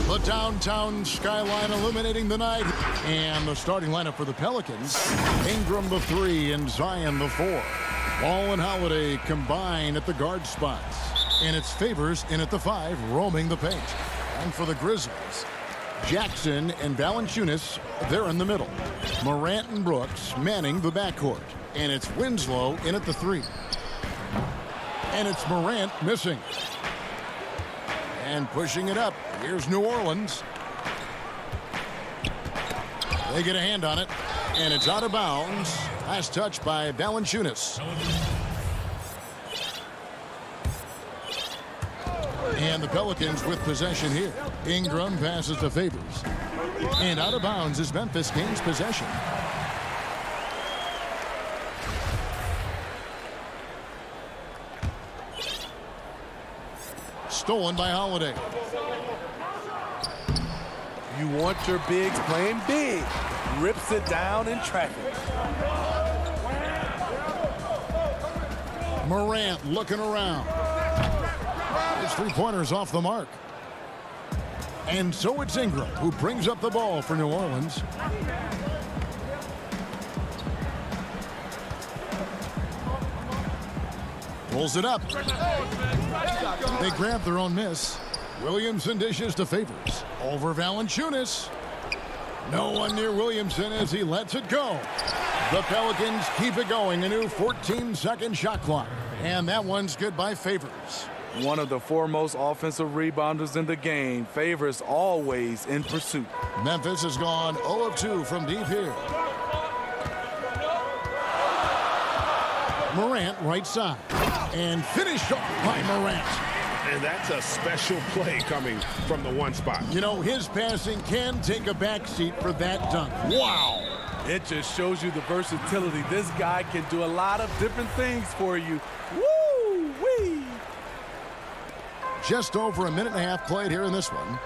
The downtown skyline illuminating the night. And the starting lineup for the Pelicans. Ingram the 3 and Zion the 4. Ball and Holiday combine at the guard spots. And it's Favors in at the 5, roaming the paint. And for the Grizzlies, Jackson and Valanciunas, they're in the middle. Morant and Brooks manning the backcourt. And it's Winslow in at the 3. And it's Morant missing. And pushing it up, here's New Orleans. They get a hand on it, and it's out of bounds. Last touch by Valanciunas. And the Pelicans with possession here. Ingram passes to Favors. And out of bounds as Memphis gains possession. Stolen by Holiday. You want your bigs playing big. Rips it down in traffic. Morant looking around. His three-pointer's off the mark. And so it's Ingram who brings up the ball for New Orleans. Pulls it up. They grab their own miss. Williamson dishes to Favors. Over Valanciunas. No one near Williamson as he lets it go. The Pelicans keep it going. A new 14-second shot clock. And that one's good by Favors. One of the foremost offensive rebounders in the game. Favors always in pursuit. Memphis has gone 0 of 2 from deep here. Morant right side. And finished off by Morant. And that's a special play coming from the one spot. You know, his passing can take a backseat for that dunk. Wow. It just shows you the versatility. This guy can do a lot of different things for you. Woo-wee. Just over a minute and a half played here in this one.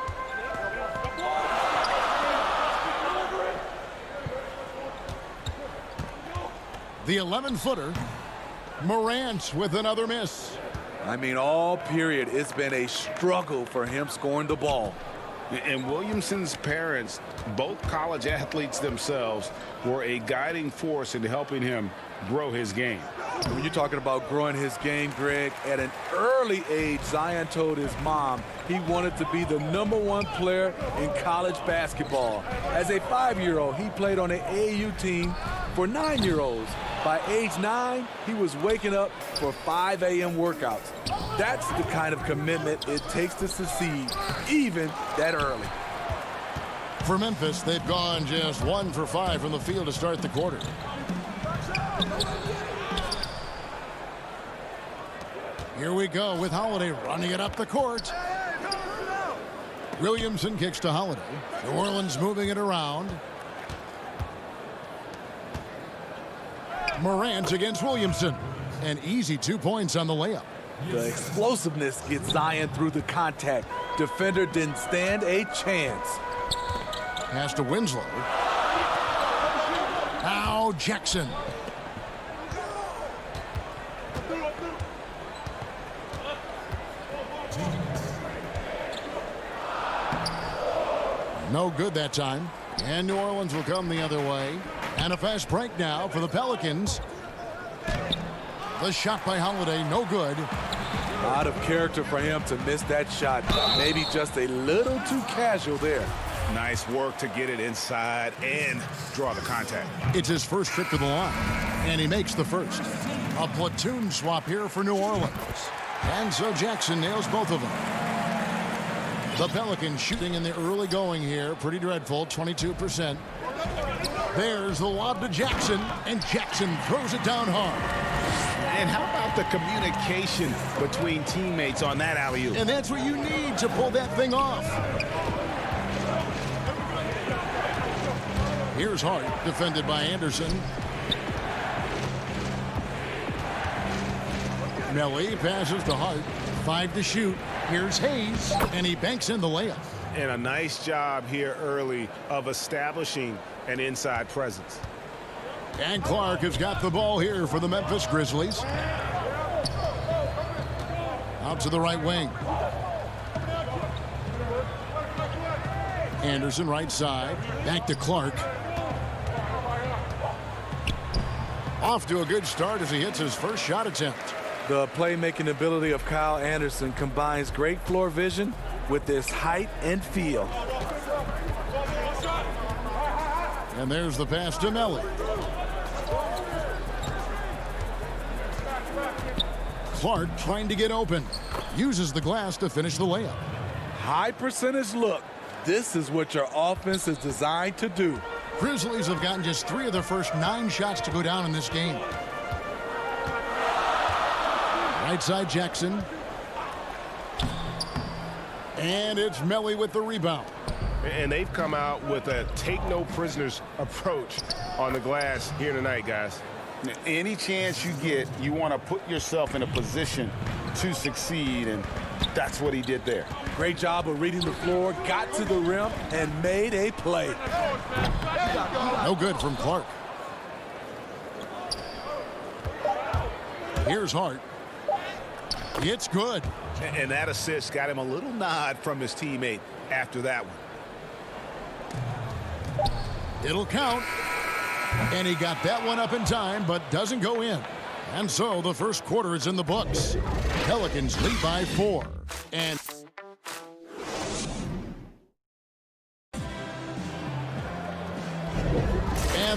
The 11-footer. Morant with another miss. I mean, all period, it's been a struggle for him scoring the ball. And Williamson's parents, both college athletes themselves, were a guiding force in helping him grow his game. When you're talking about growing his game, Greg, at an early age, Zion told his mom he wanted to be the #1 player in college basketball. As a 5-year-old, he played on an AAU team for 9-year-olds. By age 9, he was waking up for 5 a.m. workouts. That's the kind of commitment it takes to succeed, even that early. For Memphis, they've gone just 1 for 5 from the field to start the quarter. Here we go with Holiday running it up the court. Williamson kicks to Holiday. New Orleans moving it around. Morant against Williamson. An easy 2 points on the layup. The explosiveness gets Zion through the contact. Defender didn't stand a chance. Pass to Winslow. Now Jackson. No good that time. And New Orleans will come the other way. And a fast break now for the Pelicans. The shot by Holiday, no good. A lot of character for him to miss that shot. Maybe just a little too casual there. Nice work to get it inside and draw the contact. It's his first trip to the line, and he makes the first. A platoon swap here for New Orleans. And so Jackson nails both of them. The Pelicans shooting in the early going here. Pretty dreadful, 22%. There's the lob to Jackson, and Jackson throws it down hard. And how about the communication between teammates on that alley-oop? And that's what you need to pull that thing off. Here's Hart, defended by Anderson. Melly passes to Hart. 5 to shoot. Here's Hayes, and he banks in the layup. And a nice job here early of establishing an inside presence. And Clark has got the ball here for the Memphis Grizzlies. Out to the right wing. Anderson right side. Back to Clark. Off to a good start as he hits his first shot attempt. The playmaking ability of Kyle Anderson combines great floor vision with his height and feel. And there's the pass to Melly. Clark trying to get open. Uses the glass to finish the layup. High percentage look. This is what your offense is designed to do. Grizzlies have gotten just 3 of their first 9 shots to go down in this game. Right side Jackson. And it's Melly with the rebound. And they've come out with a take-no-prisoners approach on the glass here tonight, guys. Any chance you get, you want to put yourself in a position to succeed, and that's what he did there. Great job of reading the floor, got to the rim, and made a play. No good from Clark. Here's Hart. It's good. And that assist got him a little nod from his teammate after that one. It'll count. And he got that one up in time, but doesn't go in. And so the first quarter is in the books. Pelicans lead by 4. And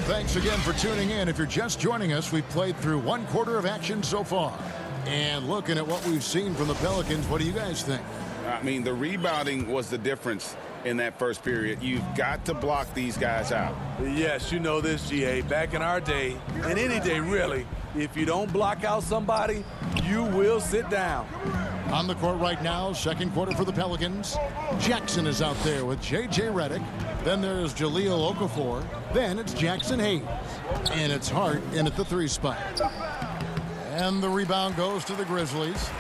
thanks again for tuning in. If you're just joining us, we've played through 1 quarter of action so far. And looking at what we've seen from the Pelicans, what do you guys think? I mean, the rebounding was the difference in that first period. You've got to block these guys out. Yes, you know this, GA. Back in our day, and any day really, if you don't block out somebody, you will sit down. On the court right now, second quarter for the Pelicans. Jackson is out there with J.J. Redick. Then there's Jahlil Okafor. Then it's Jackson Hayes. And it's Hart in at the 3 spot. And the rebound goes to the Grizzlies.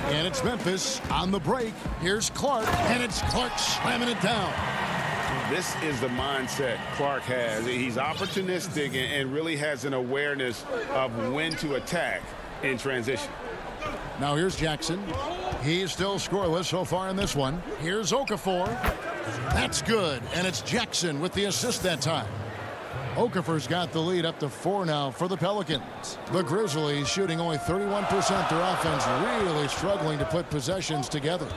And it's Memphis on the break. Here's Clark, and it's Clark slamming it down. This is the mindset Clark has. He's opportunistic and really has an awareness of when to attack in transition. Now here's Jackson. He's still scoreless so far in this one. Here's Okafor. That's good, and it's Jackson with the assist that time. Okafor's got the lead up to 4 now for the Pelicans. The Grizzlies shooting only 31%. Their offense really struggling to put possessions together.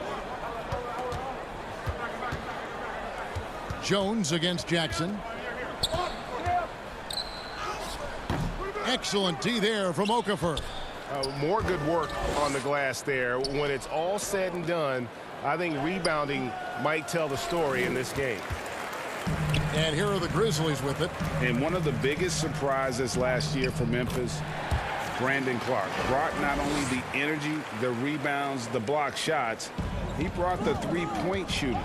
Jones against Jackson. Excellent D there from Okafor. More good work on the glass there. When it's all said and done, I think rebounding might tell the story in this game. And here are the Grizzlies with it. And one of the biggest surprises last year for Memphis, Brandon Clark, brought not only the energy, the rebounds, the block shots, he brought the 3-point shooting.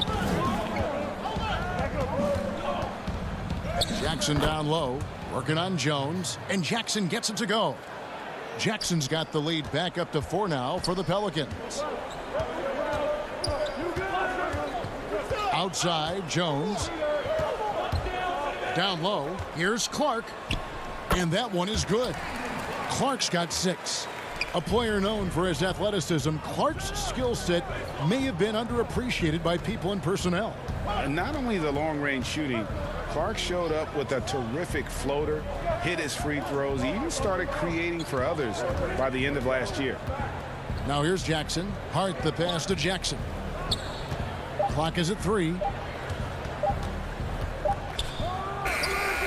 Jackson down low, working on Jones, and Jackson gets it to go. Jackson's got the lead back up to 4 now for the Pelicans. Outside, Jones. Down low, here's Clark. And that one is good. Clark's got 6. A player known for his athleticism, Clark's skill set may have been underappreciated by people in personnel. And not only the long-range shooting, Clark showed up with a terrific floater, hit his free throws, he even started creating for others by the end of last year. Now here's Jackson. Hart the pass to Jackson. Clock is at 3.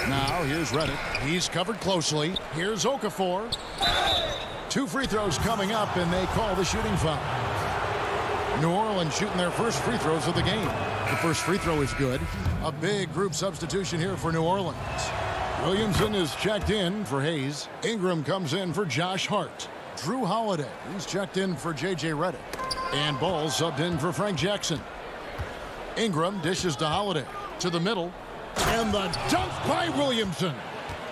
Now here's Redick. He's covered closely. Here's Okafor. 2 free throws coming up, and they call the shooting foul. New Orleans shooting their first free throws of the game. The first free throw is good. A big group substitution here for New Orleans. Williamson is checked in for Hayes. Ingram comes in for Josh Hart. Drew Holiday, he's checked in for J.J. Redick. And Ball subbed in for Frank Jackson. Ingram dishes to Holiday. To the middle. And the dunk by Williamson.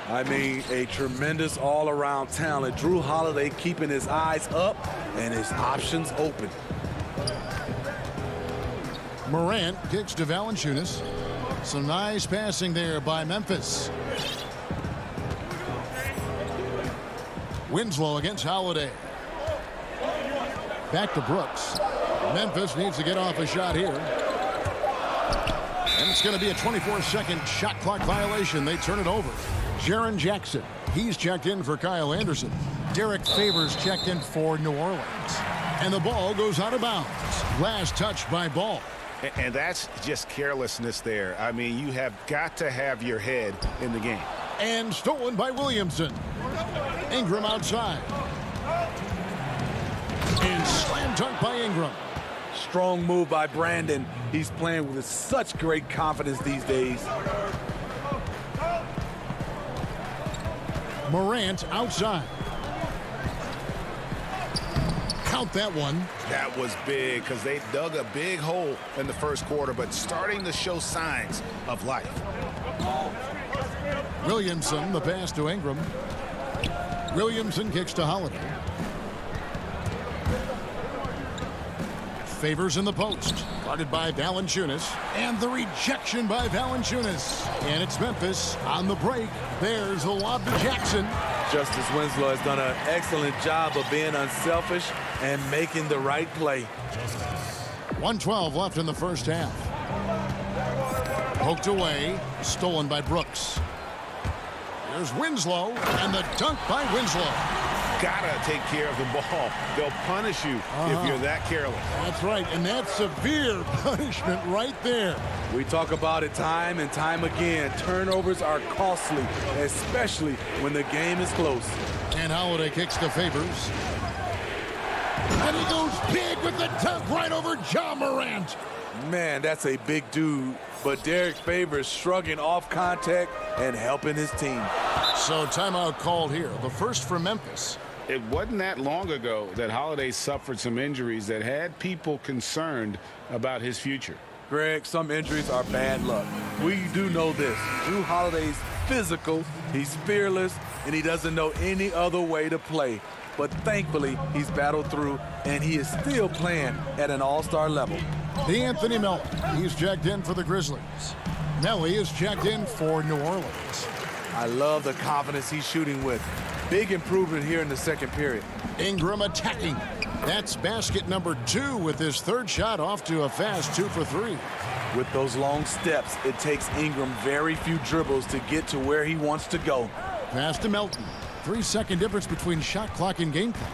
I mean, a tremendous all-around talent. Drew Holiday keeping his eyes up and his options open. Morant kicks to Valanciunas. Some nice passing there by Memphis. Winslow against Holiday. Back to Brooks. Memphis needs to get off a shot here. And It's going to be a 24-second shot clock violation. They turn it over. Jaren Jackson, he's checked in for Kyle Anderson. Derek Favors checked in for New Orleans. And the ball goes out of bounds. Last touch by Ball. And that's just carelessness there. I mean, you have got to have your head in the game. And stolen by Williamson. Ingram outside. And slam dunk by Ingram. Strong move by Brandon. He's playing with such great confidence these days. Morant outside. Count that one. That was big because they dug a big hole in the first quarter, but starting to show signs of life. Williamson, the pass to Ingram. Williamson kicks to Holiday. Favors in the post. Guarded by Valanciunas. And the rejection by Valanciunas. And it's Memphis on the break. There's the lob to Jackson. Justice Winslow has done an excellent job of being unselfish and making the right play. 1:12 left in the first half. Poked away. Stolen by Brooks. There's Winslow. And the dunk by Winslow. Gotta take care of the ball. They'll punish you if you're that careless. That's right, and that's severe punishment right there. We talk about it time and time again. Turnovers are costly, especially when the game is close. And Holiday kicks to Favors. And he goes big with the dunk right over Ja Morant. Man, that's a big dude. But Derek Favors shrugging off contact and helping his team. So timeout called here. The first for Memphis. It wasn't that long ago that Holiday suffered some injuries that had people concerned about his future. Greg, some injuries are bad luck. We do know this. Jrue Holiday's physical, he's fearless, and he doesn't know any other way to play. But thankfully, he's battled through, and he is still playing at an all-star level. Anthony Melton, he's checked in for the Grizzlies. Melly is checked in for New Orleans. I love the confidence he's shooting with. Big improvement here in the second period. Ingram attacking. That's basket number 2 with his third shot off to a fast 2 for 3. With those long steps, it takes Ingram very few dribbles to get to where he wants to go. Pass to Melton. 3-second difference between shot clock and game clock.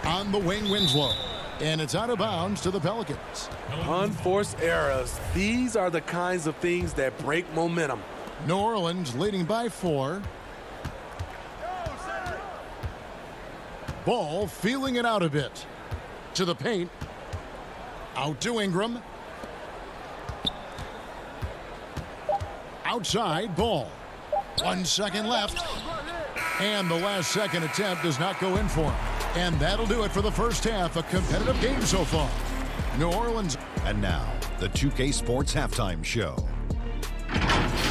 On the wing, Winslow. And it's out of bounds to the Pelicans. Unforced errors. These are the kinds of things that break momentum. New Orleans leading by 4. Ball feeling it out a bit. To the paint. Out to Ingram. Outside, Ball. 1 second left. And the last second attempt does not go in for him. And that'll do it for the first half. A competitive game so far. New Orleans. And now, the 2K Sports Halftime Show.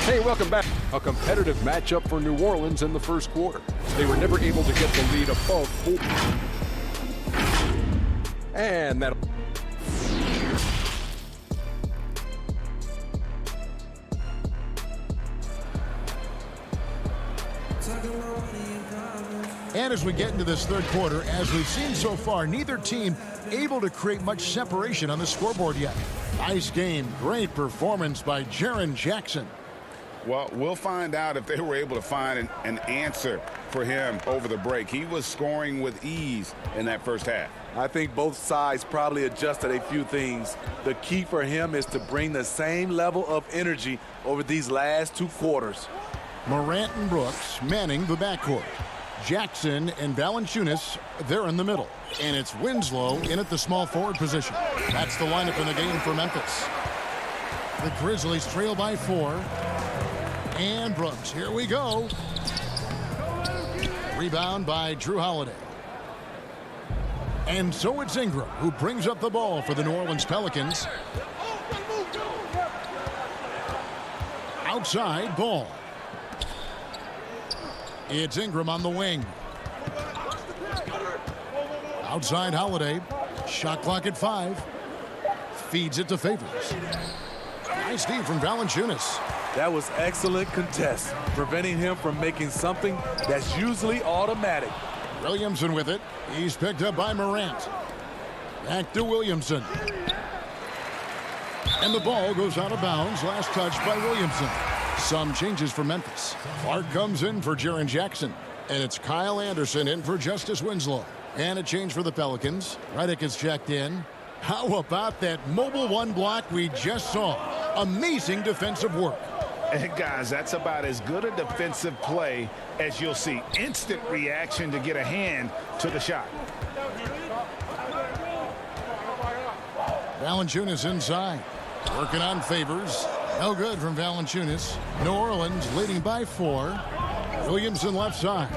Hey, welcome back. A competitive matchup for New Orleans in the first quarter. They were never able to get the lead above 4. And that. And as we get into this third quarter, as we've seen so far, neither team able to create much separation on the scoreboard yet. Nice game. Great performance by Jaren Jackson. Well, we'll find out if they were able to find an answer for him over the break. He was scoring with ease in that first half. I think both sides probably adjusted a few things. The key for him is to bring the same level of energy over these last 2 quarters. Morant and Brooks manning the backcourt. Jackson and Valanciunas, they're in the middle. And it's Winslow in at the small forward position. That's the lineup in the game for Memphis. The Grizzlies trail by 4. And Brooks, here we go. Rebound by Jrue Holiday. And so it's Ingram who brings up the ball for the New Orleans Pelicans. Outside, Ball. It's Ingram on the wing. Outside, Holiday. Shot clock at 5. Feeds it to Favors. Nice D from Valanciunas. That was excellent contest, preventing him from making something that's usually automatic. Williamson with it. He's picked up by Morant. Back to Williamson. And the ball goes out of bounds. Last touch by Williamson. Some changes for Memphis. Clark comes in for Jaren Jackson. And it's Kyle Anderson in for Justice Winslow. And a change for the Pelicans. Redick is checked in. How about that mobile one block we just saw? Amazing defensive work. And guys, that's about as good a defensive play as you'll see. Instant reaction to get a hand to the shot. Valanciunas inside. Working on Favors. No good from Valanciunas. New Orleans leading by 4. Williamson left side.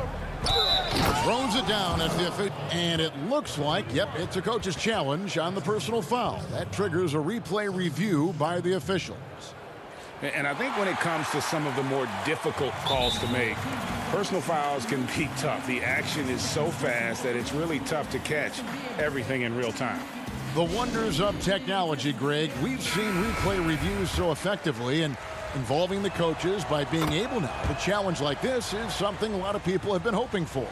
Throws it down at the and it looks like, yep, it's a coach's challenge on the personal foul. That triggers a replay review by the officials. And I think when it comes to some of the more difficult calls to make, personal fouls can be tough. The action is so fast that it's really tough to catch everything in real time. The wonders of technology, Greg. We've seen replay reviews so effectively, and involving the coaches by being able now to challenge like this is something a lot of people have been hoping for.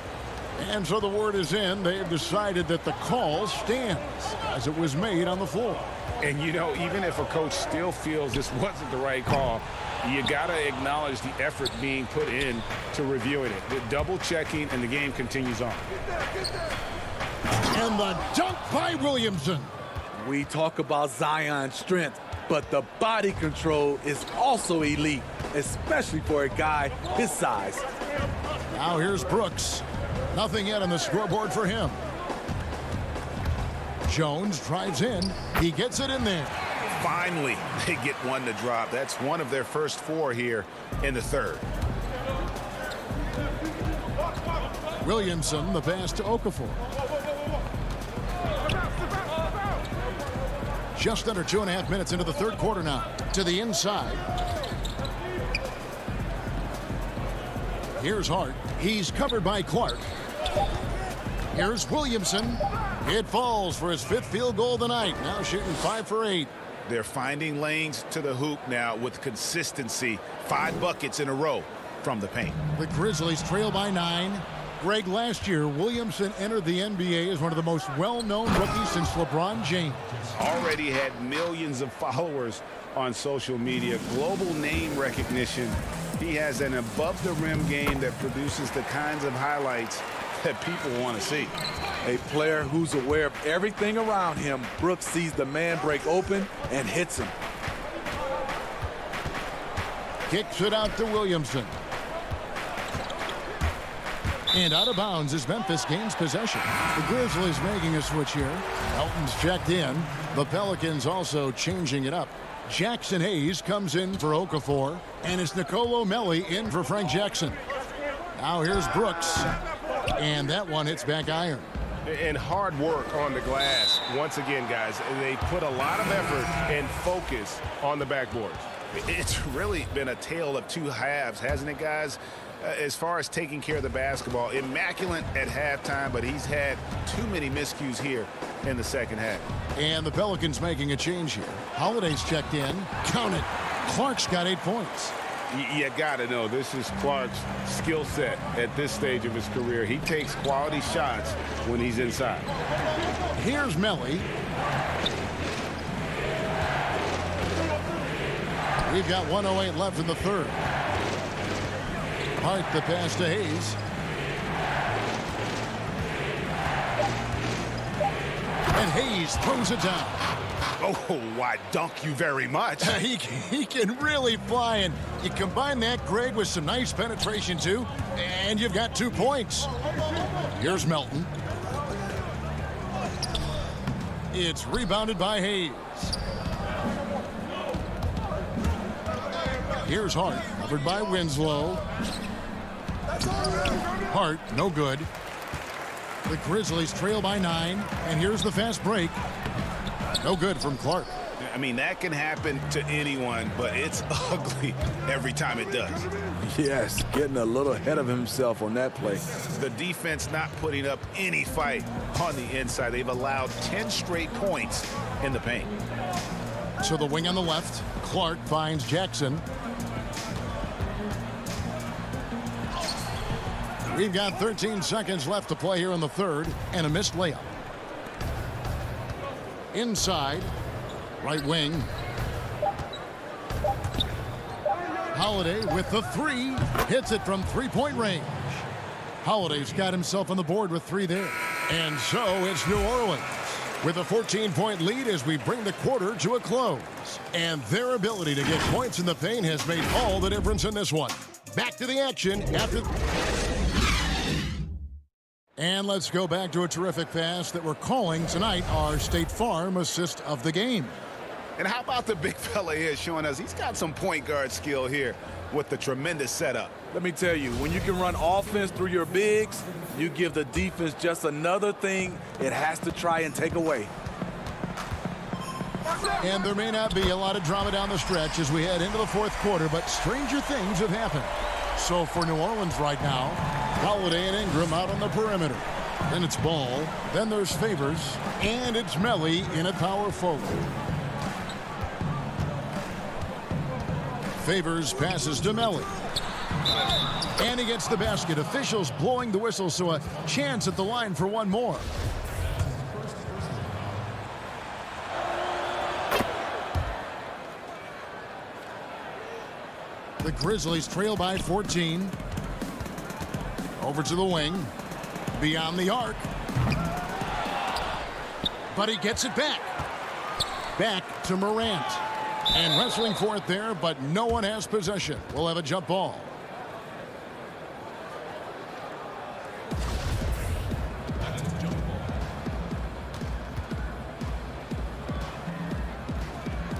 And so the word is in. They've decided that the call stands as it was made on the floor. And, you know, even if a coach still feels this wasn't the right call, you got to acknowledge the effort being put in to reviewing it. The double checking, and the game continues on. And the dunk by Williamson. We talk about Zion's strength, but the body control is also elite, especially for a guy his size. Now here's Brooks. Nothing yet on the scoreboard for him. Jones drives in. He gets it in there. Finally, they get one to drop. That's one of their first 4 here in the third. Williamson, the pass to Okafor. Just under 2.5 minutes into the third quarter now. To the inside. Here's Hart. He's covered by Clark. Here's Williamson. It falls for his 5th field goal of the night. Now shooting 5 for 8. They're finding lanes to the hoop now with consistency. 5 buckets in a row from the paint. The Grizzlies trail by 9. Greg, last year, Williamson entered the NBA as one of the most well-known rookies since LeBron James. Already had millions of followers on social media. Global name recognition. He has an above-the-rim game that produces the kinds of highlights that people want to see. A player who's aware of everything around him. Brooks sees the man break open and hits him. Kicks it out to Williamson. And out of bounds as Memphis gains possession. The Grizzlies making a switch here. Elton's checked in. The Pelicans also changing it up. Jackson Hayes comes in for Okafor. And it's Nicolo Melli in for Frank Jackson. Now here's Brooks. And that one hits back iron. And hard work on the glass. Once again, guys, they put a lot of effort and focus on the backboards. It's really been a tale of 2 halves, hasn't it, guys? As far as taking care of the basketball, immaculate at halftime, but he's had too many miscues here in the second half. And the Pelicans making a change here. Holiday's checked in. Count it. Clark's got 8 points. You got to know this is Clark's skill set at this stage of his career. He takes quality shots when he's inside. Here's Melli. We've got 1:08 left in the third. Hart the pass to Hayes. And Hayes throws it down. Oh, why, dunk you very much. He can really fly, and you combine that, Greg, with some nice penetration, too, and you've got 2 points. Here's Melton. It's rebounded by Hayes. Here's Hart, covered by Winslow. Hart, no good. The Grizzlies trail by 9, and here's the fast break. No good from Clark. I mean, that can happen to anyone, but it's ugly every time it does. Yes, getting a little ahead of himself on that play. The defense not putting up any fight on the inside. They've allowed 10 straight points in the paint. So the wing on the left. Clark finds Jackson. We've got 13 seconds left to play here in the third, and a missed layup. Inside, right wing. Holiday with the three. Hits it from three-point range. Holiday's got himself on the board with three there. And so it's New Orleans with a 14-point lead as we bring the quarter to a close. And their ability to get points in the paint has made all the difference in this one. Back to the action after... And let's go back to a terrific pass that we're calling tonight our State Farm assist of the game. And how about the big fella here showing us he's got some point guard skill here with the tremendous setup. Let me tell you, when you can run offense through your bigs, you give the defense just another thing it has to try and take away. And there may not be a lot of drama down the stretch as we head into the fourth quarter, but stranger things have happened. So for New Orleans right now, Holiday and Ingram out on the perimeter. Then it's Ball, then there's Favors, and it's Melly in at power forward. Favors passes to Melly. And he gets the basket. Officials blowing the whistle, so a chance at the line for one more. The Grizzlies trail by 14. Over to the wing. Beyond the arc. But he gets it back. Back to Morant. And wrestling for it there, but no one has possession. We'll have a jump ball.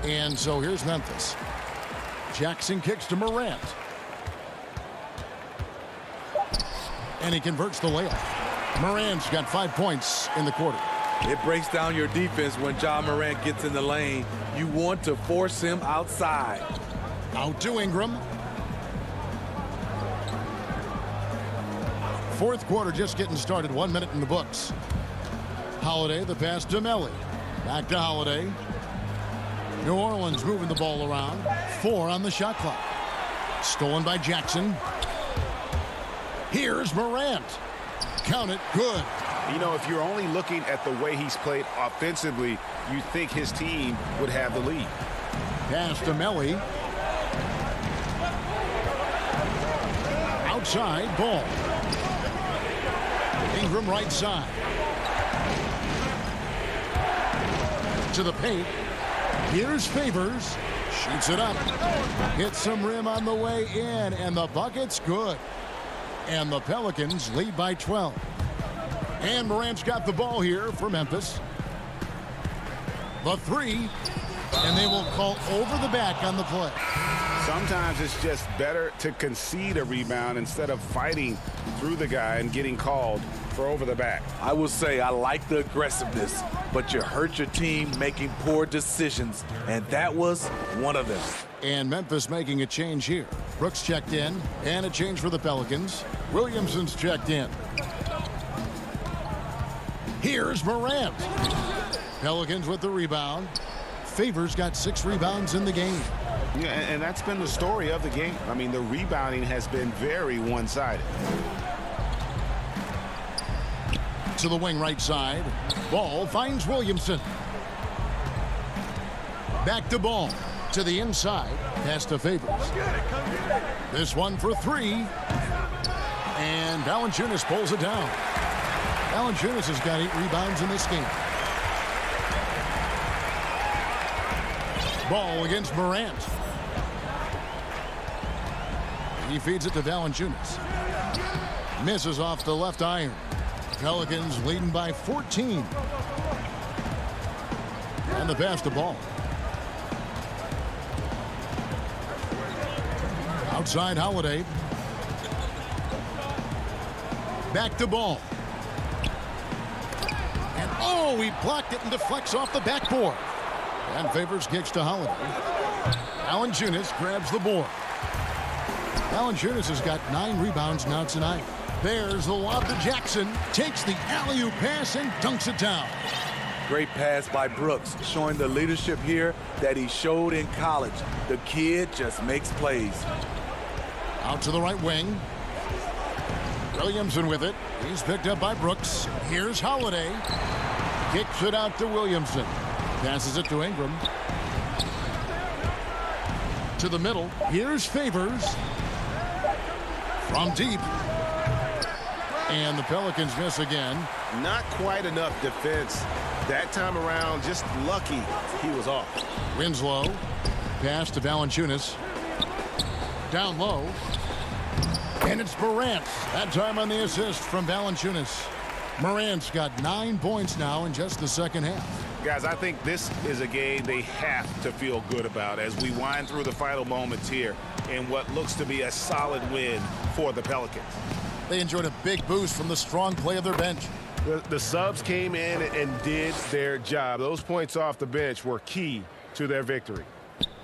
And so here's Memphis. Jackson kicks to Morant. And he converts the layup. Morant's got 5 points in the quarter. It breaks down your defense when Ja Morant gets in the lane. You want to force him outside. Out to Ingram. Fourth quarter just getting started. 1 minute in the books. Holiday, the pass to Melly. Back to Holiday. New Orleans moving the ball around. 4 on the shot clock. Stolen by Jackson. Here's Morant. Count it. Good. You know, if you're only looking at the way he's played offensively, you think his team would have the lead. Pass to Melly. Outside, Ball. Ingram right side. To the paint. Here's Favors. Shoots it up. Hits some rim on the way in, and the bucket's good. And the Pelicans lead by 12. And Morant's got the ball here for Memphis. The three. And they will call over the back on the play. Sometimes it's just better to concede a rebound instead of fighting through the guy and getting called for over the back. I will say I like the aggressiveness, but you hurt your team making poor decisions, and that was one of them. And Memphis making a change here. Brooks checked in, and a change for the Pelicans. Williamson's checked in. Here's Morant. Pelicans with the rebound. Favors got 6 rebounds in the game. Yeah, and that's been the story of the game. I mean, the rebounding has been very one-sided. To the wing right side. Ball finds Williamson. Back to Ball. To the inside. Pass to Favors. This one for 3. And Valanciunas pulls it down. Valanciunas has got 8 rebounds in this game. Ball against Morant. He feeds it to Valanciunas. Misses off the left iron. Pelicans leading by 14. And the pass to Ball. Outside Holiday. Back to Ball. And oh, he blocked it and deflects off the backboard. And Favors kicks to Holiday. Valanciunas grabs the board. Valanciunas has got 9 rebounds now tonight. There's the lob to Jackson. Takes the alley-oop pass and dunks it down. Great pass by Brooks, showing the leadership here that he showed in college. The kid just makes plays. Out to the right wing. Williamson with it. He's picked up by Brooks. Here's Holiday. Kicks it out to Williamson. Passes it to Ingram. To the middle. Here's Favors. From deep. And the Pelicans miss again. Not quite enough defense. That time around, just lucky he was off. Winslow. Pass to Valanciunas. Down low. And it's Morant. That time on the assist from Valanciunas. Morant's got 9 points now in just the second half. Guys, I think this is a game they have to feel good about as we wind through the final moments here in what looks to be a solid win for the Pelicans. They enjoyed a big boost from the strong play of their bench. The subs came in and did their job. Those points off the bench were key to their victory.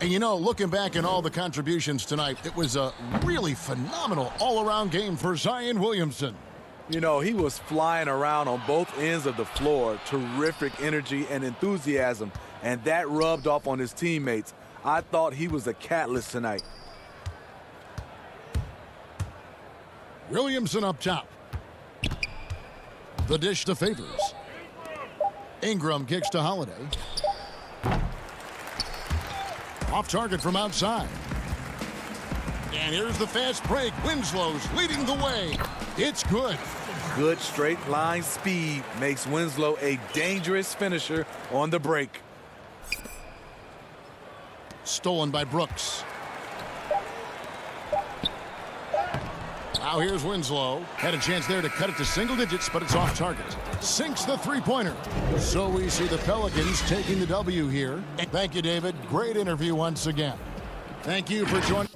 And you know, looking back at all the contributions tonight, it was a really phenomenal all-around game for Zion Williamson. You know, he was flying around on both ends of the floor. Terrific energy and enthusiasm, and that rubbed off on his teammates. I thought he was a catalyst tonight. Williamson up top. The dish to Favors. Ingram kicks to Holiday. Off target from outside. And here's the fast break. Winslow's leading the way. It's good. Good straight line speed makes Winslow a dangerous finisher on the break. Stolen by Brooks. Now here's Winslow. Had a chance there to cut it to single digits, but it's off target. Sinks the three-pointer. So we see the Pelicans taking the W here. Thank you, David. Great interview once again. Thank you for joining.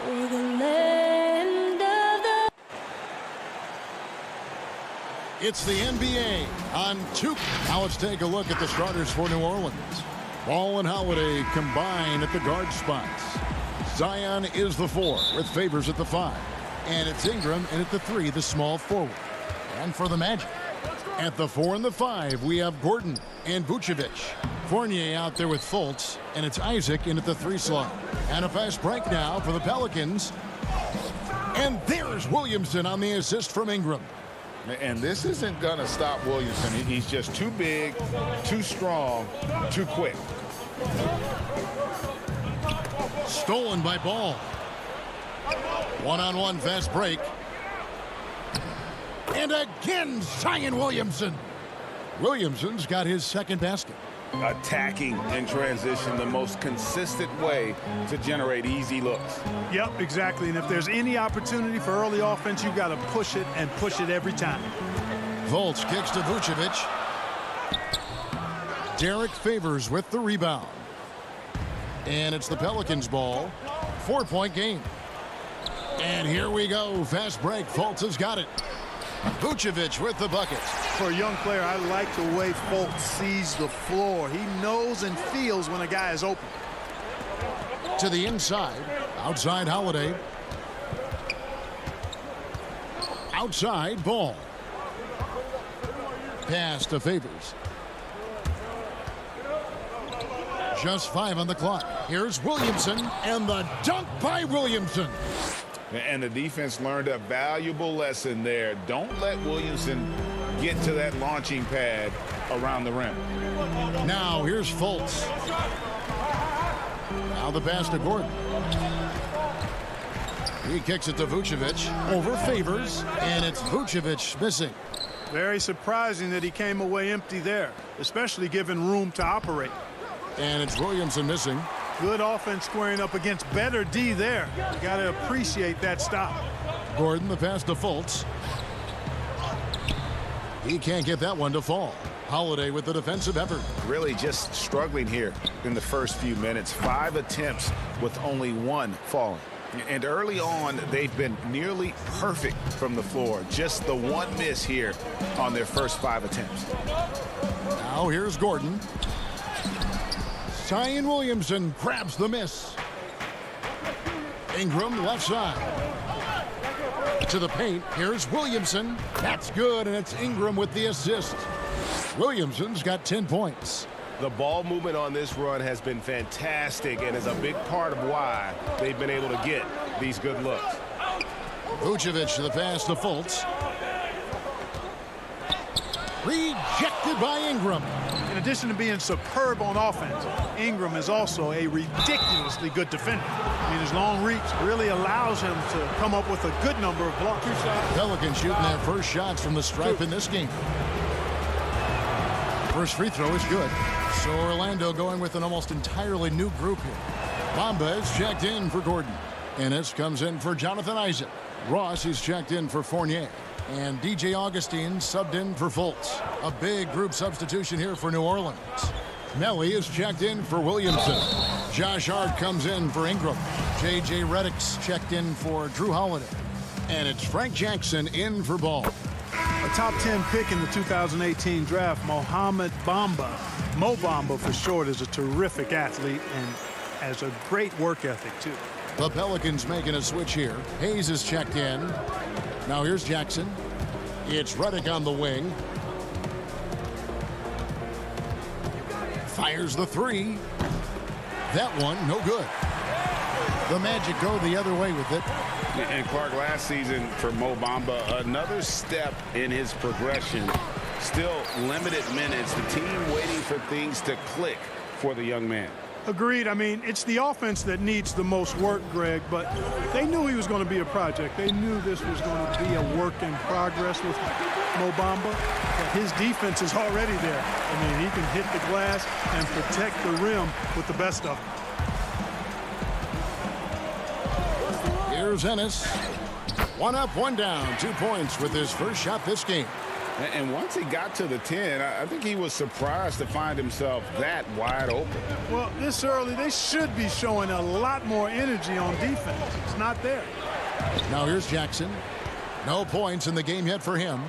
for the land of the... It's the NBA on 2. Now let's take a look at the starters for New Orleans. Ball and Holiday combine at the guard spots. Zion is the 4 with Favors at the 5. And it's Ingram in at the 3, the small forward. And for the Magic, at the 4 and the 5, we have Gordon and Vucevic. Fournier out there with Fultz, and it's Isaac in at the 3 slot. And a fast break now for the Pelicans. And there's Williamson on the assist from Ingram. And this isn't going to stop Williamson. He's just too big, too strong, too quick. Stolen by Ball. One-on-one fast break. And again, Zion Williamson. Williamson's got his second basket. Attacking in transition, the most consistent way to generate easy looks. Yep, exactly. And if there's any opportunity for early offense, you've got to push it and push it every time. Fultz kicks to Vucevic. Derek Favors with the rebound. And it's the Pelicans' ball. 4-point game. And here we go. Fast break. Fultz has got it. Vucevic with the bucket. For a young player, I like the way Fultz sees the floor. He knows and feels when a guy is open. To the inside. Outside Holiday. Outside Ball. Pass to Favors. Just 5 on the clock. Here's Williamson, and the dunk by Williamson. And the defense learned a valuable lesson there. Don't let Williamson get to that launching pad around the rim. Now here's Fultz. Now the pass to Gordon. He kicks it to Vucevic. Over Favors, and it's Vucevic missing. Very surprising that he came away empty there, especially given room to operate. And it's Williamson missing. Good offense squaring up against better D there. You got to appreciate that stop. Gordon, the pass to Fultz. He can't get that one to fall. Holiday with the defensive effort. Really just struggling here in the first few minutes. 5 attempts with only 1 falling. And early on, they've been nearly perfect from the floor. Just the 1 miss here on their first 5 attempts. Now here's Gordon. Zion Williamson grabs the miss. Ingram left side. To the paint. Here's Williamson. That's good, and it's Ingram with the assist. Williamson's got 10 points. The ball movement on this run has been fantastic and is a big part of why they've been able to get these good looks. Vucevic to the pass to Fultz. Rejected by Ingram. In addition to being superb on offense, Ingram is also a ridiculously good defender. I mean, his long reach really allows him to come up with a good number of blocks. Pelicans shooting their first shots from the stripe in this game. First free throw is good. So Orlando going with an almost entirely new group here. Bamba is checked in for Gordon. Ennis comes in for Jonathan Isaac. Ross is checked in for Fournier. And DJ Augustine subbed in for Fultz. A big group substitution here for New Orleans. Melly is checked in for Williamson. Josh Hart comes in for Ingram. J.J. Redick's checked in for Drew Holiday. And it's Frank Jackson in for Ball. A top 10 pick in the 2018 draft, Mohamed Bamba. Mo Bamba for short is a terrific athlete and has a great work ethic too. The Pelicans making a switch here. Hayes is checked in. Now here's Jackson. It's Redick on the wing. Fires the 3. That one, no good. The Magic go the other way with it. And Clark, last season for Mo Bamba, another step in his progression. Still limited minutes. The team waiting for things to click for the young man. Agreed. I mean, it's the offense that needs the most work, Greg, but they knew he was going to be a project. They knew this was going to be a work in progress with Mo Bamba, but his defense is already there. I mean, he can hit the glass and protect the rim with the best of them. Here's Ennis. 1 up, 1 down. 2 points with his first shot this game. And once he got to the 10, I think he was surprised to find himself that wide open. Well, this early, they should be showing a lot more energy on defense. It's not there. Now here's Jackson. No points in the game yet for him.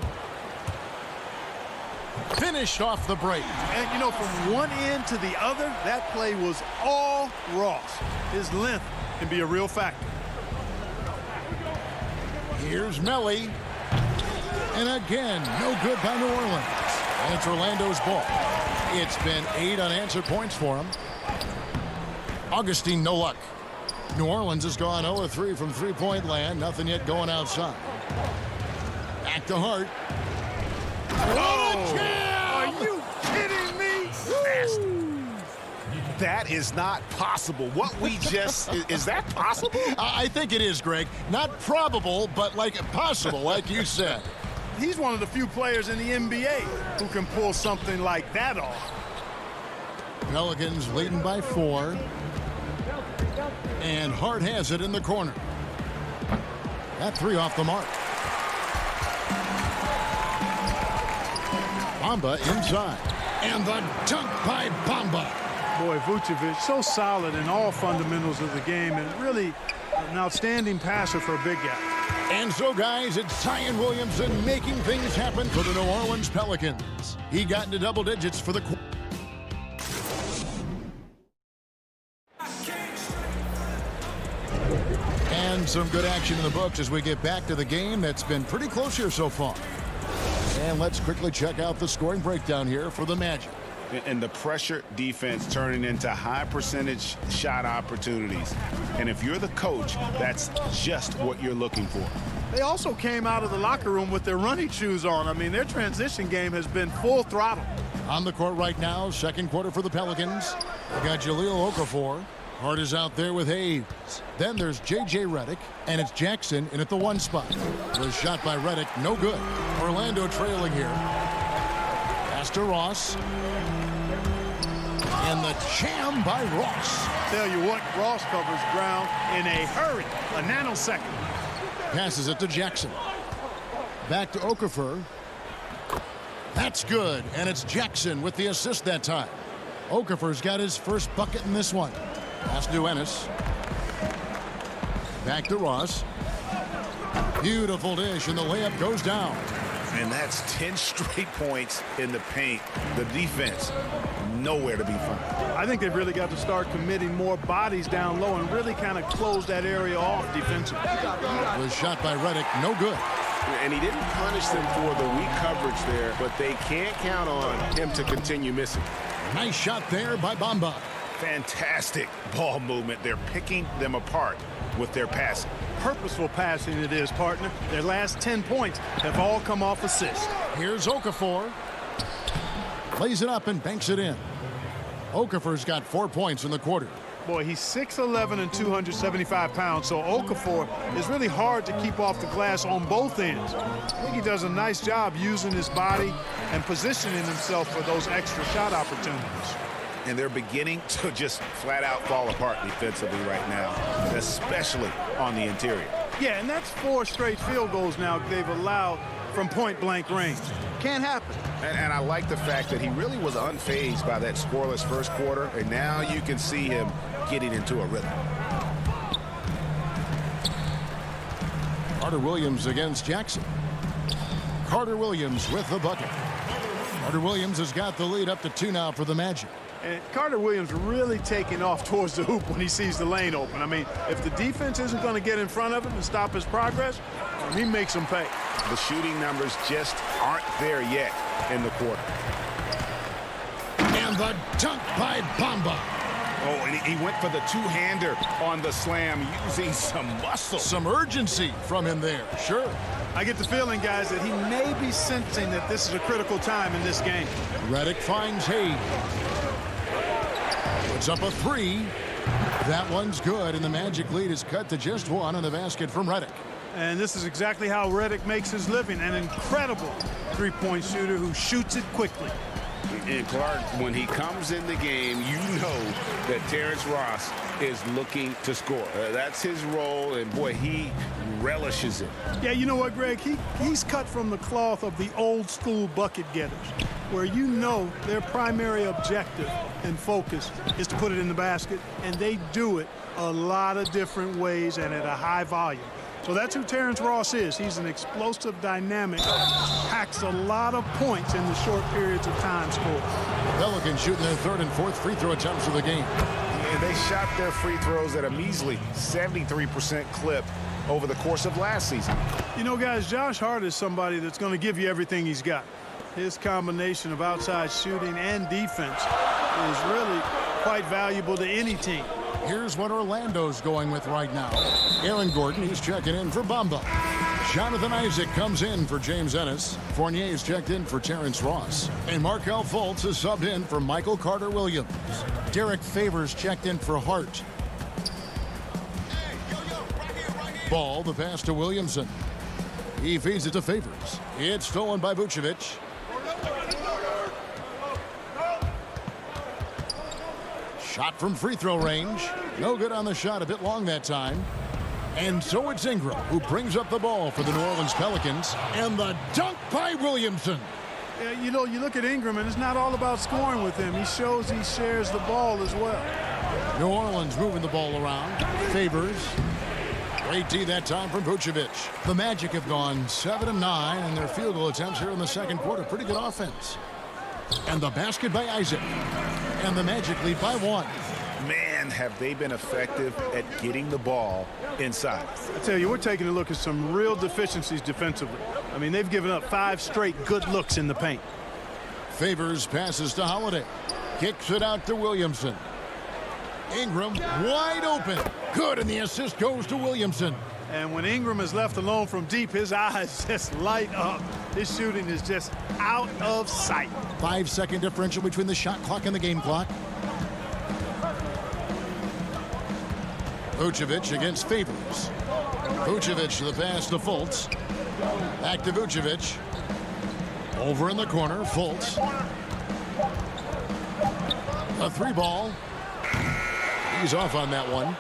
Finished off the break. And, you know, from one end to the other, that play was all Ross. His length can be a real factor. Here's Melly. And again, no good by New Orleans. And it's Orlando's ball. It's been 8 unanswered points for him. Augustine, no luck. New Orleans has gone 0-3 from three-point land. Nothing yet going outside. Back to Hart. What a jam! Are you kidding me? That is not possible. What we just, is that possible? I think it is, Greg. Not probable, but like possible, like you said. He's one of the few players in the NBA who can pull something like that off. Pelicans leading by 4. And Hart has it in the corner. That 3 off the mark. Bamba inside. And the dunk by Bamba. Boy, Vucevic, so solid in all fundamentals of the game, and really an outstanding passer for a big guy. And so, guys, it's Zion Williamson making things happen for the New Orleans Pelicans. He got into double digits for the quarter. And some good action in the books as we get back to the game that's been pretty close here so far. And let's quickly check out the scoring breakdown here for the Magic. And the pressure defense turning into high percentage shot opportunities. And if you're the coach, that's just what you're looking for. They also came out of the locker room with their running shoes on. I mean, their transition game has been full throttle. On the court right now, second quarter for the Pelicans. We got Jahlil Okafor. Hart is out there with Hayes. Then there's J.J. Redick, and it's Jackson in at the 1 spot. The shot by Redick, no good. Orlando trailing here. Pass to Ross. And the jam by Ross. Tell you what, Ross covers ground in a hurry, a nanosecond. Passes it to Jackson. Back to Okafor. That's good, and it's Jackson with the assist that time. Okafor's got his first bucket in this one. Pass to Ennis. Back to Ross. Beautiful dish, and the layup goes down. And that's 10 straight points in the paint. The defense, nowhere to be found. I think they've really got to start committing more bodies down low and really kind of close that area off defensively. The shot by Redick, no good. And he didn't punish them for the weak coverage there, but they can't count on him to continue missing. Nice shot there by Bamba. Fantastic ball movement. They're picking them apart with their passing. Purposeful passing it is, partner. Their last 10 points have all come off assists. Here's Okafor. Lays it up and banks it in. Okafor's got 4 points in the quarter. Boy, he's 6'11" and 275 pounds, so Okafor is really hard to keep off the glass on both ends. I think he does a nice job using his body and positioning himself for those extra shot opportunities. And they're beginning to just flat out fall apart defensively right now, especially on the interior. Yeah, and that's 4 straight field goals now they've allowed from point-blank range. Can't happen. And I like the fact that he really was unfazed by that scoreless first quarter, and now you can see him getting into a rhythm. Carter Williams against Jackson. Carter Williams with the bucket. Carter Williams has got the lead up to 2 now for the Magic. And Carter Williams really taking off towards the hoop when he sees the lane open. I mean, if the defense isn't going to get in front of him and stop his progress, he makes them pay. The shooting numbers just aren't there yet in the quarter. And the dunk by Bamba. Oh, and he went for the two-hander on the slam, using some muscle. Some urgency from him there, sure. I get the feeling, guys, that he may be sensing that this is a critical time in this game. Redick finds Hayes. Puts up a 3. That one's good, and the Magic lead is cut to just 1 on the basket from Redick. And this is exactly how Redick makes his living, an incredible three-point shooter who shoots it quickly. And Clark, when he comes in the game, you know that Terrence Ross is looking to score. That's his role, and boy, he relishes it. Yeah, you know what, Greg? He's cut from the cloth of the old school bucket getters, where you know their primary objective and focus is to put it in the basket, and they do it a lot of different ways and at a high volume. So that's who Terrence Ross is. He's an explosive, dynamic, packs a lot of points in the short periods of time scored. Pelicans shooting their third and fourth free throw attempts of the game. And they shot their free throws at a measly 73% clip over the course of last season. You know, guys, Josh Hart is somebody that's going to give you everything he's got. His combination of outside shooting and defense is really quite valuable to any team. Here's what Orlando's going with right now. Aaron Gordon, he's checking in for Bamba. Jonathan Isaac comes in for James Ennis. Fournier's checked in for Terrence Ross. And Markelle Fultz is subbed in for Michael Carter-Williams. Derek Favors checked in for Hart. Ball, the pass to Williamson. He feeds it to Favors. It's stolen by Vucevic. Shot from free throw range. No good on the shot, a bit long that time. And so it's Ingram who brings up the ball for the New Orleans Pelicans. And the dunk by Williamson. Yeah, you know, you look at Ingram, and it's not all about scoring with him. He shows he shares the ball as well. New Orleans moving the ball around. Favors. Great D that time from Vucevic. The Magic have gone 7-9 in their field goal attempts here in the second quarter. Pretty good offense. And the basket by Isaac. And the Magic lead by 1. Man, have they been effective at getting the ball inside. I tell you, we're taking a look at some real deficiencies defensively. I mean, they've given up 5 straight good looks in the paint. Favors passes to Holiday. Kicks it out to Williamson. Ingram wide open. Good, and the assist goes to Williamson. And when Ingram is left alone from deep, his eyes just light up. His shooting is just out of sight. 5-second differential between the shot clock and the game clock. Vucevic against Favors. Vucevic the pass to Fultz. Back to Vucevic. Over in the corner, Fultz. A 3 ball. He's off on that one.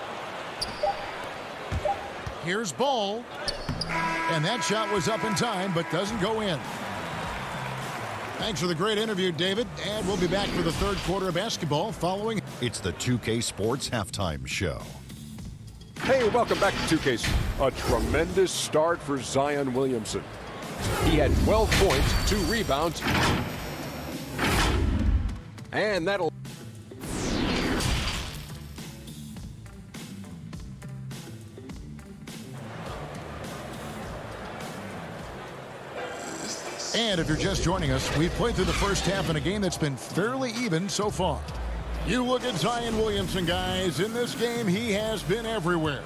Here's Ball. And that shot was up in time, but doesn't go in. Thanks for the great interview, David. And we'll be back for the third quarter of basketball following. It's the 2K Sports Halftime Show. Hey, welcome back to 2K. A tremendous start for Zion Williamson. He had 12 points, 2 rebounds. And that'll... And if you're just joining us, we've played through the first half in a game that's been fairly even so far. You look at Zion Williamson, guys. In this game, he has been everywhere.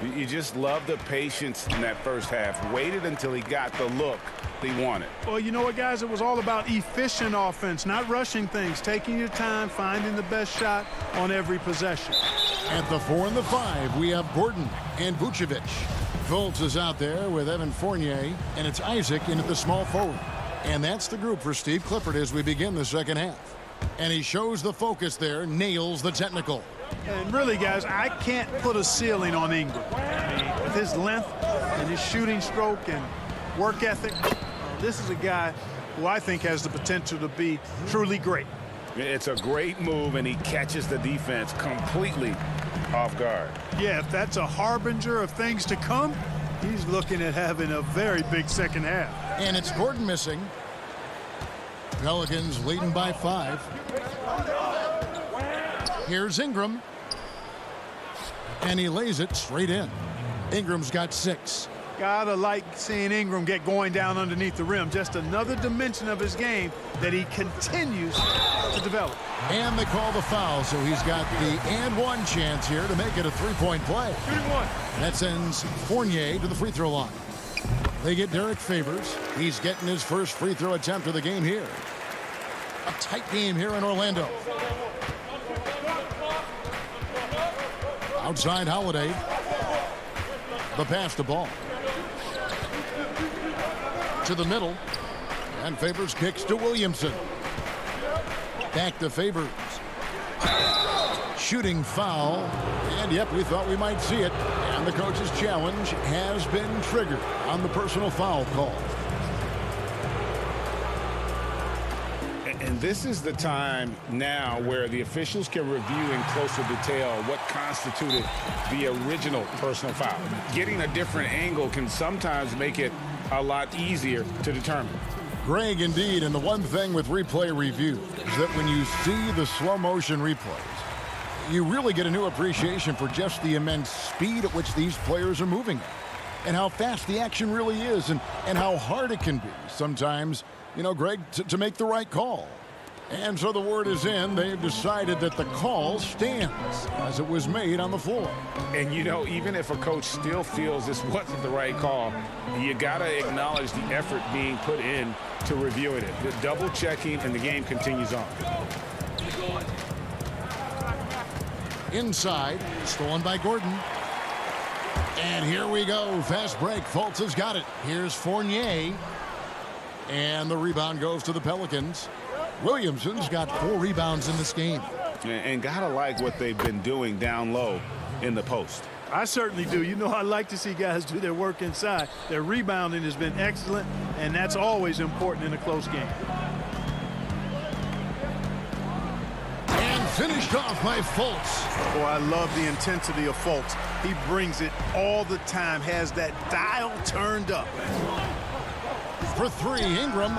You just love the patience in that first half. Waited until he got the look he wanted. Well, you know what, guys? It was all about efficient offense, not rushing things, taking your time, finding the best shot on every possession. At the 4 and the 5, we have Gordon and Vucevic. Fultz is out there with Evan Fournier, and it's Isaac in at the small forward. And that's the group for Steve Clifford as we begin the second half. And he shows the focus there, nails the technical. And really, guys, I can't put a ceiling on Ingram. I mean, with his length and his shooting stroke and work ethic, this is a guy who I think has the potential to be truly great. It's a great move, and he catches the defense completely off guard. Yeah, if that's a harbinger of things to come, he's looking at having a very big second half. And it's Gordon missing. Pelicans leading by 5. Here's Ingram. And he lays it straight in. Ingram's got 6. Gotta like seeing Ingram get going down underneath the rim. Just another dimension of his game that he continues to develop. And they call the foul, so he's got the and one chance here to make it a 3-point play. 3-1. That sends Fournier to the free throw line. They get Derek Favors. He's getting his first free throw attempt of the game here. A tight game here in Orlando. Outside Holiday. The pass to Ball. To the middle. And Favors kicks to Williamson. Back to Favors. Shooting foul. And yep, we thought we might see it. And the coach's challenge has been triggered on the personal foul call. And this is the time now where the officials can review in closer detail what constituted the original personal foul. Getting a different angle can sometimes make it a lot easier to determine. Greg, indeed, and the one thing with replay review is that when you see the slow motion replays, you really get a new appreciation for just the immense speed at which these players are moving at, and how fast the action really is, and how hard it can be sometimes, you know, Greg, to make the right call. And so the word is in. They've decided that the call stands as it was made on the floor. And, you know, even if a coach still feels this wasn't the right call, you got to acknowledge the effort being put in to reviewing it. The double checking, and the game continues on. Inside, stolen by Gordon. And here we go. Fast break. Fultz has got it. Here's Fournier. And the rebound goes to the Pelicans. Williamson's got 4 rebounds in this game. And gotta like what they've been doing down low in the post. I certainly do. You know, I like to see guys do their work inside. Their rebounding has been excellent, and that's always important in a close game. And finished off by Fultz. Boy, I love the intensity of Fultz. He brings it all the time, has that dial turned up. For 3, Ingram.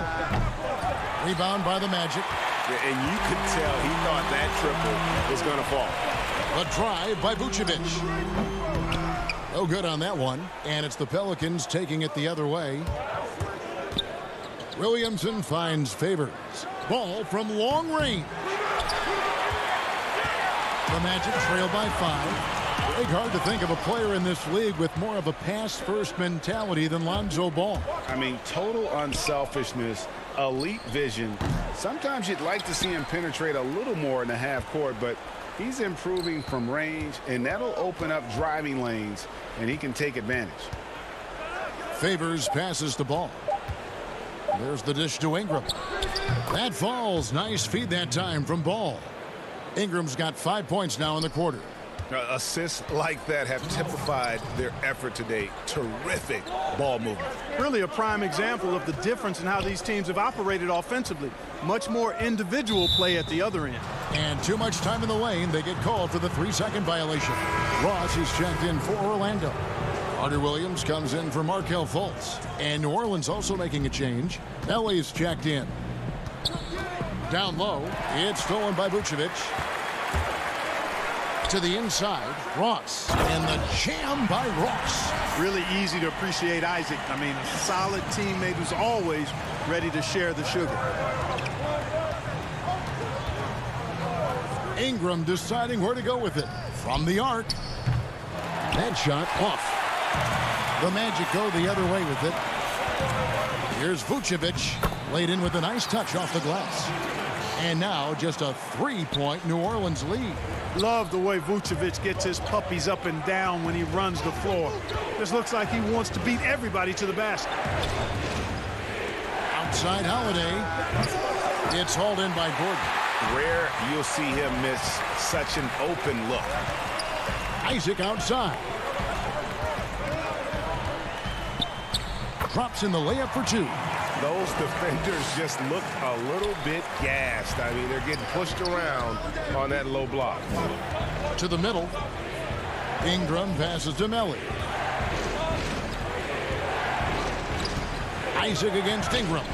Rebound by the Magic. And you could tell he thought that triple was going to fall. A drive by Vucevic. No good on that one. And it's the Pelicans taking it the other way. Williamson finds Favors. Ball from long range. The Magic trail by 5. It's hard to think of a player in this league with more of a pass-first mentality than Lonzo Ball. I mean, total unselfishness, elite vision. Sometimes you'd like to see him penetrate a little more in the half court, but he's improving from range, and that'll open up driving lanes, and he can take advantage. Favors passes the ball. There's the dish to Ingram. That falls. Nice feed that time from Ball. Ingram's got 5 points now in the quarter. Assists like that have typified their effort today. Terrific ball movement. Really a prime example of the difference in how these teams have operated offensively. Much more individual play at the other end. And too much time in the lane. They get called for the 3-second violation. Ross is checked in for Orlando. Carter Williams comes in for Markelle Fultz. And New Orleans also making a change. LA's checked in. Down low. It's stolen by Vucevic. To the inside, Ross, and the jam by Ross. Really easy to appreciate Isaac. I mean, a solid teammate who's always ready to share the sugar. Ingram deciding where to go with it. From the arc. That shot off. The Magic go the other way with it. Here's Vucevic, laid in with a nice touch off the glass. And now just a 3-point New Orleans lead. Love the way Vucevic gets his puppies up and down when he runs the floor. This looks like he wants to beat everybody to the basket. Outside Holiday. It's hauled in by Gordon. Rare you'll see him miss such an open look. Isaac outside. Drops in the layup for 2. Those defenders just look a little bit gassed. I mean, they're getting pushed around on that low block. To the middle. Ingram passes to Melly. Isaac against Ingram.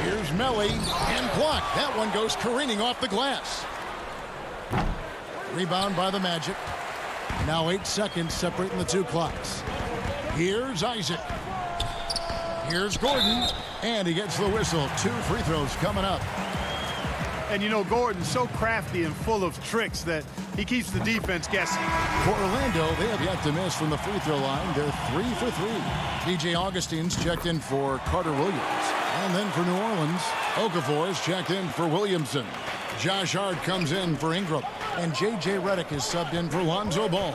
Here's Melly, and blocked. That one goes careening off the glass. Rebound by the Magic. Now 8 seconds separating the 2 clocks. Here's Isaac. Here's Gordon, and he gets the whistle. 2 free throws coming up. And you know, Gordon's so crafty and full of tricks that he keeps the defense guessing. For Orlando, they have yet to miss from the free throw line. They're 3 for 3. DJ Augustine's checked in for Carter Williams. And then for New Orleans, Okafor is checked in for Williamson. Josh Hart comes in for Ingram. And J.J. Redick is subbed in for Lonzo Ball.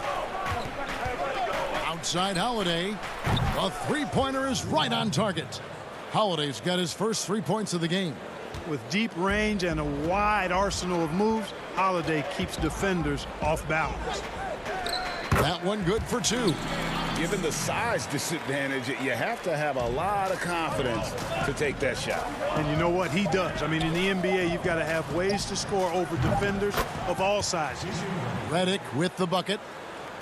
Outside Holiday. A 3-pointer is right on target. Holiday's got his first 3 points of the game. With deep range and a wide arsenal of moves, Holiday keeps defenders off balance. That one good for 2. Given the size disadvantage, you have to have a lot of confidence to take that shot. And you know what? He does. I mean, in the NBA, you've got to have ways to score over defenders of all sizes. Redick with the bucket.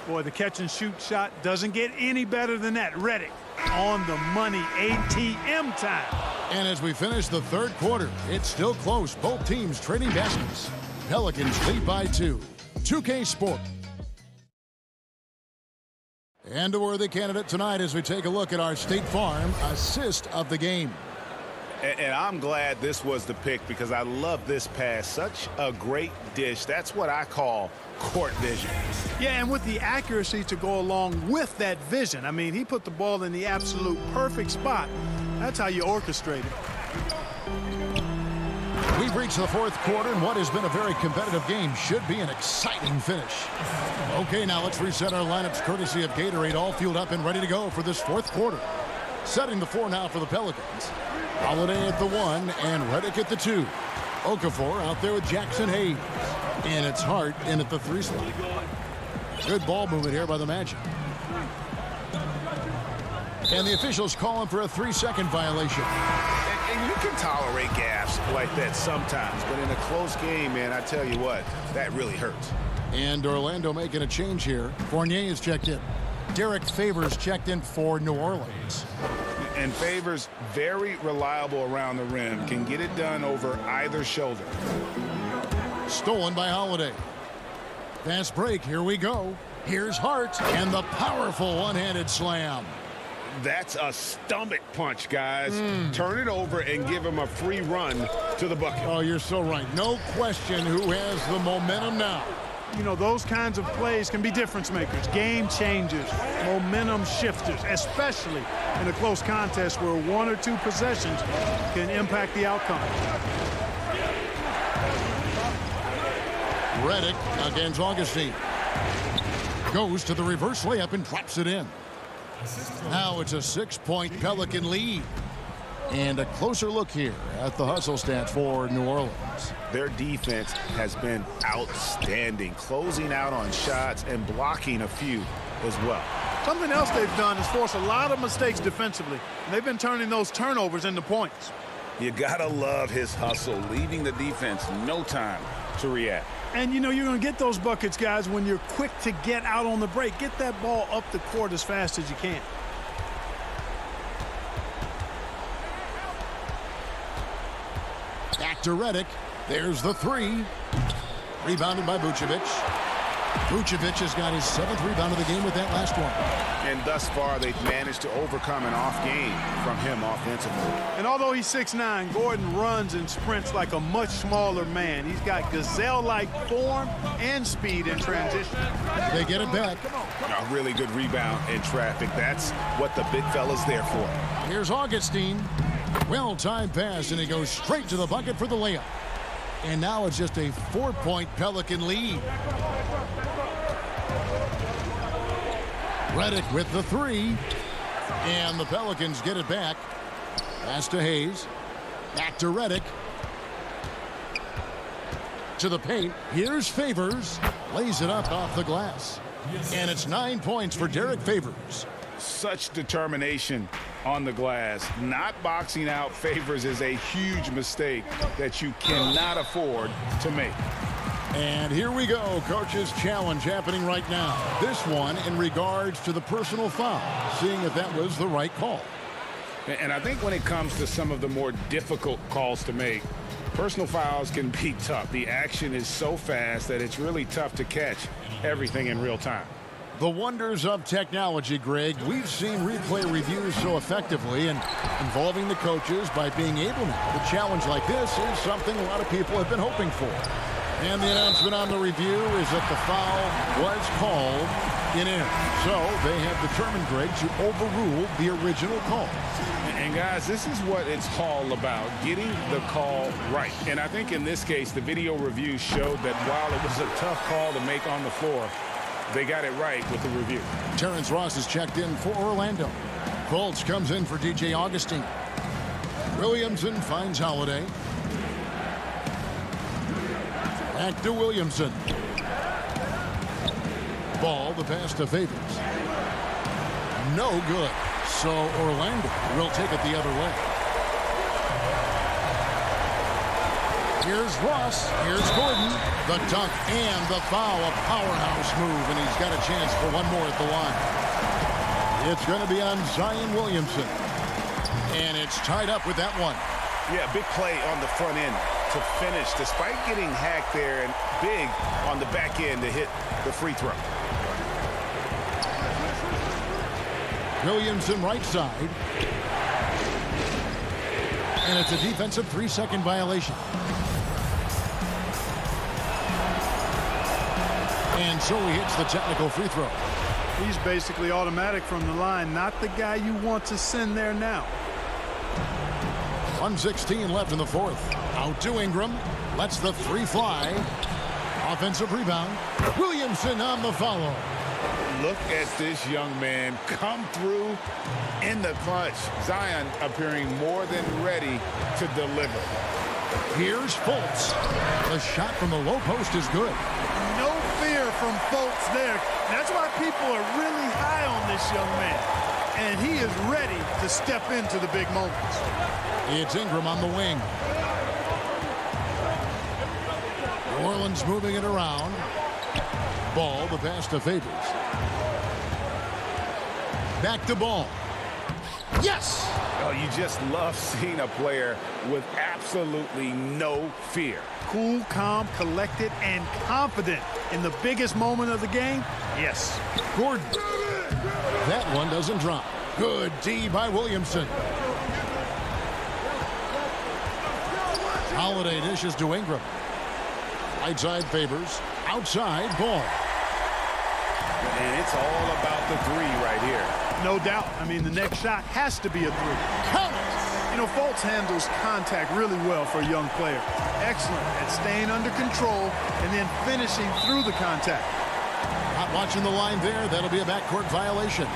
Boy, the catch-and-shoot shot doesn't get any better than that. Redick on the money, ATM time. And as we finish the third quarter, it's still close. Both teams trading baskets. Pelicans lead by 2. 2K Sport. And a worthy candidate tonight as we take a look at our State Farm assist of the game. And I'm glad this was the pick because I love this pass. Such a great dish. That's what I call court vision. Yeah, and with the accuracy to go along with that vision. I mean, he put the ball in the absolute perfect spot. That's how you orchestrate it. We've reached the fourth quarter, and what has been a very competitive game should be an exciting finish. Okay, now let's reset our lineups courtesy of Gatorade, all fueled up and ready to go for this fourth quarter. Setting the 4 now for the Pelicans. Holiday at the 1 and Redick at the 2. Okafor out there with Jackson Hayes. And it's Hart in at the 3 slot. Good ball movement here by the Magic. And the officials calling for a 3-second violation. And you can tolerate gaffes like that sometimes, but in a close game, man, I tell you what, that really hurts. And Orlando making a change here. Fournier is checked in. Derek Favors checked in for New Orleans. And Favors, very reliable around the rim, can get it done over either shoulder. Stolen by Holiday. Fast break, here we go. Here's Hart and the powerful one-handed slam. That's a stomach punch, guys. Turn it over and give him a free run to the bucket. Oh, you're so right. No question who has the momentum now. You know, those kinds of plays can be difference makers, game changers, momentum shifters, especially in a close contest where 1 or 2 possessions can impact the outcome. Redick against Augustine. Goes to the reverse layup and drops it in. Now it's a 6-point Pelican lead. And a closer look here at the hustle stats for New Orleans. Their defense has been outstanding, closing out on shots and blocking a few as well. Something else they've done is force a lot of mistakes defensively. They've been turning those turnovers into points. You gotta love his hustle, leaving the defense no time to react. And you know you're going to get those buckets, guys, when you're quick to get out on the break. Get that ball up the court as fast as you can. Back to Redick. There's the 3. Rebounded by Vucevic. Vucevic has got his 7th rebound of the game with that last one. And thus far, they've managed to overcome an off game from him offensively. And although he's 6'9", Gordon runs and sprints like a much smaller man. He's got gazelle-like form and speed in transition. They get it back. A really good rebound in traffic. That's what the big fella's there for. Here's Augustine. Well-timed pass, and he goes straight to the bucket for the layup. And now it's just a 4-point Pelican lead. Redick with the 3. And the Pelicans get it back. Pass to Hayes. Back to Redick. To the paint. Here's Favors. Lays it up off the glass. And it's 9 points for Derek Favors. Such determination on the glass. Not boxing out Favors is a huge mistake that you cannot afford to make. And here we go. Coach's challenge happening right now. This one in regards to the personal foul. Seeing if that was the right call. And I think when it comes to some of the more difficult calls to make, personal fouls can be tough. The action is so fast that it's really tough to catch everything in real time. The wonders of technology, Greg. We've seen replay reviews so effectively and involving the coaches by being able to challenge like this is something a lot of people have been hoping for. And the announcement on the review is that the foul was called in error. So they have determined, Greg, to overrule the original call. And guys, this is what it's all about, getting the call right. And I think in this case, the video review showed that while it was a tough call to make on the floor, they got it right with the review. Terrence Ross is checked in for Orlando. Fultz comes in for DJ Augustine. Williamson finds Holiday. Back to Williamson. Ball, the pass to Favors. No good. So Orlando will take it the other way. Here's Ross. Here's Gordon. The dunk and the foul. A powerhouse move, and he's got a chance for one more at the line. It's going to be on Zion Williamson. And it's tied up with that one. Yeah, big play on the front end to finish, despite getting hacked there, and big on the back end to hit the free throw. Williamson right side. And it's a defensive 3-second violation. And so he hits the technical free throw. He's basically automatic from the line, not the guy you want to send there now. 1:16 left in the fourth. Out to Ingram. Lets the three fly. Offensive rebound. Williamson on the follow. Look at this young man come through in the clutch. Zion appearing more than ready to deliver. Here's Fultz. The shot from the low post is good. No fear from Fultz there. That's why people are really high on this young man. And he is ready to step into the big moments. It's Ingram on the wing. New Orleans moving it around. Ball, the pass to Favors. Back to Ball. Yes! Oh, you just love seeing a player with absolutely no fear. Cool, calm, collected, and confident in the biggest moment of the game. Yes. Gordon. That one doesn't drop. Good D by Williamson. Holiday dishes to Ingram. Right side Favors. Outside Ball. And it's all about the three right here. No doubt. I mean, the next shot has to be a three. Count it! You know, Fultz handles contact really well for a young player. Excellent at staying under control and then finishing through the contact. Not watching the line there. That'll be a backcourt violation.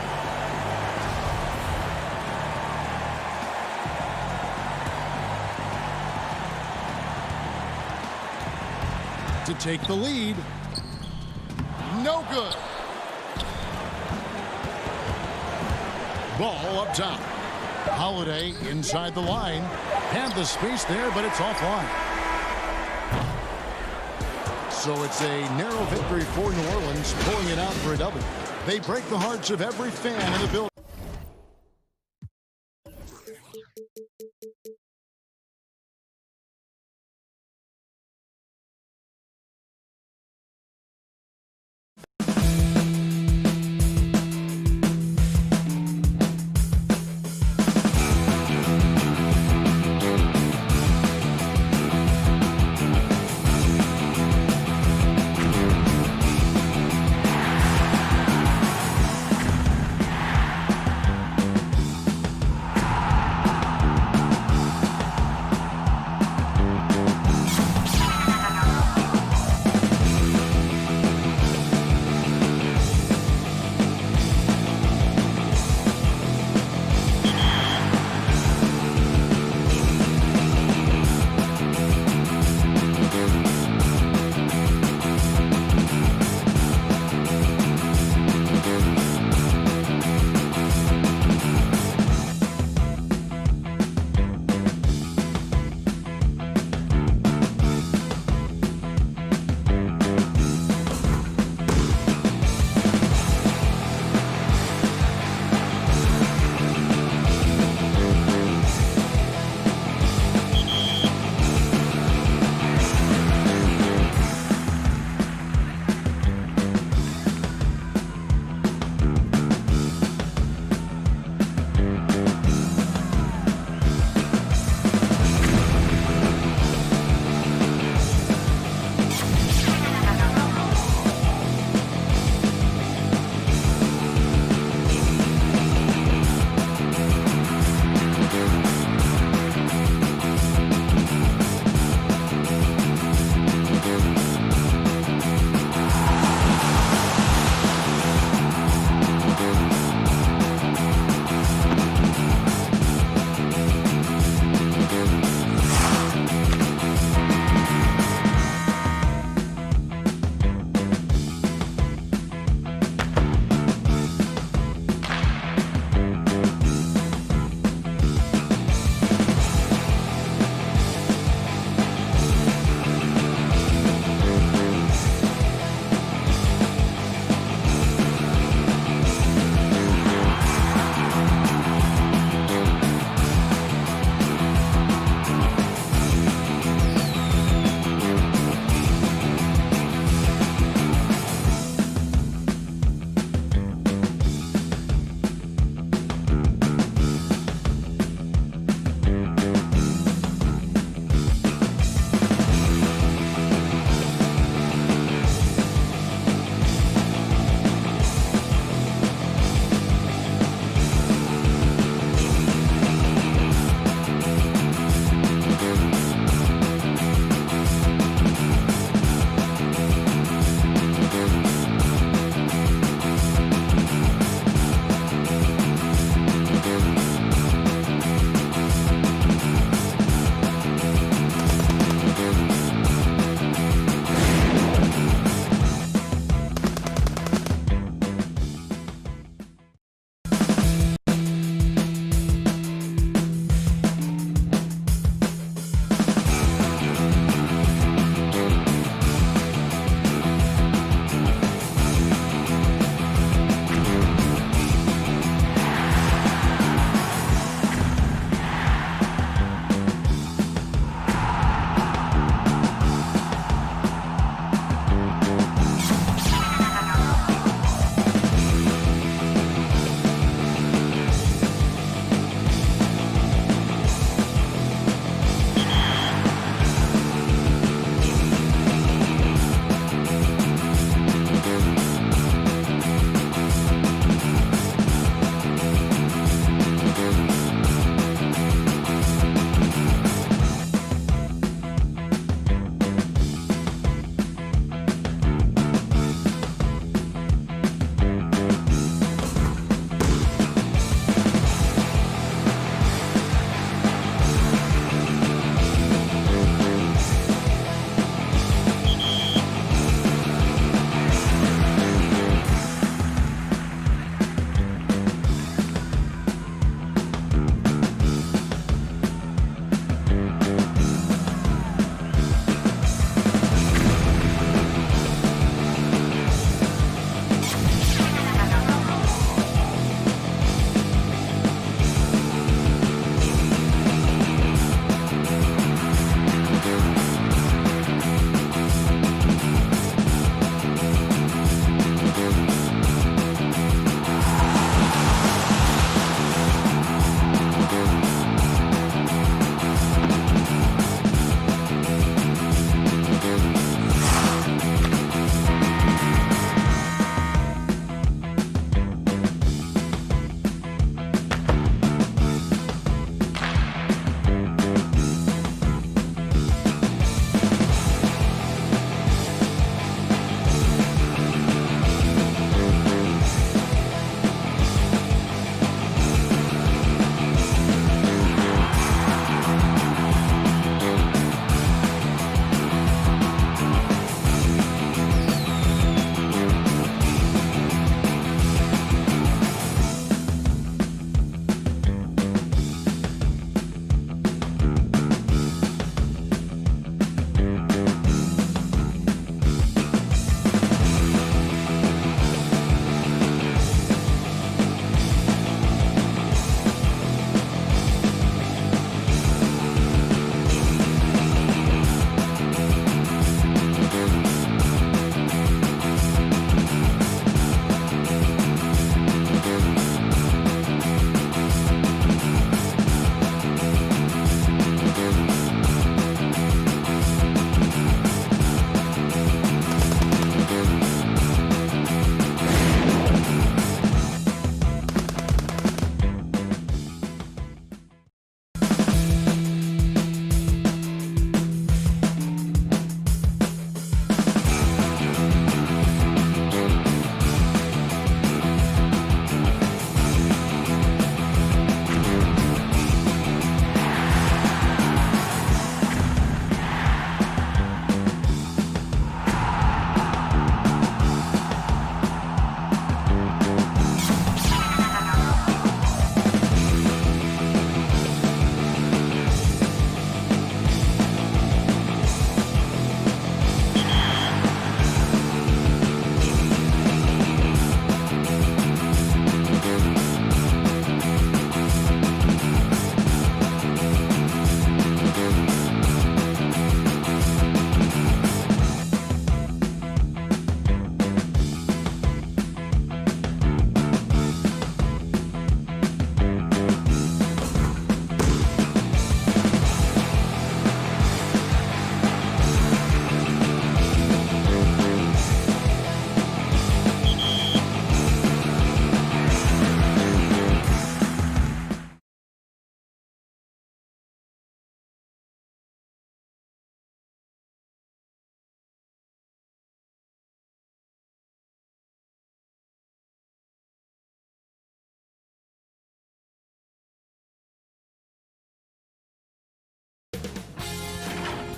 To take the lead. No good. Ball up top. Holiday inside the line. Had the space there, but it's offline. So it's a narrow victory for New Orleans, pulling it out for a double. They break the hearts of every fan in the building.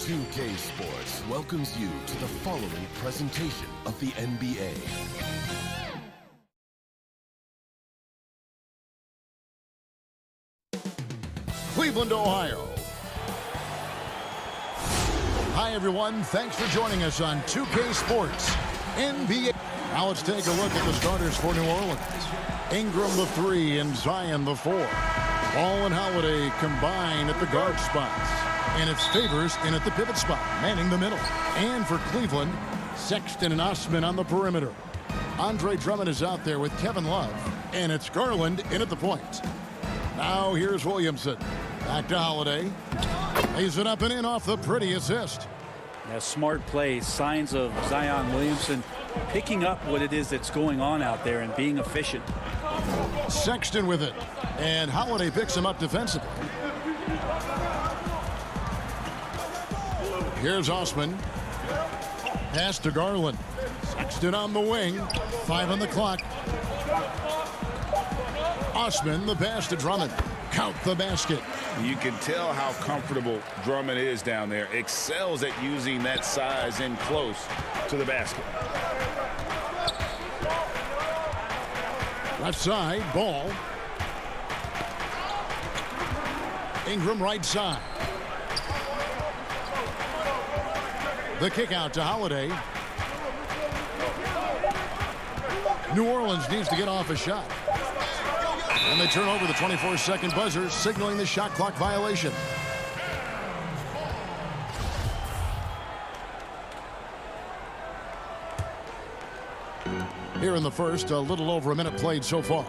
2K Sports welcomes you to the following presentation of the NBA. Cleveland, Ohio. Hi, everyone. Thanks for joining us on 2K Sports NBA. Now let's take a look at the starters for New Orleans. Ingram the 3 and Zion the 4. Ball and Holiday combine at the guard spots. And it's Favors in at the pivot spot, manning the middle. And for Cleveland, Sexton and Osman on the perimeter. Andre Drummond is out there with Kevin Love. And it's Garland in at the point. Now here's Williamson. Back to Holiday. Lays it up and in off the pretty assist. A smart play, signs of Zion Williamson picking up what it is that's going on out there and being efficient. Sexton with it. And Holiday picks him up defensively. Here's Osman. Pass to Garland. Sexton on the wing. 5 on the clock. Osman, the pass to Drummond. Count the basket. You can tell how comfortable Drummond is down there. Excels at using that size in close to the basket. Left side, Ball. Ingram right side. The kick out to Holiday. New Orleans needs to get off a shot. And they turn over the 24-second buzzer, signaling the shot clock violation. Here in the first, a little over a minute played so far.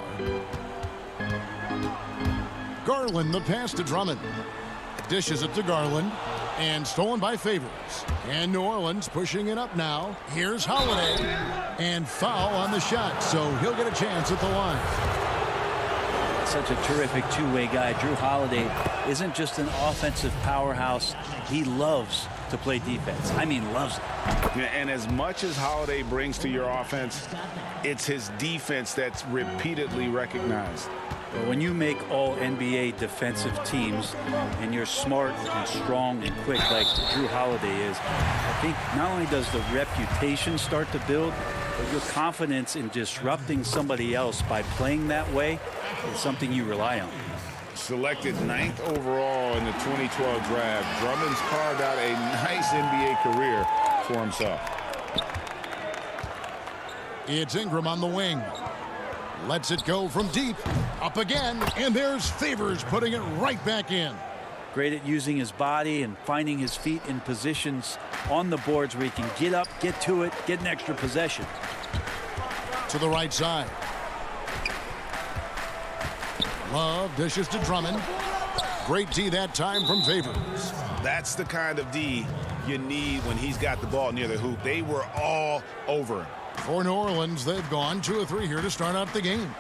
Garland, the pass to Drummond. Dishes it to Garland. And stolen by Favors. And New Orleans pushing it up now. Here's Holiday. And foul on the shot, so he'll get a chance at the line. Such a terrific two-way guy. Drew Holiday isn't just an offensive powerhouse. He loves to play defense. I mean, loves it. And as much as Holiday brings to your offense, it's his defense that's repeatedly recognized. But when you make all NBA defensive teams and you're smart and strong and quick like Drew Holiday is, I think not only does the reputation start to build, but your confidence in disrupting somebody else by playing that way is something you rely on. Selected 9th overall in the 2012 draft, Drummond's carved out a nice NBA career for himself. It's Ingram on the wing. Lets it go from deep. Up again, and there's Favors putting it right back in. Great at using his body and finding his feet in positions on the boards where he can get up, get to it, get an extra possession. To the right side. Love dishes to Drummond. Great D that time from Favors. That's the kind of D you need when he's got the ball near the hoop. They were all over him. For New Orleans, they've gone 2 of 3 here to start out the game.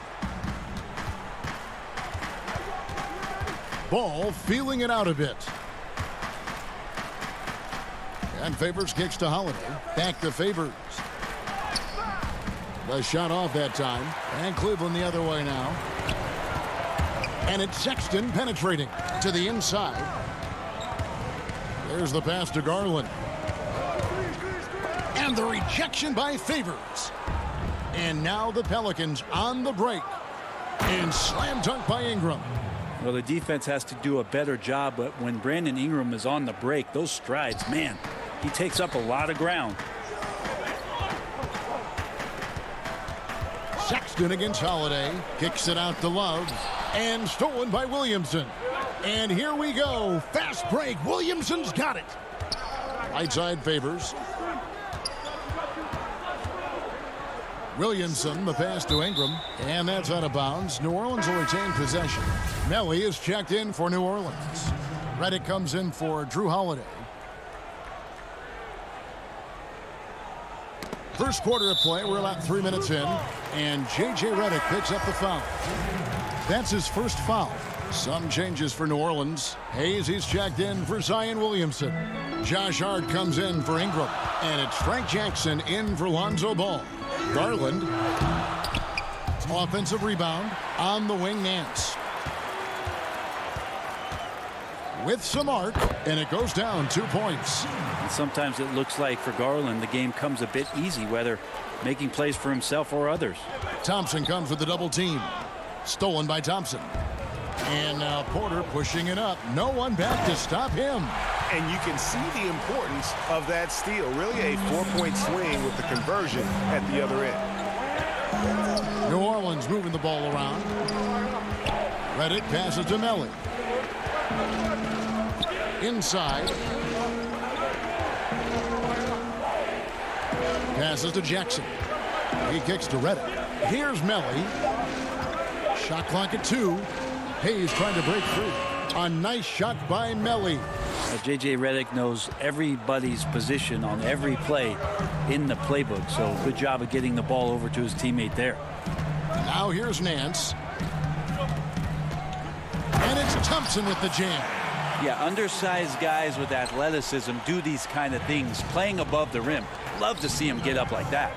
Ball feeling it out a bit. And Favors kicks to Holiday. Back to Favors. The shot off that time. And Cleveland the other way now. And it's Sexton penetrating to the inside. There's the pass to Garland. And the rejection by Favors. And now the Pelicans on the break. And slam dunk by Ingram. Well, the defense has to do a better job, but when Brandon Ingram is on the break, those strides, man, he takes up a lot of ground. Sexton against Holiday. Kicks it out to Love. And stolen by Williamson. And here we go. Fast break. Williamson's got it. Right side Favors. Williamson, the pass to Ingram. And that's out of bounds. New Orleans will retain possession. Melly is checked in for New Orleans. Reddick comes in for Drew Holiday. First quarter of play. We're about 3 minutes in. And J.J. Reddick picks up the foul. That's his first foul. Some changes for New Orleans. Hayes, he's checked in for Zion Williamson. Josh Hart comes in for Ingram. And it's Frank Jackson in for Lonzo Ball. Garland. Offensive rebound on the wing, Nance. with some arc, and it goes down 2 points. And sometimes it looks like for Garland the game comes a bit easy, whether making plays for himself or others. Thompson comes with the double team. Stolen by Thompson. And now Porter pushing it up. No one back to stop him. And you can see the importance of that steal. Really a 4-point swing with the conversion at the other end. New Orleans moving the ball around. Redick passes to Melly. Inside. Passes to Jackson. He kicks to Redick. Here's Melly. Shot clock at 2. Hayes trying to break free. A nice shot by Melly. J.J. Redick knows everybody's position on every play in the playbook, so good job of getting the ball over to his teammate there. Now here's Nance. And it's Thompson with the jam. Yeah, undersized guys with athleticism do these kind of things, playing above the rim. Love to see him get up like that.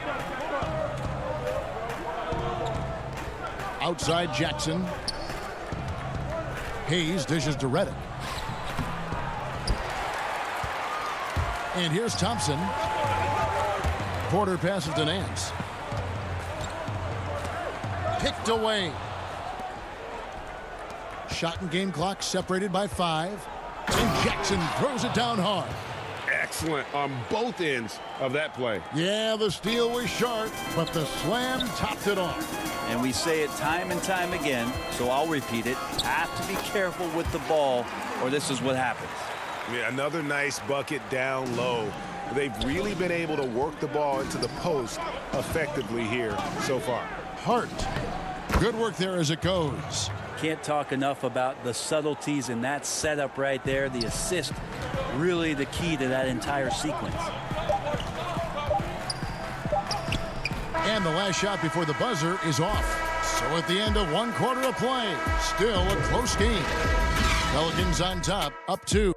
Outside Jackson. Hayes dishes to Redick. And here's Thompson. Porter passes to Nance. Picked away. Shot and game clock separated by 5. And Jackson throws it down hard. Excellent on both ends of that play. Yeah, the steal was sharp, but the slam topped it off. And we say it time and time again, so I'll repeat it. Have to be careful with the ball, or this is what happens. Yeah, another nice bucket down low. They've really been able to work the ball into the post effectively here so far. Hart. Good work there as it goes. Can't talk enough about the subtleties in that setup right there. The assist, really the key to that entire sequence. And the last shot before the buzzer is off. So at the end of 1 quarter of play, still a close game. Pelicans on top, up 2.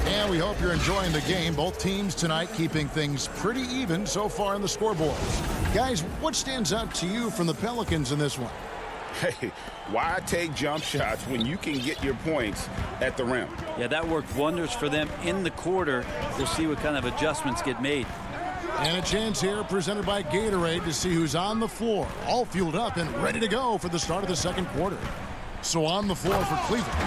And we hope you're enjoying the game. Both teams tonight keeping things pretty even so far on the scoreboard. Guys, what stands out to you from the Pelicans in this one? Hey, why take jump shots when you can get your points at the rim? Yeah, that worked wonders for them in the quarter. We'll see what kind of adjustments get made. And a chance here presented by Gatorade to see who's on the floor, all fueled up and ready to go for the start of the second quarter. So on the floor for Cleveland,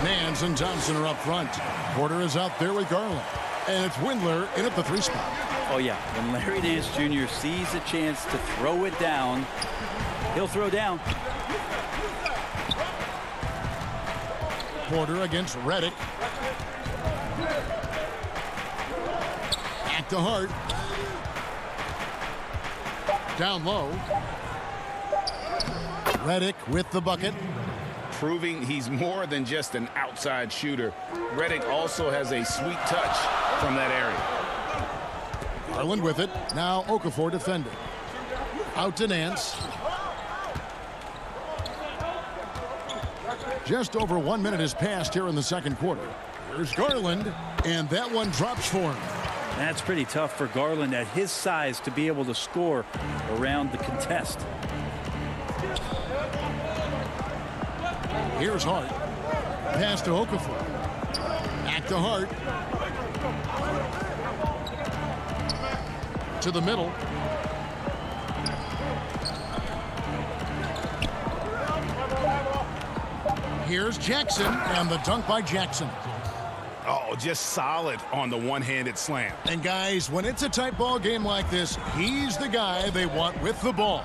Nance and Thompson are up front. Porter is out there with Garland. And it's Windler in at the 3 spot. Oh, yeah. When Larry Nance Jr. sees a chance to throw it down, he'll throw down. Porter against Redick. Back to Hart. Down low. Redick with the bucket. Proving he's more than just an outside shooter. Redick also has a sweet touch from that area. Garland with it. Now Okafor defending. Out to Nance. Just over 1 minute has passed here in the second quarter. Here's Garland, and that one drops for him. That's pretty tough for Garland at his size to be able to score around the contest. Here's Hart. Pass to Okafor. Back to Hart. To the middle. Here's Jackson, and the dunk by Jackson. Oh, just solid on the one-handed slam. And guys, when it's a tight ball game like this, he's the guy they want with the ball.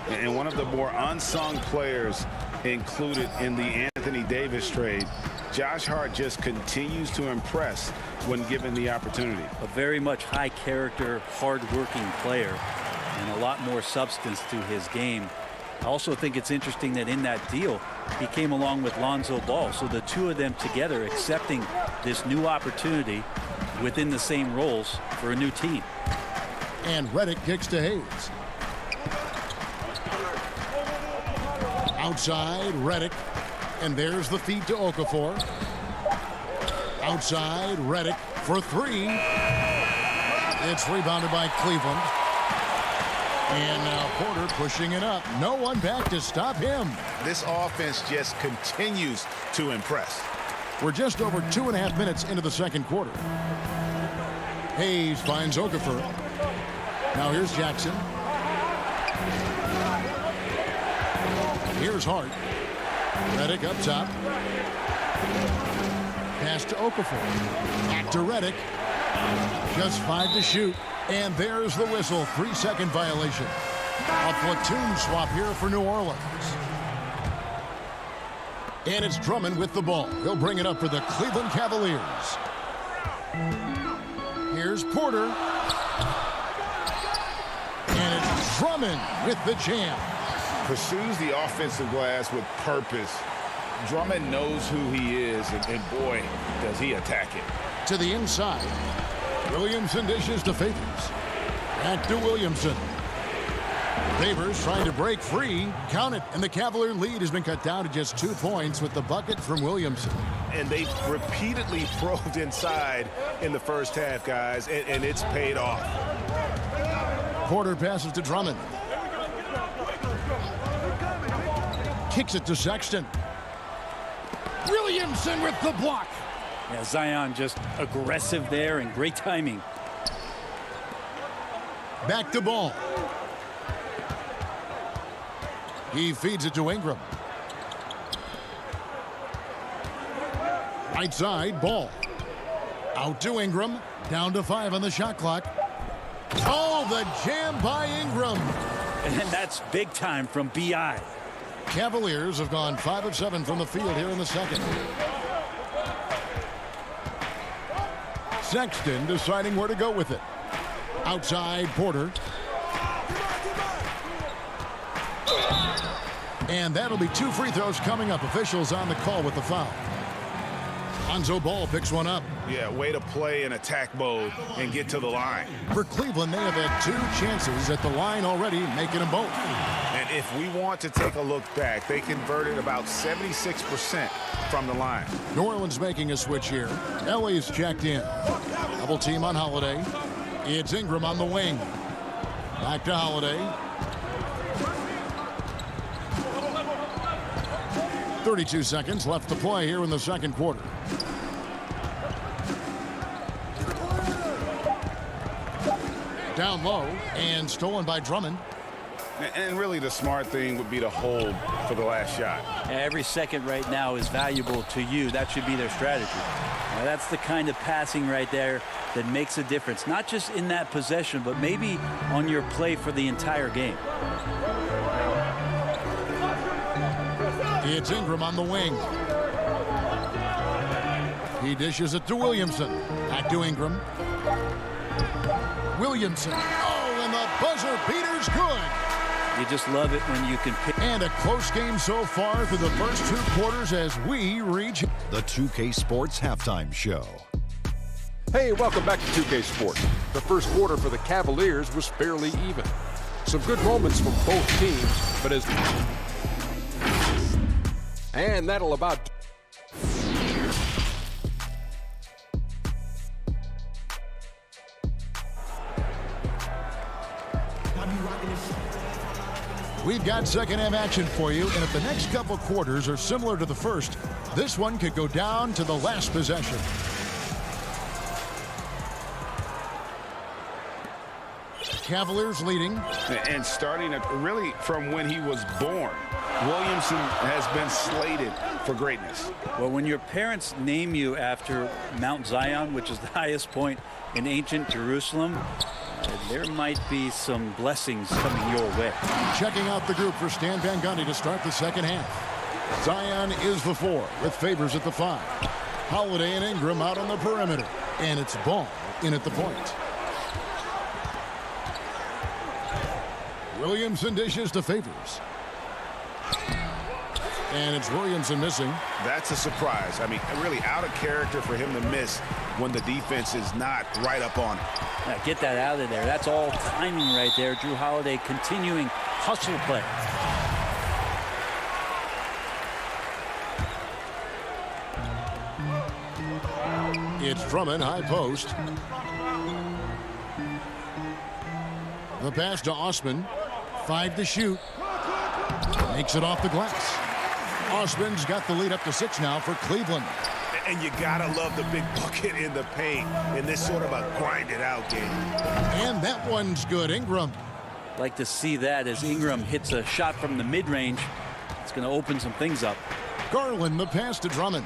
And one of the more unsung players included in the Anthony Davis trade, Josh Hart just continues to impress when given the opportunity. A very much high character, hard-working player, and a lot more substance to his game. I also think it's interesting that in that deal, he came along with Lonzo Ball. So the two of them together accepting this new opportunity within the same roles for a new team. And Redick kicks to Hayes. Outside, Redick. And there's the feed to Okafor. Outside, Redick for 3. It's rebounded by Cleveland. And now Porter pushing it up. No one back to stop him. This offense just continues to impress. We're just over 2.5 minutes into the second quarter. Hayes finds Okafor. Now here's Jackson. Here's Hart. Redick up top. Pass to Okafor. Back to Redick. Just 5 to shoot. And there's the whistle. 3-second violation. A platoon swap here for New Orleans. And it's Drummond with the ball. He'll bring it up for the Cleveland Cavaliers. Here's Porter. And it's Drummond with the jam. Pursues the offensive glass with purpose. Drummond knows who he is, and boy, does he attack it. To the inside. Williamson dishes to Favors. Back to Williamson. Favors trying to break free. Count it. And the Cavalier lead has been cut down to just 2 points with the bucket from Williamson. And they've repeatedly probed inside in the first half, guys, and it's paid off. Porter passes to Drummond. Kicks it to Sexton. Williamson with the block. Yeah, Zion just aggressive there and great timing. Back to Ball. He feeds it to Ingram. Right side, Ball. Out to Ingram. Down to 5 on the shot clock. Oh, the jam by Ingram. And that's big time from B.I. Cavaliers have gone 5 of 7 from the field here in the second. Sexton deciding where to go with it. Outside, Porter. And that'll be 2 free throws coming up. Officials on the call with the foul. Lonzo Ball picks one up. Yeah, way to play in attack mode and get to the line. For Cleveland, they have had 2 chances at the line already, making them both. And if we want to take a look back, they converted about 76% from the line. New Orleans making a switch here. LA's checked in. Double team on Holiday. It's Ingram on the wing. Back to Holiday. 32 seconds left to play here in the second quarter. Down low and stolen by Drummond. And really the smart thing would be to hold for the last shot. Every second right now is valuable to you. That should be their strategy. Now, that's the kind of passing right there that makes a difference, not just in that possession, but maybe on your play for the entire game. It's Ingram on the wing. He dishes it to Williamson. Back to Ingram. Williamson. Oh, and the buzzer beater's good. You just love it when you can pick. And a close game so far through the first 2 quarters as we reach the 2K Sports Halftime Show. Hey, welcome back to 2K Sports. The first quarter for the Cavaliers was fairly even. Some good moments from both teams, but as... And that'll about... We've got second half action for you, and if the next couple quarters are similar to the first, this one could go down to the last possession. Cavaliers leading. And starting really from when he was born, Williamson has been slated for greatness. Well, when your parents name you after Mount Zion, which is the highest point in ancient Jerusalem, there might be some blessings coming your way. Checking out the group for Stan Van Gundy to start the second half. Zion is the 4 with Favors at the 5. Holiday and Ingram out on the perimeter. And it's Ball in at the point. Williamson dishes to Favors. And it's Williamson missing. That's a surprise. I mean, really out of character for him to miss when the defense is not right up on him. Now get that out of there. That's all timing right there. Drew Holiday continuing hustle play. It's Drummond, high post. The pass to Osman. 5 to shoot. Makes it off the glass. Osman's got the lead up to 6 now for Cleveland. And you gotta love the big bucket in the paint in this sort of a grind-it-out game. And that one's good. Ingram. Like to see that as Ingram hits a shot from the mid-range. It's going to open some things up. Garland, the pass to Drummond.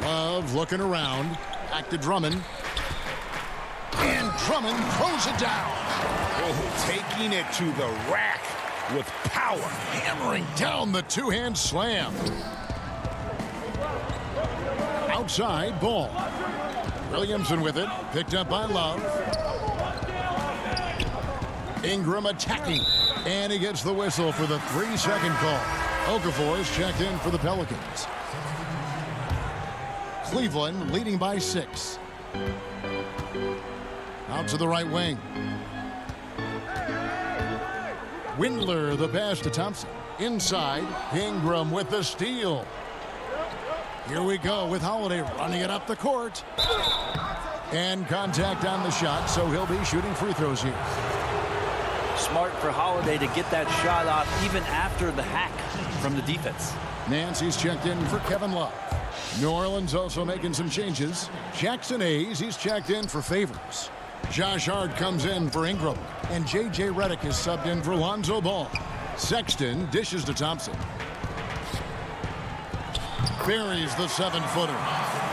Love looking around. Back to Drummond. And Drummond throws it down. Oh, taking it to the rack with power. Hammering down the two-hand slam. Outside ball. Williamson with it. Picked up by Love. Ingram attacking. And he gets the whistle for the 3-second call. Okafor is checked in for the Pelicans. Cleveland leading by 6. Out to the right wing. Windler, the pass to Thompson. Inside, Ingram with the steal. Here we go with Holiday running it up the court. And contact on the shot, so he'll be shooting free throws here. Smart for Holiday to get that shot off even after the hack from the defense. Nancy's checked in for Kevin Love. New Orleans also making some changes. Jackson Hayes, he's checked in for Favors. Josh Hart comes in for Ingram. And J.J. Redick is subbed in for Lonzo Ball. Sexton dishes to Thompson. Buries the 7-footer.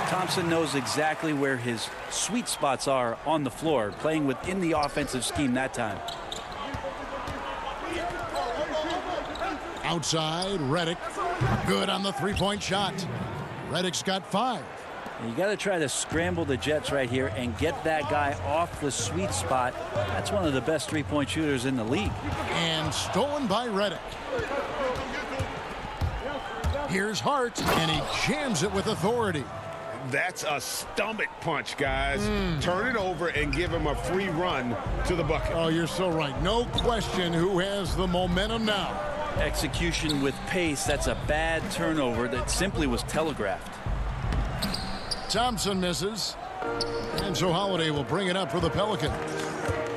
Thompson knows exactly where his sweet spots are on the floor, playing within the offensive scheme that time. Outside, Redick. Good on the three-point shot. Redick's got 5. You got to try to scramble the Jets right here and get that guy off the sweet spot. That's one of the best three-point shooters in the league. And stolen by Redick. Here's Hart, and he jams it with authority. That's a stomach punch, guys. Turn it over and give him a free run to the bucket. Oh, you're so right. No question who has the momentum now. Execution with pace. That's a bad turnover that simply was telegraphed. Thompson misses. And so Holiday will bring it up for the Pelicans.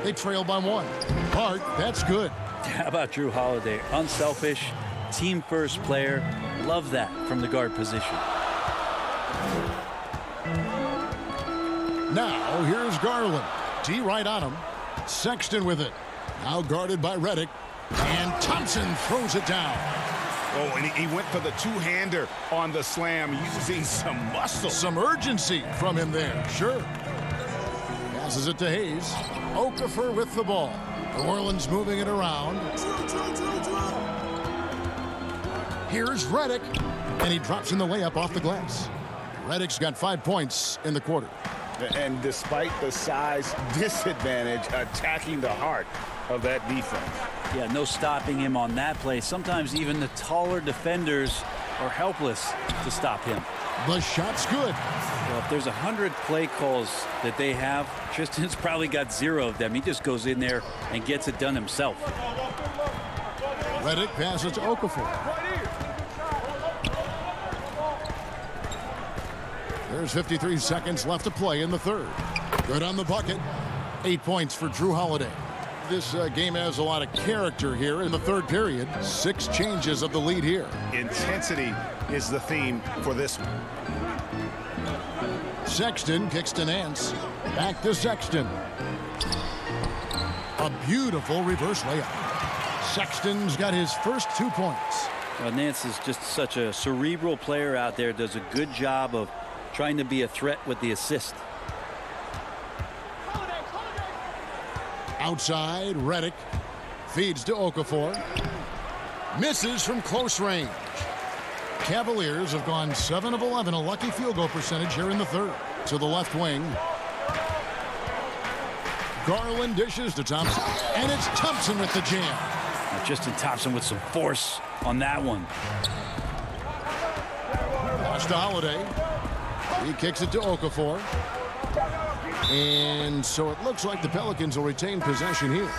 They trail by 1. Hart, that's good. How about Drew Holiday? Unselfish, team-first player. Love that from the guard position. Now, here's Garland. D right on him. Sexton with it. Now guarded by Redick. And Thompson throws it down. Oh, and he went for the two-hander on the slam, using some muscle. Some urgency from him there, sure. Passes it to Hayes. Okafor with the ball. New Orleans moving it around. Here's Redick. And he drops in the layup off the glass. Redick's got 5 points in the quarter. And despite the size disadvantage, attacking the heart of that defense. Yeah, no stopping him on that play. Sometimes even the taller defenders are helpless to stop him. The shot's good. Well, if there's 100 play calls that they have, Tristan's probably got 0 of them. He just goes in there and gets it done himself. Redick passes to Okafor. There's 53 seconds left to play in the third. Good on the bucket. 8 points for Drew Holiday. This game has a lot of character here in the third period. 6 changes of the lead here. Intensity is the theme for this one. Sexton kicks to Nance. Back to Sexton. A beautiful reverse layup. Sexton's got his first 2 points. Well, Nance is just such a cerebral player out there. Does a good job of trying to be a threat with the assist. Outside, Redick feeds to Okafor. Misses from close range. Cavaliers have gone 7 of 11, a lucky field goal percentage here in the third. To the left wing. Garland dishes to Thompson. And it's Thompson with the jam. Now Justin Thompson with some force on that one. Pass to Holiday. He kicks it to Okafor. And so it looks like the Pelicans will retain possession here.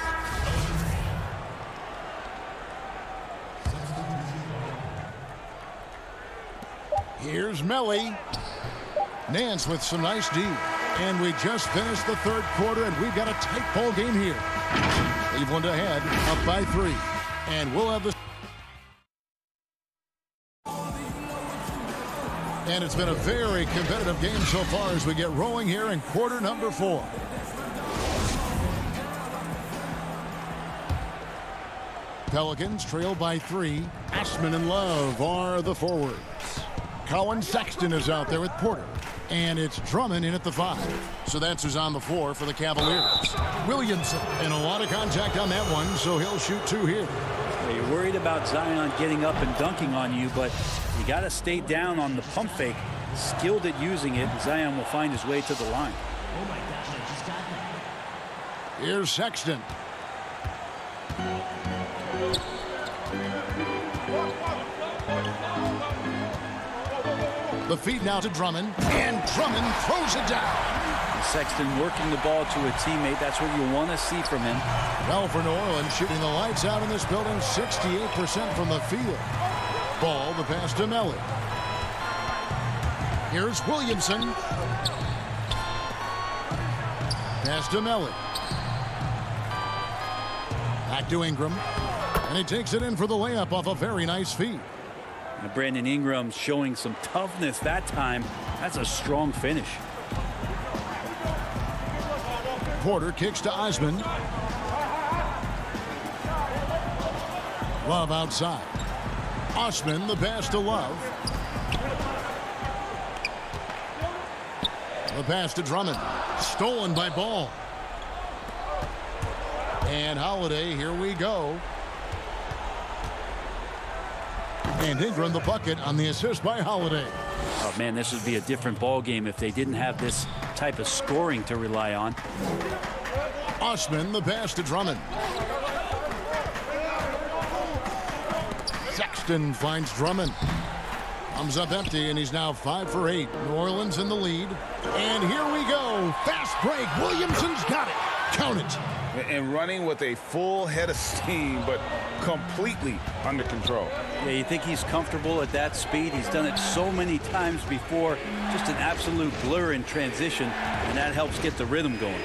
Here's Melly. Nance with some nice D. And we just finished the third quarter, and we've got a tight ball game here. Cleveland ahead, up by 3. And we'll have the... And it's been a very competitive game so far as we get rolling here in quarter number 4. Pelicans trail by 3. Ashman and Love are the forwards. Colin Sexton is out there with Porter. And it's Drummond in at the 5. So that's who's on the floor for the Cavaliers. Williamson, and a lot of contact on that one, so he'll shoot 2 here. Well, you're worried about Zion getting up and dunking on you, but you got to stay down on the pump fake. Skilled at using it, Zion will find his way to the line. Here's Sexton. The feed now to Drummond, and Drummond throws it down. Sexton working the ball to a teammate. That's what you want to see from him. Well, for New Orleans, shooting the lights out in this building, 68% from the field. Ball, the pass to Melly. Here's Williamson. Pass to Melly. Back to Ingram. And he takes it in for the layup off a very nice feed. And Brandon Ingram showing some toughness that time. That's a strong finish. Porter kicks to Osman. Love outside. Osman, the pass to Love. The pass to Drummond. Stolen by Ball. And Holiday, here we go. And Ingram the bucket on the assist by Holiday. Oh, man, this would be a different ball game if they didn't have this type of scoring to rely on. Osman, the pass to Drummond. Sexton finds Drummond. Comes up empty, and he's now 5 for 8. New Orleans in the lead. And here we go. Fast break. Williamson's got it. Count it. And running with a full head of steam, but completely under control. Yeah, you think he's comfortable at that speed? He's done it so many times before. Just an absolute blur in transition, and that helps get the rhythm going.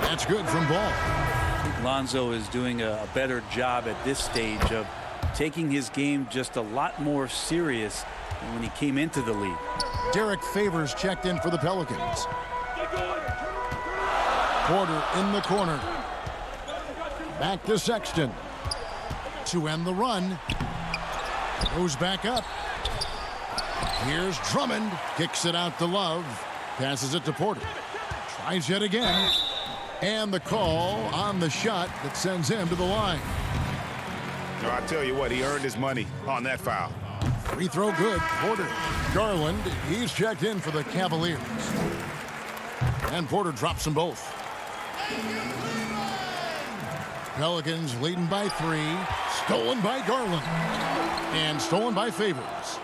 That's good from Ball. I think Lonzo is doing a better job at this stage of taking his game just a lot more serious than when he came into the league. Derek Favors checked in for the Pelicans. Porter in the corner. Back to Sexton. To end the run. Goes back up. Here's Drummond. Kicks it out to Love. Passes it to Porter. Tries yet again. And the call on the shot that sends him to the line. No, I tell you what, he earned his money on that foul. Free throw good. Porter. Garland, he's checked in for the Cavaliers. And Porter drops them both. Pelicans leading by 3. Stolen by Garland. And stolen by Favors.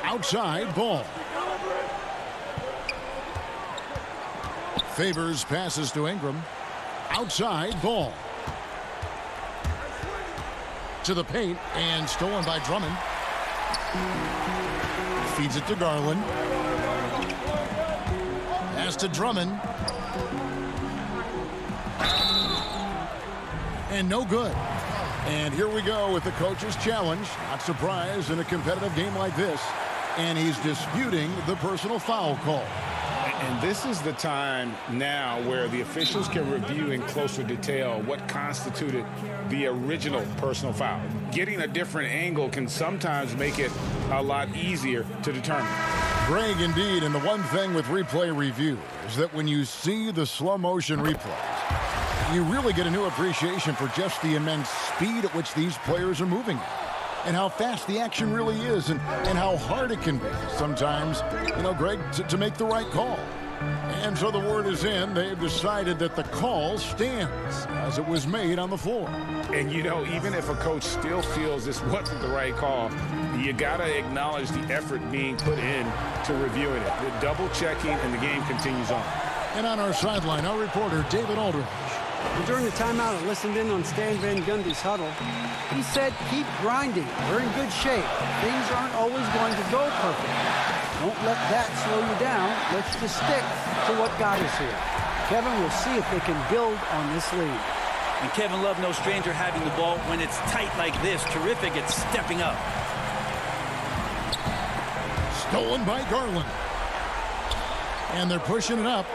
Outside, Ball. Favors passes to Ingram. Outside, Ball. To the paint, and stolen by Drummond. Feeds it to Garland. Pass to Drummond. And no good. And here we go with the coach's challenge. Not surprised in a competitive game like this. And he's disputing the personal foul call. And this is the time now where the officials can review in closer detail what constituted the original personal foul. Getting a different angle can sometimes make it a lot easier to determine. Greg, indeed, and the one thing with replay review is that when you see the slow motion replays, you really get a new appreciation for just the immense speed at which these players are moving at. And how fast the action really is, and how hard it can be sometimes, Greg, to make the right call. And so the word is in. They've decided that the call stands as it was made on the floor. And, even if a coach still feels this wasn't the right call, you got to acknowledge the effort being put in to reviewing it. The double checking, and the game continues on. And on our sideline, our reporter, David Aldridge. And during the timeout, I listened in on Stan Van Gundy's huddle. He said, keep grinding. We're in good shape. Things aren't always going to go perfect. Don't let that slow you down. Let's just stick to what got us here. Kevin, will see if they can build on this lead. And Kevin Love, no stranger having the ball when it's tight like this. Terrific at stepping up. Stolen by Garland. And they're pushing it up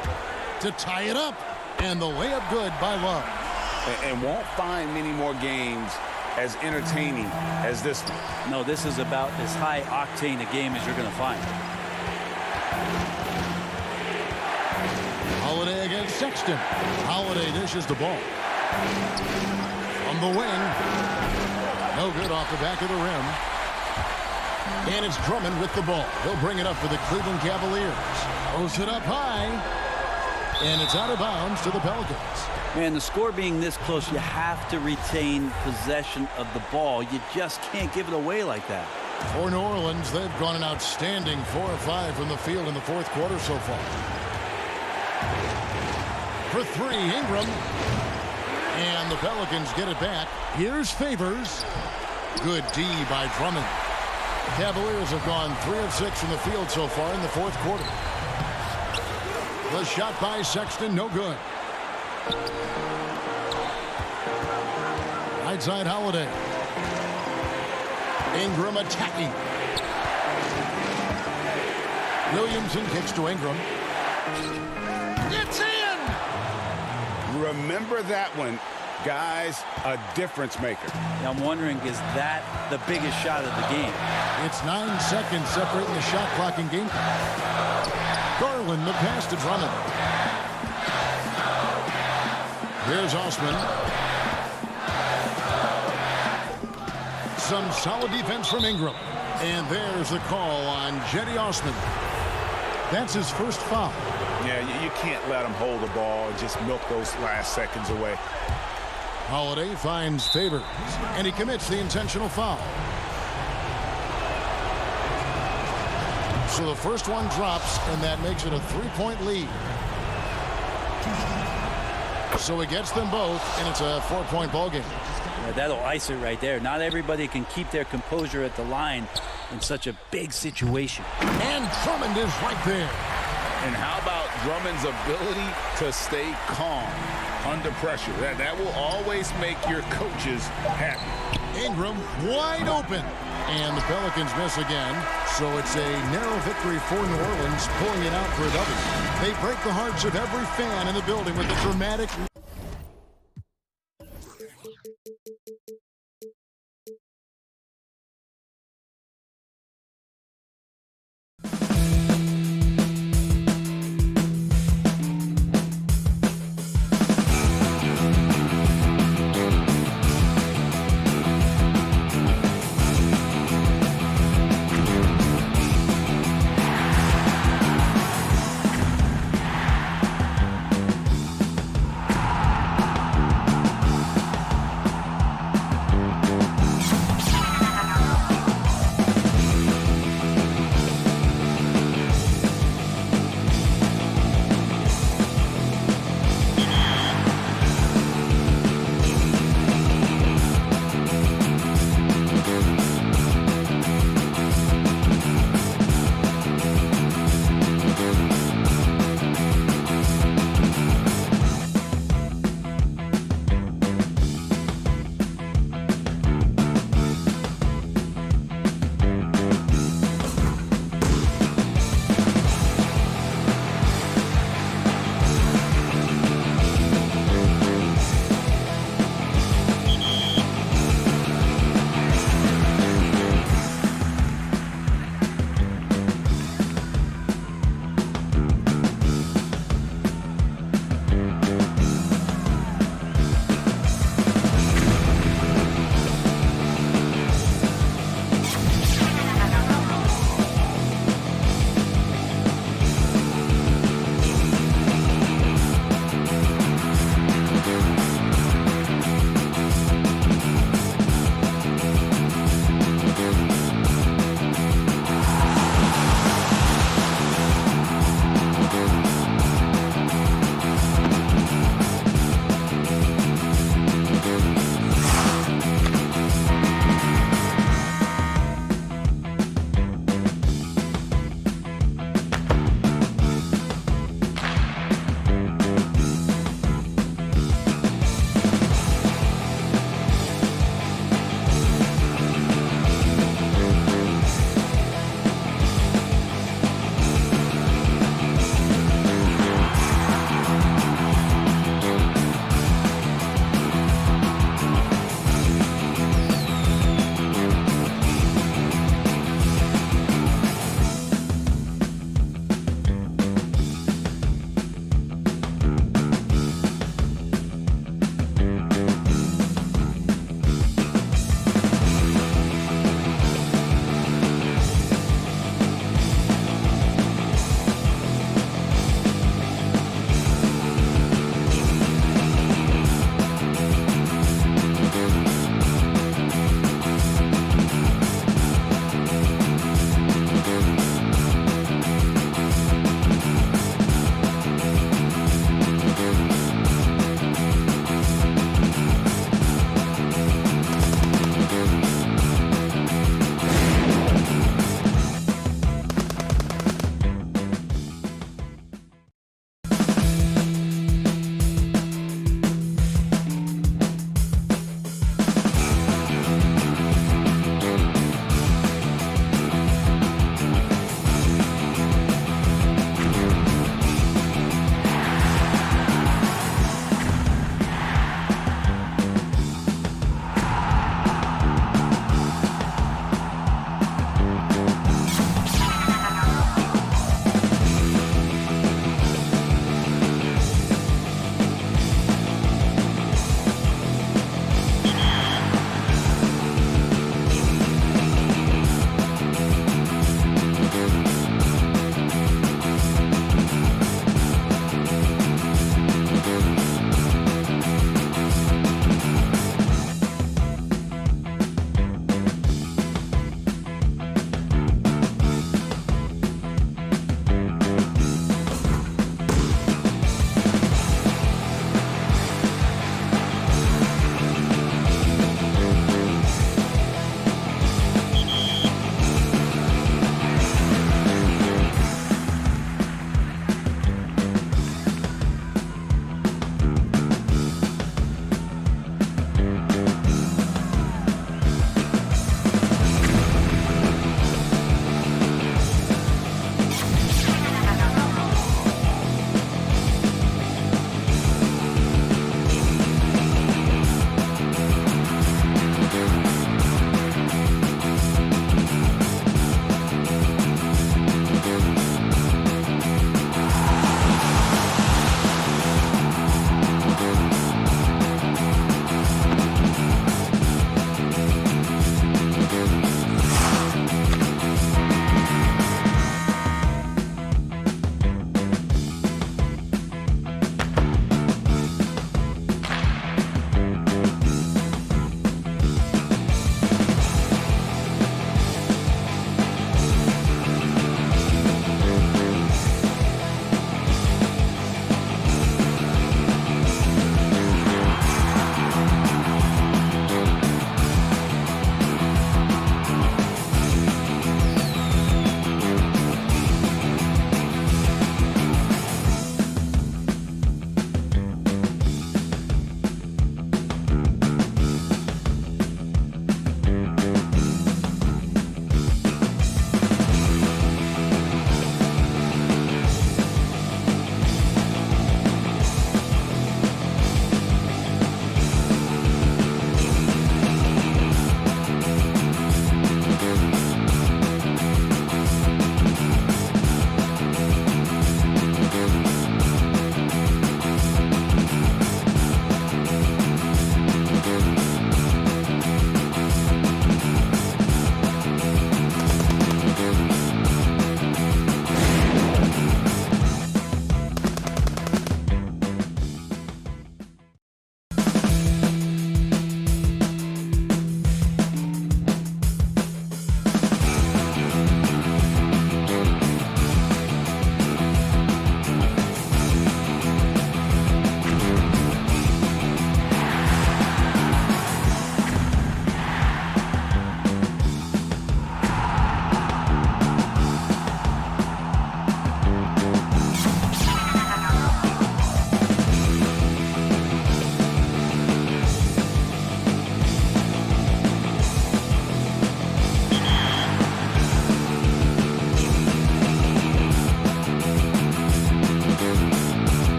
to tie it up. And the layup good by Love. And won't find many more games as entertaining as this one. No, this is about as high octane a game as you're going to find. Holiday against Sexton. Holiday dishes the ball. From the wing. No good off the back of the rim. And it's Drummond with the ball. He'll bring it up for the Cleveland Cavaliers. Throws it up high. And it's out of bounds to the Pelicans. Man, the score being this close, you have to retain possession of the ball. You just can't give it away like that. For New Orleans, they've gone an outstanding 4 of 5 from the field in the fourth quarter so far. For three, Ingram. And the Pelicans get it back. Here's Favors. Good D by Drummond. Cavaliers have gone 3 of 6 from the field so far in the fourth quarter. The shot by Sexton, no good. Right side, Holiday. Ingram attacking. Williamson kicks to Ingram. It's in! Remember that one. Guys, a difference maker. Now I'm wondering, is that the biggest shot of the game? It's 9 seconds separating the shot clock and game clock. Garland, the pass to Drummond. Here's Osman. Some solid defense from Ingram. And there's the call on Jetty Osman. That's his first foul. Yeah, you can't let him hold the ball and just milk those last seconds away. Holiday finds Favors, and he commits the intentional foul. So the first one drops, and that makes it a 3-point lead. So he gets them both, and it's a 4-point ball game. Yeah, that'll ice it right there. Not everybody can keep their composure at the line in such a big situation. And Drummond is right there. And how about Drummond's ability to stay calm under pressure? That will always make your coaches happy. Ingram wide open. And the Pelicans miss again. So it's a narrow victory for New Orleans, pulling it out for a W. They break the hearts of every fan in the building with a dramatic...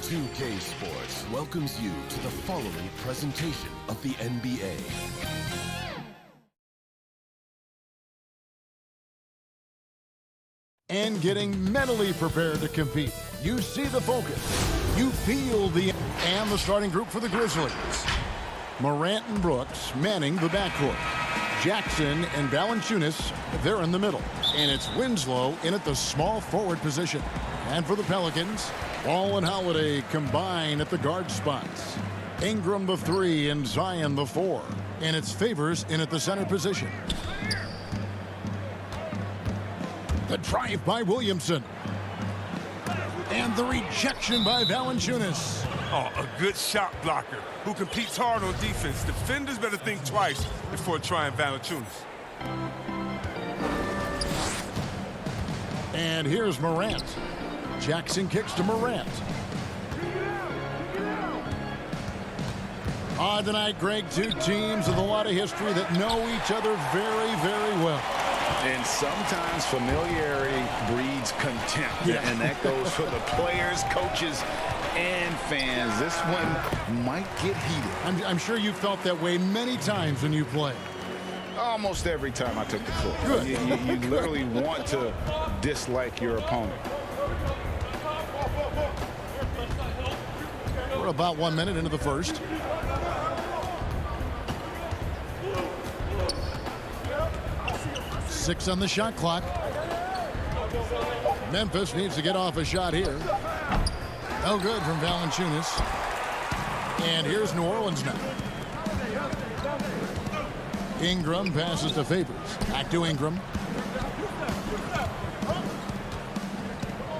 2K Sports welcomes you to the following presentation of the NBA. And getting mentally prepared to compete. You see the focus. You feel the... And the starting group for the Grizzlies. Morant and Brooks manning the backcourt. Jackson and Valanciunas, they're in the middle. And it's Winslow in at the small forward position. And for the Pelicans, Ball and Holiday combine at the guard spots. Ingram the 3 and Zion the 4. And it's Favors in at the center position. The drive by Williamson. And the rejection by Valanciunas. Oh, a good shot blocker who competes hard on defense. Defenders better think twice before trying Valanciunas. And here's Morant. Jackson kicks to Morant. On tonight, Greg, two teams with a lot of history that know each other very, very well. And sometimes familiarity breeds contempt. Yeah. And that goes for the players, coaches, and fans. This one might get heated. I'm sure you felt that way many times when you play. Almost every time I took the court. Good. You literally want to dislike your opponent. We're about 1 minute into the first. Six on the shot clock. Memphis needs to get off a shot here. No good from Valanciunas. And here's New Orleans now. Ingram passes to Favors. Back to Ingram.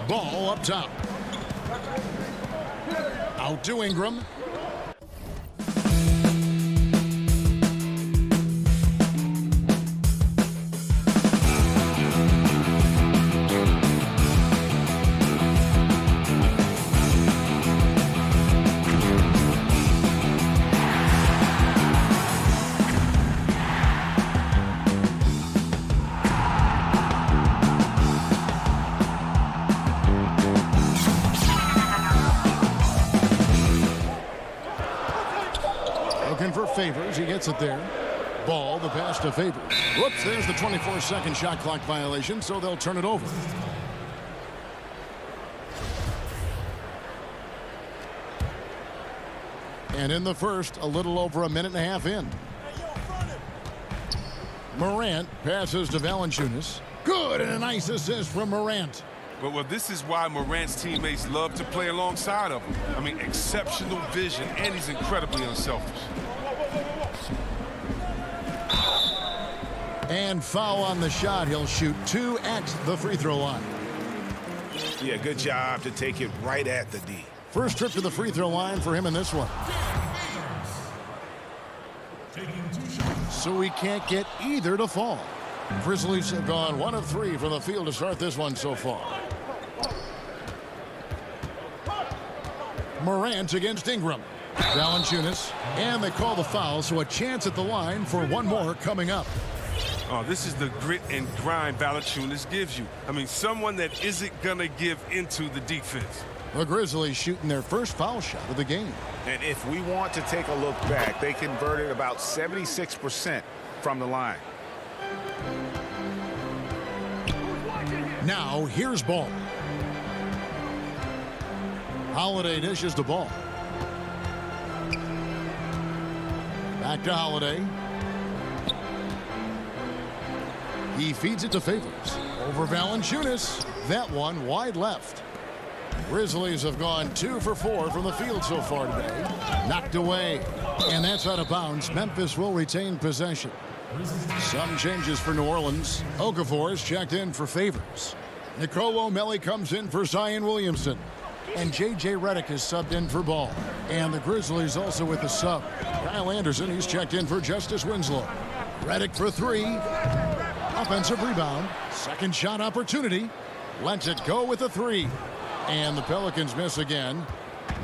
Ball up top. Out to Ingram. Favors, he gets it there. Ball, the pass to Favors. Whoops, there's the 24-second shot clock violation, so they'll turn it over. And in the first, a little over a minute and a half in. Morant passes to Valanciunas. Good, and a nice assist from Morant. Well, this is why Morant's teammates love to play alongside of him. I mean, exceptional vision, and he's incredibly unselfish. And foul on the shot. He'll shoot 2 at the free throw line. Yeah, good job to take it right at the D. First trip to the free throw line for him in this one. So he can't get either to fall. Grizzlies have gone 1 of 3 from the field to start this one so far. Morant against Ingram. Valanciunas, and they call the foul, so a chance at the line for one more coming up. Oh, this is the grit and grind Valanciunas gives you. I mean, someone that isn't going to give into the defense. The Grizzlies shooting their first foul shot of the game. And if we want to take a look back, they converted about 76% from the line. Now, here's Ball. Holiday dishes the ball. Back to Holiday. He feeds it to Favors. Over Valanciunas. That one wide left. Grizzlies have gone 2 for 4 from the field so far today. Knocked away. And that's out of bounds. Memphis will retain possession. Some changes for New Orleans. Okafor is checked in for Favors. Nicolo O'Malley comes in for Zion Williamson. And J.J. Redick is subbed in for Ball. And the Grizzlies also with the sub. Kyle Anderson, he's checked in for Justice Winslow. Redick for 3. Offensive rebound. Second shot opportunity. Lets it go with a 3. And the Pelicans miss again.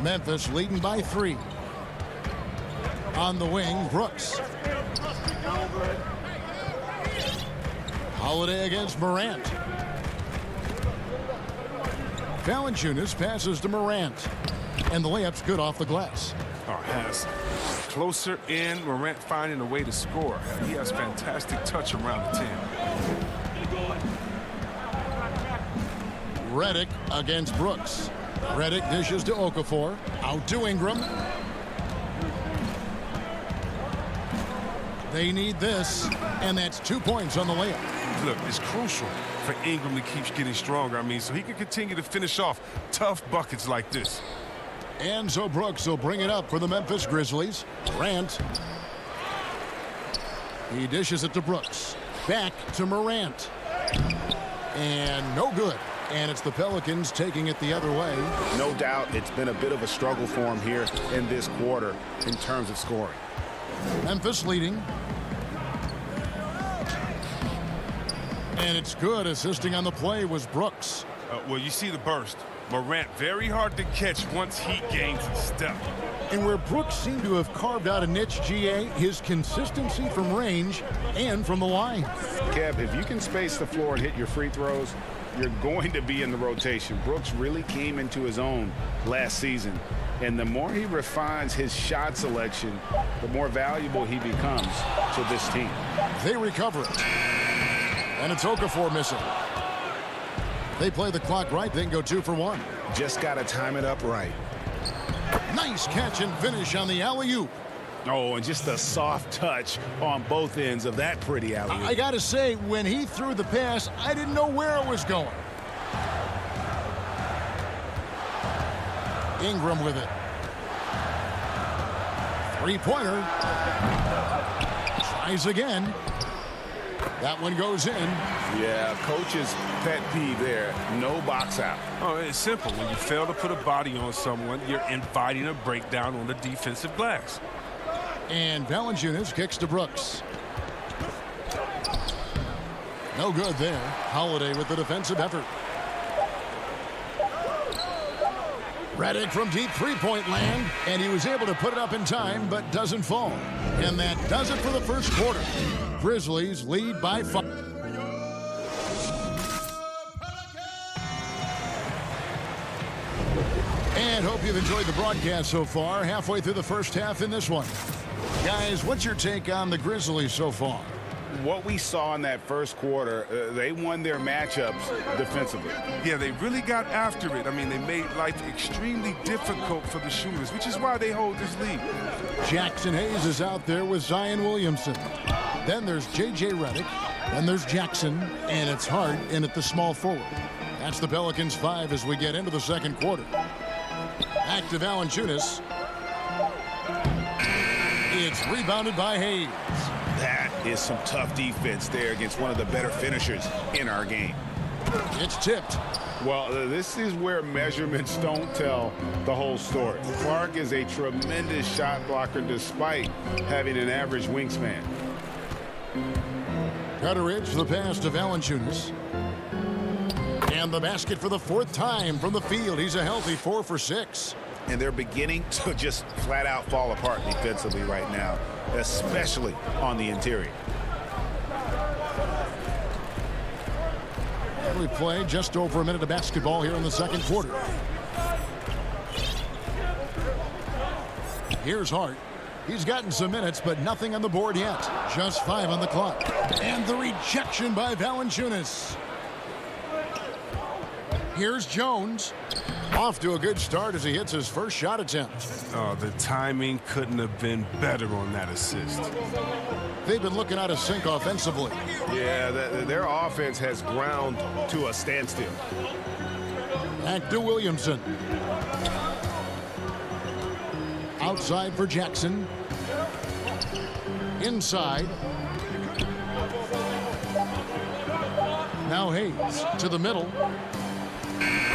Memphis leading by 3. On the wing, Brooks. Holiday against Morant. Valanciunas passes to Morant. And the layup's good off the glass. Oh, has closer in. Morant finding a way to score. He has fantastic touch around the 10. Redick against Brooks. Redick dishes to Okafor. Out to Ingram. They need this, and that's 2 points on the layup. Look, it's crucial for Ingram to keep getting stronger. I mean, so he can continue to finish off tough buckets like this. And so Brooks will bring it up for the Memphis Grizzlies. Morant. He dishes it to Brooks. Back to Morant. And no good. And it's the Pelicans taking it the other way. No doubt it's been a bit of a struggle for him here in this quarter in terms of scoring. Memphis leading. And it's good. Assisting on the play was Brooks. Well, you see the burst. Morant very hard to catch once he gains a step. And where Brooks seemed to have carved out a niche, GA, his consistency from range and from the line. Kev, if you can space the floor and hit your free throws, you're going to be in the rotation. Brooks really came into his own last season. And the more he refines his shot selection, the more valuable he becomes to this team. They recover it. And it's Okafor missing. They play the clock right, they can go 2 for 1. Just got to time it up right. Nice catch and finish on the alley-oop. Oh, and just a soft touch on both ends of that pretty alley-oop. I got to say, when he threw the pass, I didn't know where it was going. Ingram with it. Three-pointer. Tries again. That one goes in. Yeah, coach's pet peeve there. No box out. Oh, it's simple. When you fail to put a body on someone, you're inviting a breakdown on the defensive glass. And Valanciunas kicks to Brooks. No good there. Holiday with the defensive effort. Redick from deep three-point land, and he was able to put it up in time, but doesn't fall. And that does it for the first quarter. Grizzlies lead by 5. And hope you've enjoyed the broadcast so far. Halfway through the first half in this one. Guys, what's your take on the Grizzlies so far? What we saw in that first quarter, they won their matchups defensively. Yeah, they really got after it. I mean, they made life extremely difficult for the shooters, which is why they hold this lead. Jackson Hayes is out there with Zion Williamson. Then there's J.J. Redick. Then there's Jackson, and it's Hart in at the small forward. That's the Pelicans 5 as we get into the second quarter. Back to Valanciunas. It's rebounded by Hayes. That is some tough defense there against one of the better finishers in our game. It's tipped. Well, this is where measurements don't tell the whole story. Clark is a tremendous shot blocker despite having an average wingspan. Cutteridge, the pass to Valanciunas. And the basket for the 4th time from the field. He's a healthy 4 for 6. And they're beginning to just flat out fall apart defensively right now, especially on the interior. We play just over a minute of basketball here in the second quarter. Here's Hart. He's gotten some minutes, but nothing on the board yet. Just 5 on the clock. And the rejection by Valanciunas. Here's Jones. Off to a good start as he hits his first shot attempt. Oh, the timing couldn't have been better on that assist. They've been looking out of sync offensively. Yeah, their offense has ground to a standstill. Back to Williamson. Outside for Jackson. Inside. Now Hayes to the middle.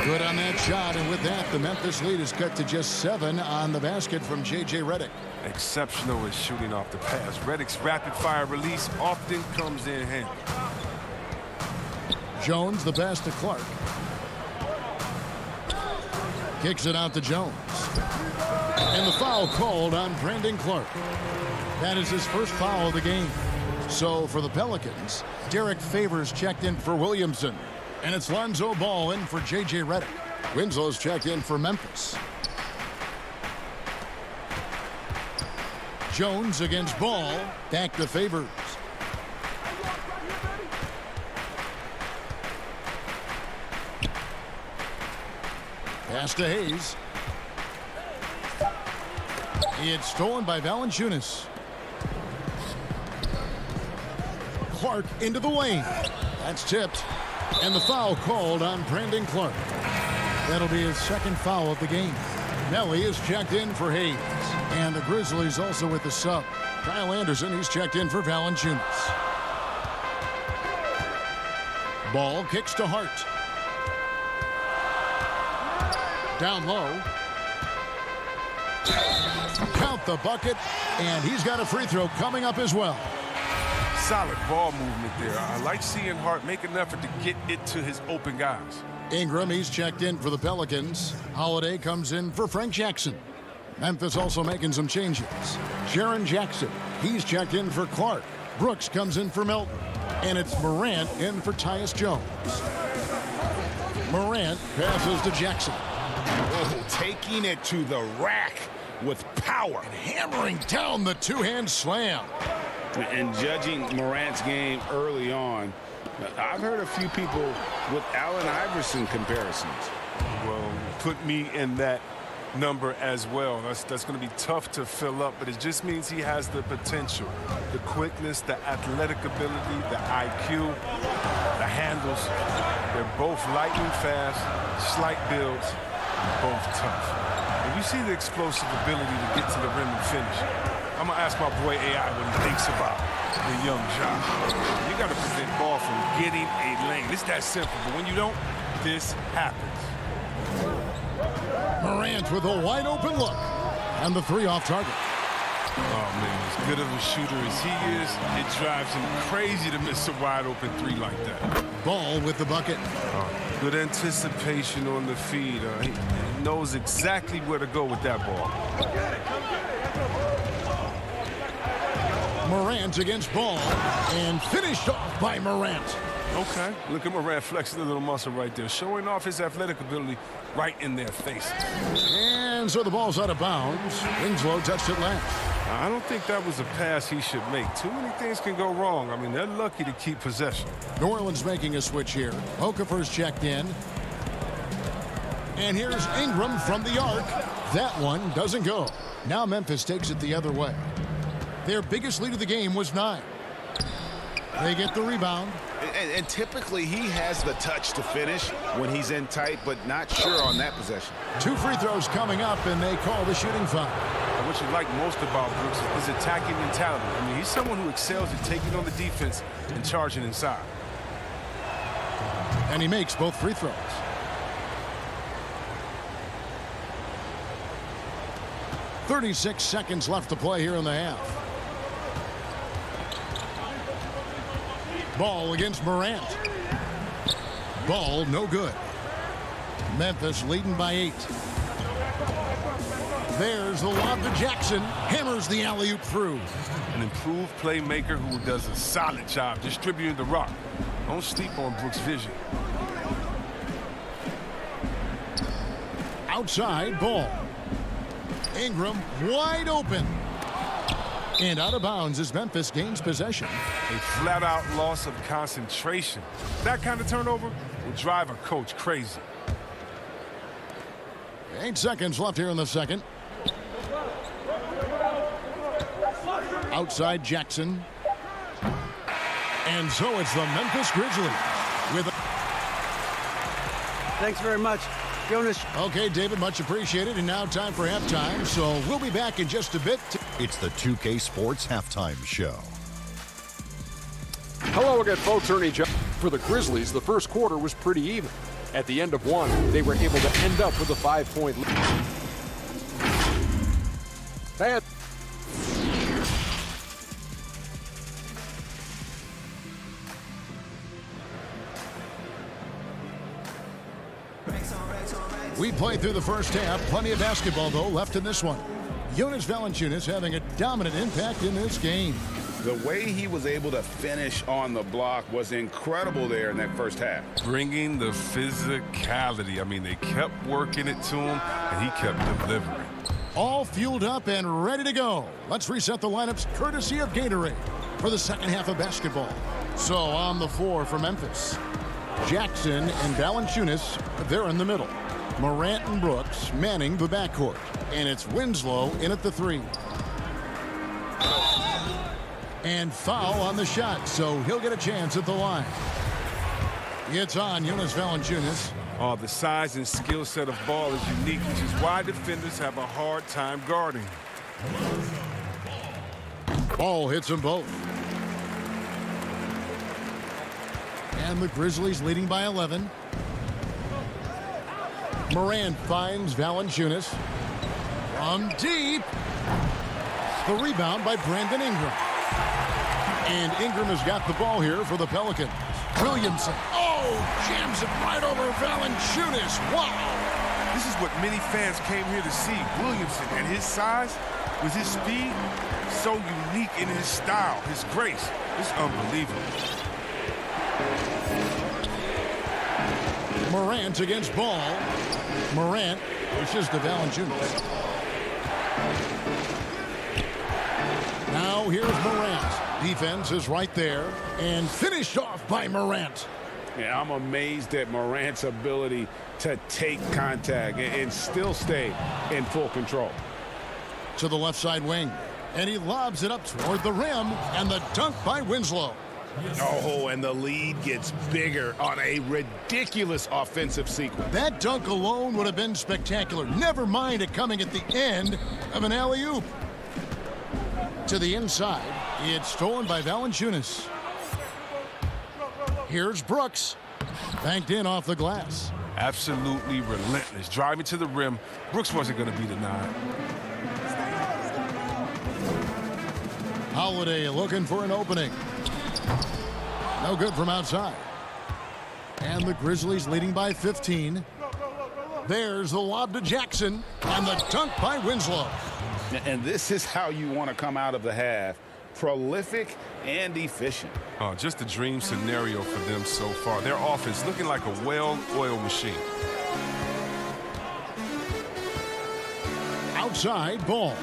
Good on that shot, and with that, the Memphis lead is cut to just 7 on the basket from J.J. Redick. Exceptional at shooting off the pass. Redick's rapid-fire release often comes in handy. Jones, the pass to Clark. Kicks it out to Jones. And the foul called on Brandon Clark. That is his first foul of the game. So for the Pelicans, Derek Favors checked in for Williamson. And it's Lonzo Ball in for J.J. Redick. Winslow's checked in for Memphis. Jones against Ball. Back to Favors. Pass to Hayes. It's stolen by Valanciunas. Clark into the lane. That's tipped. And the foul called on Brandon Clark. That'll be his second foul of the game. Nelly is checked in for Hayes. And the Grizzlies also with the sub. Kyle Anderson, he's checked in for Valanciunas. Ball kicks to Hart. Down low. Count the bucket. And he's got a free throw coming up as well. Solid ball movement there. I like seeing Hart make an effort to get it to his open guys. Ingram, he's checked in for the Pelicans. Holiday comes in for Frank Jackson. Memphis also making some changes. Jaren Jackson, he's checked in for Clark. Brooks comes in for Melton. And it's Morant in for Tyus Jones. Morant passes to Jackson. Oh, taking it to the rack with power. And hammering down the two-hand slam. And judging Morant's game early on, I've heard a few people with Allen Iverson comparisons. Well, put me in that number as well. That's going to be tough to fill up, but it just means he has the potential, the quickness, the athletic ability, the IQ, the handles. They're both lightning fast, slight builds, both tough. And you see the explosive ability to get to the rim and finish. I'm going to ask my boy AI what he thinks about the young Josh. You got to prevent ball from getting a lane. It's that simple, but when you don't, this happens. Morant with a wide open look. And the three off target. Oh, man, as good of a shooter as he is, it drives him crazy to miss a wide open three like that. Ball with the bucket. Good anticipation on the feed. He knows exactly where to go with that ball. Morant against Ball. And finished off by Morant. Okay, look at Morant flexing a little muscle right there, showing off his athletic ability right in their faces. And so the ball's out of bounds. Winslow touched it last. I don't think that was a pass he should make. Too many things can go wrong. I mean, they're lucky to keep possession. New Orleans making a switch here. Okafor's checked in. And here's Ingram from the arc. That one doesn't go. Now Memphis takes it the other way. Their biggest lead of the game was 9. They get the rebound. And typically he has the touch to finish when he's in tight, but not sure on that possession. 2 free throws coming up, and they call the shooting foul. What you like most about Brooks is his attacking mentality. I mean, he's someone who excels at taking on the defense and charging inside. And he makes both free throws. .36 seconds left to play here in the half. Ball against Morant. Ball no good. Memphis leading by 8. There's the lob to Jackson. Hammers the alley-oop through. An improved playmaker who does a solid job distributing the rock. Don't sleep on Brooks' vision. Outside, Ball. Ingram wide open. And out of bounds as Memphis gains possession. A flat-out loss of concentration. That kind of turnover will drive a coach crazy. 8 seconds left here in the second. Outside Jackson. And so it's the Memphis Grizzlies with a... Thanks very much, Jonas. Okay, David, much appreciated. And now time for halftime. So we'll be back in just a bit. It's the 2K Sports Halftime Show. Hello again, folks. Ernie Jones. For the Grizzlies, the first quarter was pretty even. At the end of one, they were able to end up with a 5-point lead. And we played through the first half. Plenty of basketball, though, left in this one. Jonas Valanciunas having a dominant impact in this game. The way he was able to finish on the block was incredible there in that first half. Bringing the physicality. I mean, they kept working it to him, and he kept delivering. All fueled up and ready to go. Let's reset the lineups courtesy of Gatorade for the second half of basketball. So on the floor for Memphis, Jackson and Valanciunas, they're in the middle. Morant and Brooks manning the backcourt. And it's Winslow in at the 3. And foul on the shot, so he'll get a chance at the line. It's on Jonas Valanciunas. Oh, the size and skill set of Ball is unique, which is why defenders have a hard time guarding. Ball hits them both. And the Grizzlies leading by 11. Morant finds Valanciunas. From deep. The rebound by Brandon Ingram. And Ingram has got the ball here for the Pelicans. Williamson. Oh, jams it right over Valanciunas. Wow. This is what many fans came here to see. Williamson and his size, with his speed, so unique in his style, his grace. It's unbelievable. Morant against Ball. Morant pushes to Valanciunas. Now here's Morant. Defense is right there and finished off by Morant. Yeah, I'm amazed at Morant's ability to take contact and still stay in full control. To the left side wing, and he lobs it up toward the rim, and the dunk by Winslow. Oh, and the lead gets bigger on a ridiculous offensive sequence. That dunk alone would have been spectacular. Never mind it coming at the end of an alley-oop. To the inside, it's stolen by Valanciunas. Here's Brooks. Banked in off the glass. Absolutely relentless. Driving to the rim. Brooks wasn't going to be denied. Holiday looking for an opening. No good from outside. And the Grizzlies leading by 15. There's the lob to Jackson. And the dunk by Winslow. And this is how you want to come out of the half. Prolific and efficient. Oh, just a dream scenario for them so far. Their offense looking like a well-oiled machine. Outside, Ball.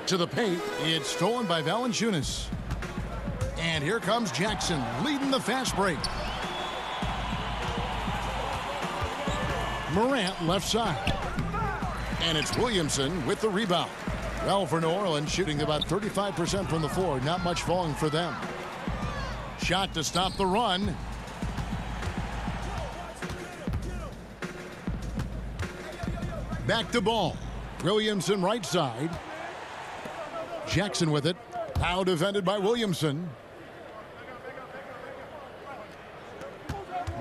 To the paint, it's stolen by Valanciunas. And here comes Jackson, leading the fast break. Morant left side. And it's Williamson with the rebound. Well, for New Orleans, shooting about 35% from the floor. Not much falling for them. Shot to stop the run. Back to Ball. Williamson right side. Jackson with it. Now defended by Williamson.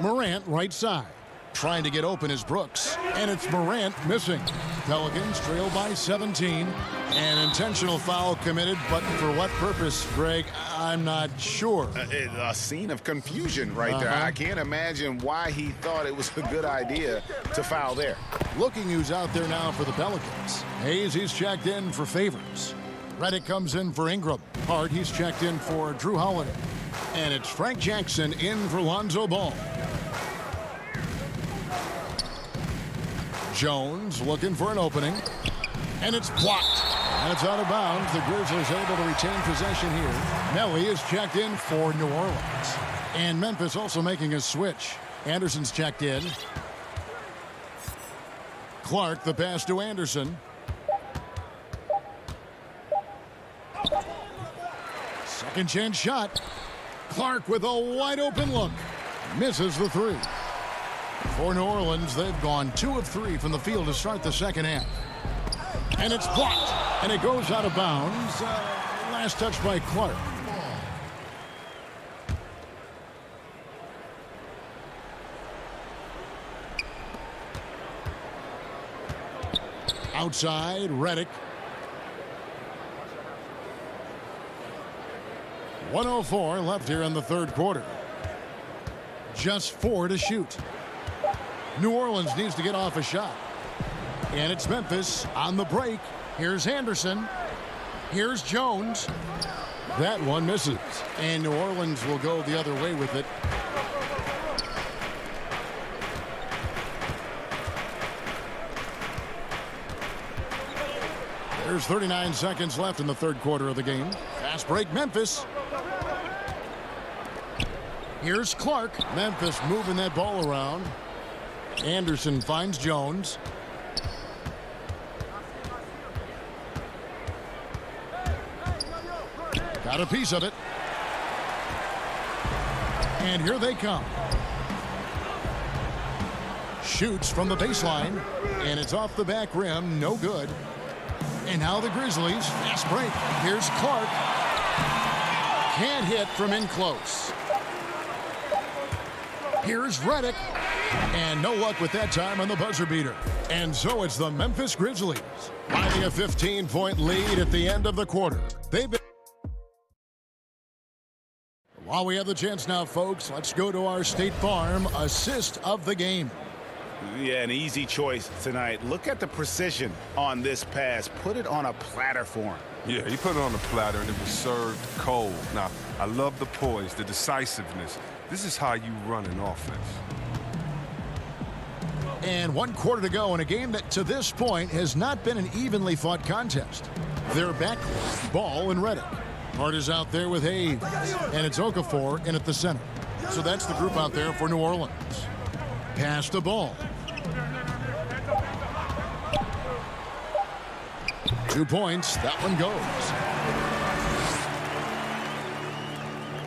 Morant right side. Trying to get open is Brooks. And it's Morant missing. Pelicans trail by 17. An intentional foul committed, but for what purpose, Greg? I'm not sure. A scene of confusion right there. I can't imagine why he thought it was a good idea to foul there. Looking who's out there now for the Pelicans. Hayes, he's checked in for Favors. Reddick comes in for Ingram. Hart, he's checked in for Drew Holiday. And it's Frank Jackson in for Lonzo Ball. Jones looking for an opening. And it's blocked. And it's out of bounds. The Grizzlies able to retain possession here. Nelly is checked in for New Orleans. And Memphis also making a switch. Anderson's checked in. Clark, the pass to Anderson. Second chance shot. Clark with a wide open look. Misses the 3. For New Orleans, they've gone 2 of 3 from the field to start the second half. And it's blocked. And it goes out of bounds. Last touch by Clark. Outside, Reddick. 1:04 left here in the third quarter. Just 4 to shoot. New Orleans needs to get off a shot. And it's Memphis on the break. Here's Anderson. Here's Jones. That one misses. And New Orleans will go the other way with it. There's 39 seconds left in the third quarter of the game. Fast break, Memphis. Here's Clark. Memphis moving that ball around. Anderson finds Jones. Got a piece of it. And here they come. Shoots from the baseline. And it's off the back rim. No good. And now the Grizzlies. Fast break. Here's Clark. Can't hit from in close. Here's Redick. And no luck with that time on the buzzer beater. And so it's the Memphis Grizzlies finding a 15-point lead at the end of the quarter. They've been... While we have the chance now, folks, let's go to our State Farm assist of the game. Yeah, an easy choice tonight. Look at the precision on this pass. Put it on a platter for him. Yeah, he put it on a platter, and it was served cold. Now, I love the poise, the decisiveness. This is how you run an offense. And 1 quarter to go in a game that, to this point, has not been an evenly fought contest. They're back, Ball and Redick. Hart is out there with Hayes, and it's Okafor in at the center. So that's the group out there for New Orleans. Pass the ball. 2 points. That one goes.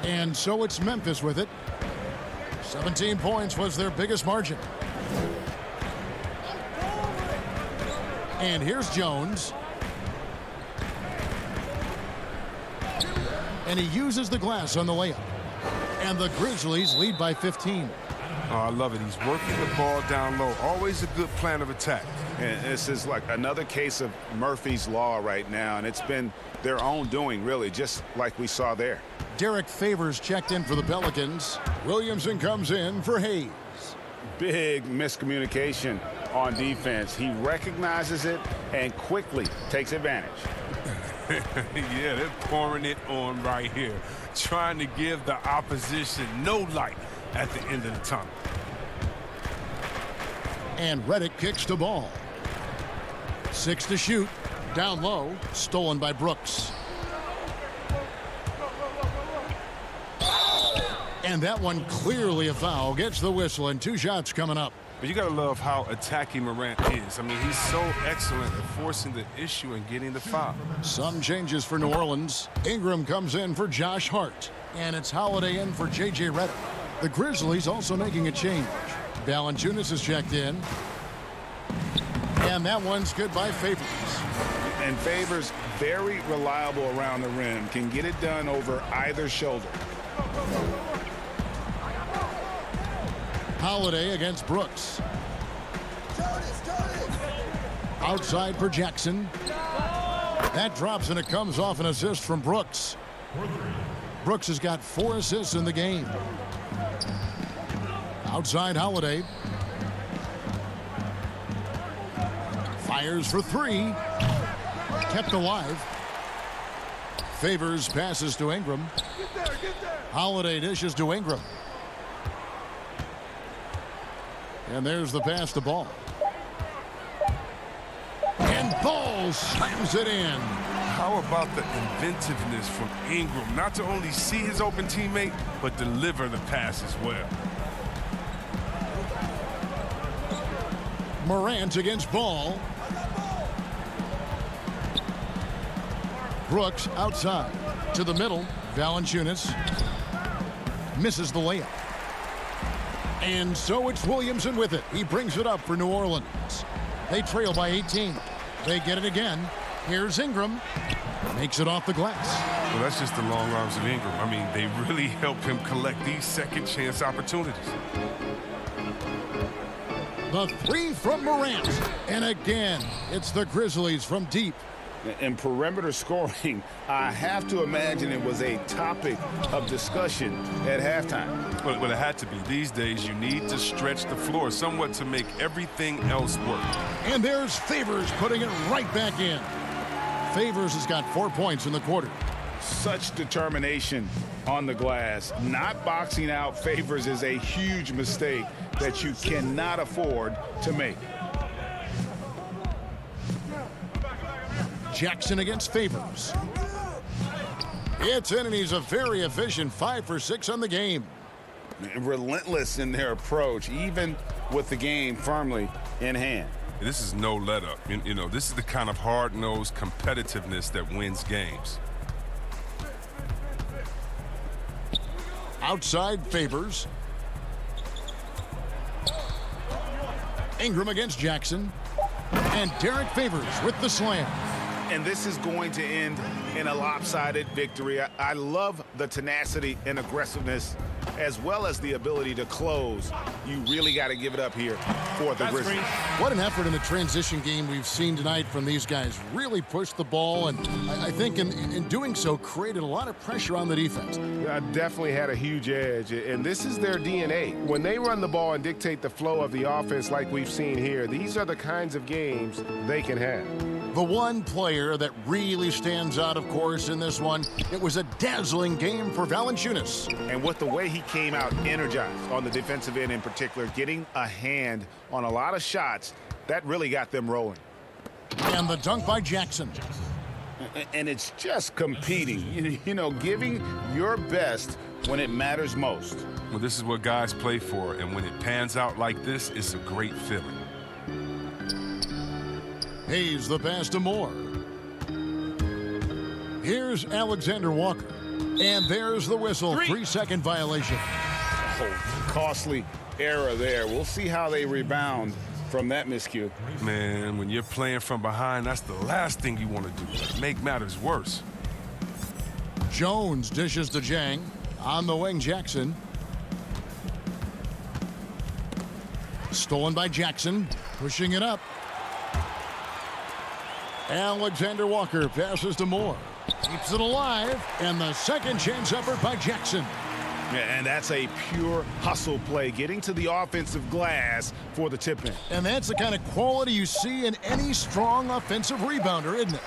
And so it's Memphis with it. 17 points was their biggest margin. And here's Jones. And he uses the glass on the layup. And the Grizzlies lead by 15. Oh, I love it. He's working the ball down low. Always a good plan of attack. And this is like another case of Murphy's Law right now, and it's been their own doing, really, just like we saw there. Derek Favors checked in for the Pelicans. Williamson comes in for Hayes. Big miscommunication on defense. He recognizes it and quickly takes advantage. Yeah, they're pouring it on right here, trying to give the opposition no light at the end of the tunnel. And Redick kicks the ball. 6 to shoot. Down low. Stolen by Brooks. And that one clearly a foul. Gets the whistle, and 2 shots coming up. But you got to love how attacking Morant is. I mean, he's so excellent at forcing the issue and getting the foul. Some changes for New Orleans. Ingram comes in for Josh Hart. And it's Holiday in for J.J. Redick. The Grizzlies also making a change. Valanciunas is checked in. And that one's good by Favors. And Favors, very reliable around the rim. Can get it done over either shoulder. Holiday against Brooks. Outside for Jackson. That drops, and it comes off an assist from Brooks. Brooks has got 4 assists in the game. Outside Holiday. Fires for 3. Kept alive. Favors passes to Ingram. Holiday dishes to Ingram. And there's the pass to Ball. And Ball slams it in. How about the inventiveness from Ingram? Not to only see his open teammate, but deliver the pass as well. Morant against Ball. Brooks outside. To the middle. Valanciunas misses the layup. And so it's Williamson with it. He brings it up for New Orleans. They trail by 18. They get it again. Here's Ingram. Makes it off the glass. Well, that's just the long arms of Ingram. I mean, they really help him collect these second chance opportunities. The 3 from Morant. And again, it's the Grizzlies from deep. In perimeter scoring, I have to imagine it was a topic of discussion at halftime. Well, it had to be. These days, you need to stretch the floor somewhat to make everything else work. And there's Favors putting it right back in. Favors has got 4 points in the quarter. Such determination on the glass. Not boxing out Favors is a huge mistake that you cannot afford to make. Jackson against Favors. It's in, and he's a very efficient 5 for 6 on the game. Relentless in their approach, even with the game firmly in hand. This is no let up. You know, this is the kind of hard-nosed competitiveness that wins games. Outside Favors. Ingram against Jackson. And Derek Favors with the slam. And this is going to end in a lopsided victory. I love the tenacity and aggressiveness as well as the ability to close. You really got to give it up here for the Grizzlies. What an effort in the transition game we've seen tonight from these guys. Really pushed the ball, and I think in doing so created a lot of pressure on the defense. Definitely had a huge edge, and this is their DNA. When they run the ball and dictate the flow of the offense like we've seen here, these are the kinds of games they can have. The one player that really stands out, of course, in this one, it was a dazzling game for Valanciunas. And with the way he came out energized on the defensive end in particular, getting a hand on a lot of shots, that really got them rolling. And the dunk by Jackson. And it's just competing, you know, giving your best when it matters most. Well, this is what guys play for, and when it pans out like this, it's a great feeling. Hayes the pass to Moore. Here's Alexander Walker. And there's the whistle. 3-second violation. Oh, costly error there. We'll see how they rebound from that miscue. Man, when you're playing from behind, that's the last thing you want to do. Make matters worse. Jones dishes to Jang. On the wing, Jackson. Stolen by Jackson. Pushing it up. Alexander Walker passes to Moore. Keeps it alive. And the second chance effort by Jackson. Yeah, and that's a pure hustle play, getting to the offensive glass for the tip-in. And that's the kind of quality you see in any strong offensive rebounder, isn't it?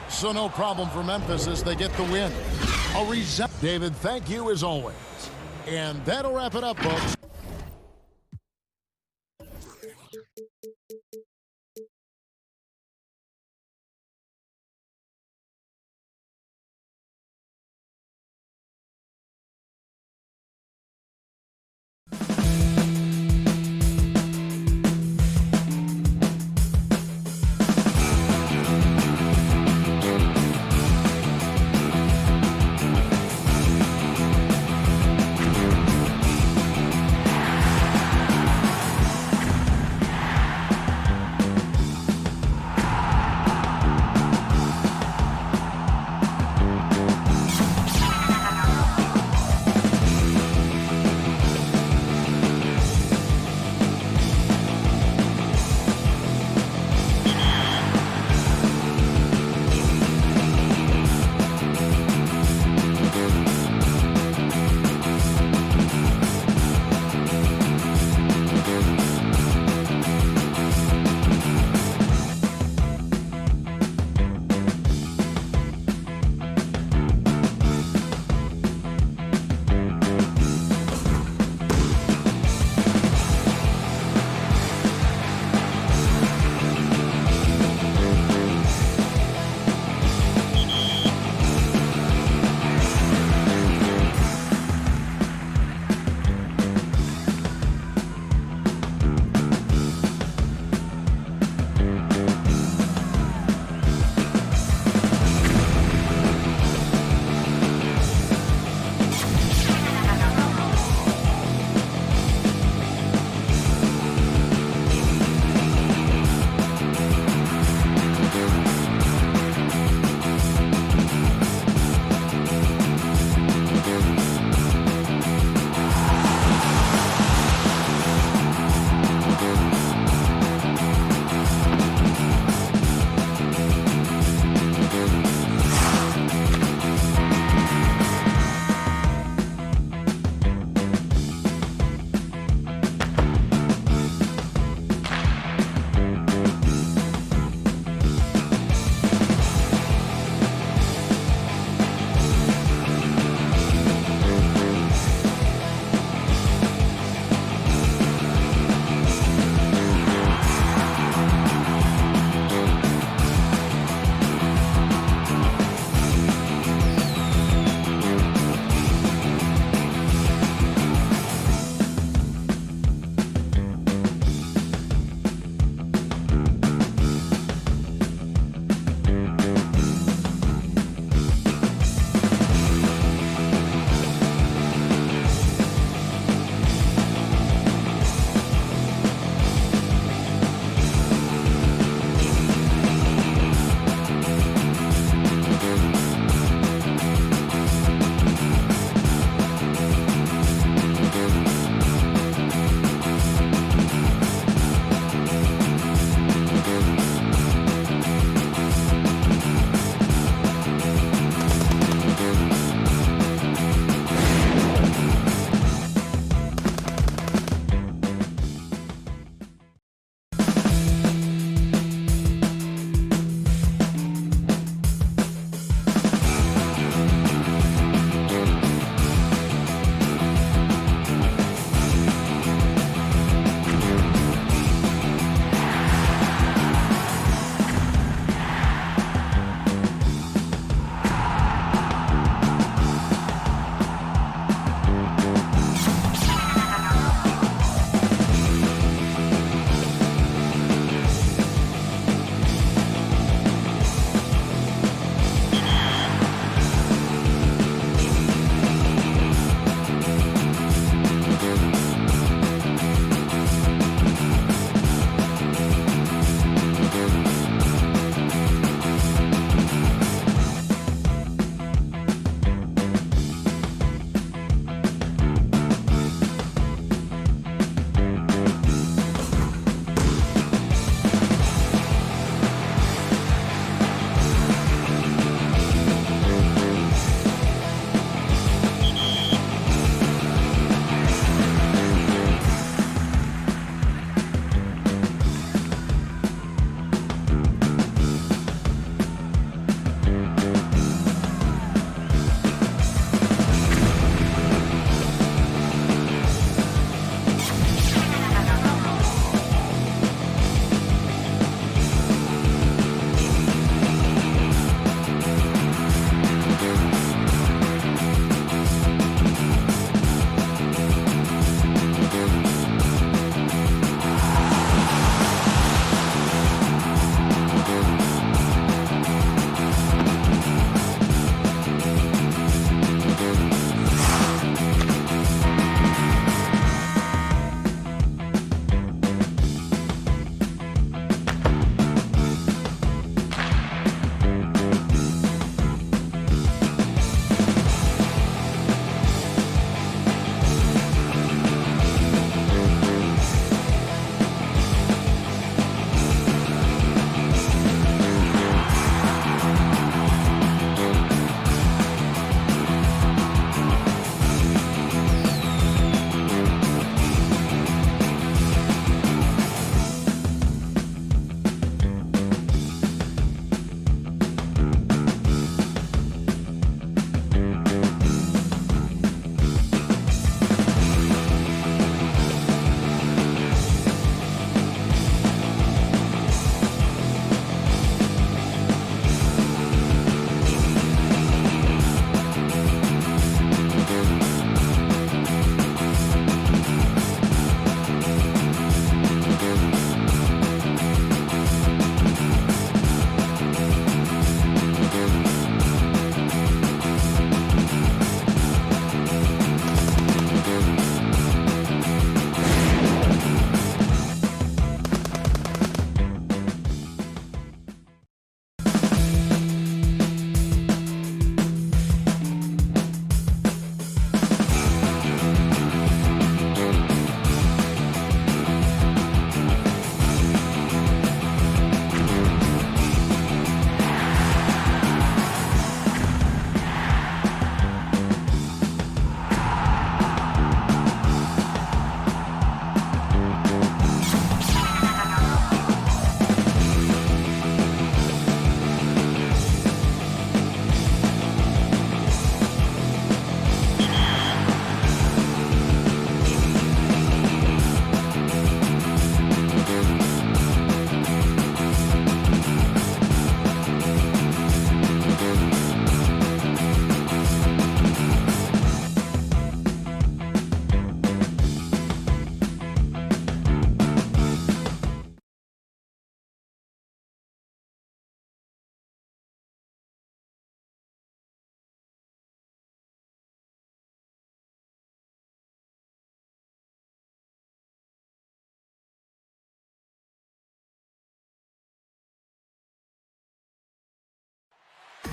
So no problem for Memphis as they get the win. David, thank you as always. And that'll wrap it up, folks.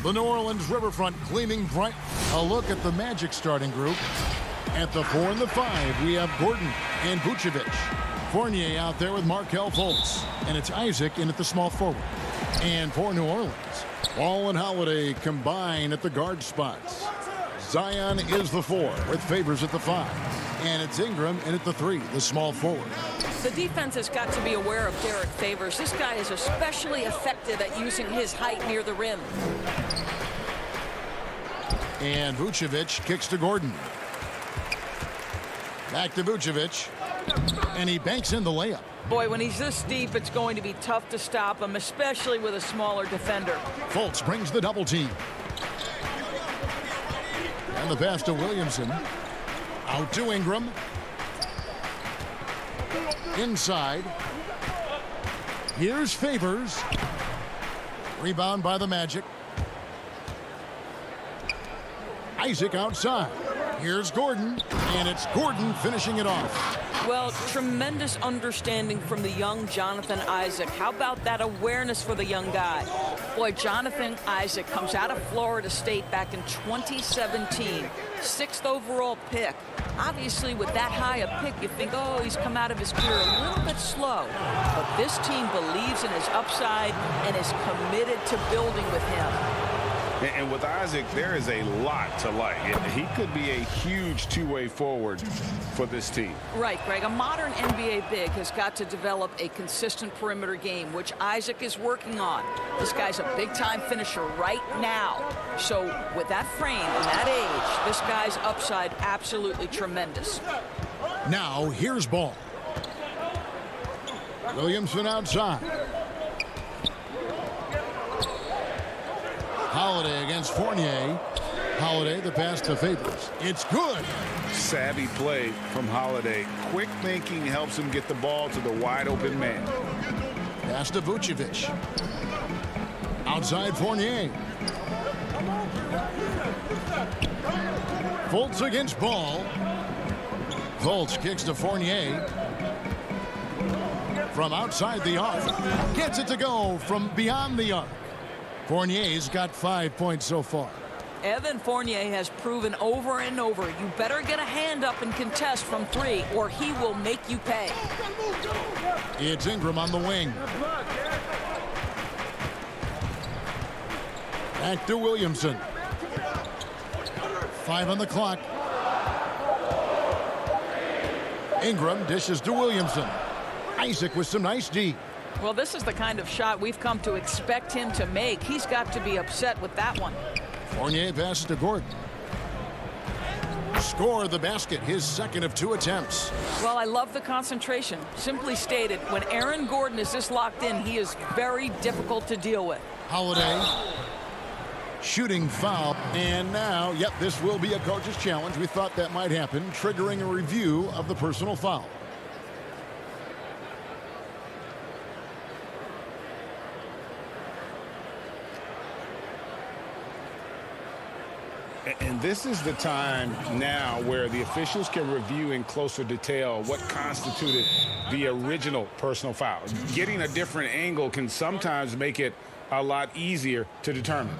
The New Orleans Riverfront gleaming bright. A look at the Magic starting group. At the 4 and the 5, we have Gordon and Vucevic. Fournier out there with Markelle Fultz. And it's Isaac in at the small forward. And for New Orleans, Wall and Holiday combine at the guard spots. Zion is the 4 with Favors at the 5. And it's Ingram in at the 3, the small forward. The defense has got to be aware of Derek Favors. This guy is especially effective at using his height near the rim. And Vucevic kicks to Gordon. Back to Vucevic. And he banks in the layup. Boy, when he's this deep, it's going to be tough to stop him, especially with a smaller defender. Fultz brings the double team. And the pass to Williamson. Out to Ingram. Inside. Here's Favors. Rebound by the Magic. Isaac outside. Here's Gordon. And it's Gordon finishing it off. Well, tremendous understanding from the young Jonathan Isaac. How about that awareness for the young guy? Boy, Jonathan Isaac comes out of Florida State back in 2017. 6th overall pick. Obviously, with that high a pick, you think, oh, he's come out of his career a little bit slow. But this team believes in his upside and is committed to building with him. And with Isaac, there is a lot to like. He could be a huge two-way forward for this team. Right, Greg. A modern NBA big has got to develop a consistent perimeter game, which Isaac is working on. This guy's a big-time finisher right now. So with that frame and that age, this guy's upside absolutely tremendous. Now, here's Ball. Williamson outside. Holiday against Fournier. Holiday, the pass to Favors. It's good. Savvy play from Holiday. Quick thinking helps him get the ball to the wide open man. Pass to Vucevic. Outside Fournier. Fultz against Ball. Fultz kicks to Fournier. From outside the arc. Gets it to go from beyond the arc. Fournier's got 5 points so far. Evan Fournier has proven over and over, you better get a hand up and contest from 3 or he will make you pay. It's Ingram on the wing. Back to Williamson. 5 on the clock. Ingram dishes to Williamson. Isaac with some nice D. Well, this is the kind of shot we've come to expect him to make. He's got to be upset with that one. Fournier passes to Gordon. Score the basket, his second of 2 attempts. Well, I love the concentration. Simply stated, when Aaron Gordon is this locked in, he is very difficult to deal with. Holiday. Shooting foul. And now, yep, this will be a coach's challenge. We thought that might happen, triggering a review of the personal foul. And this is the time now where the officials can review in closer detail what constituted the original personal foul. Getting a different angle can sometimes make it a lot easier to determine.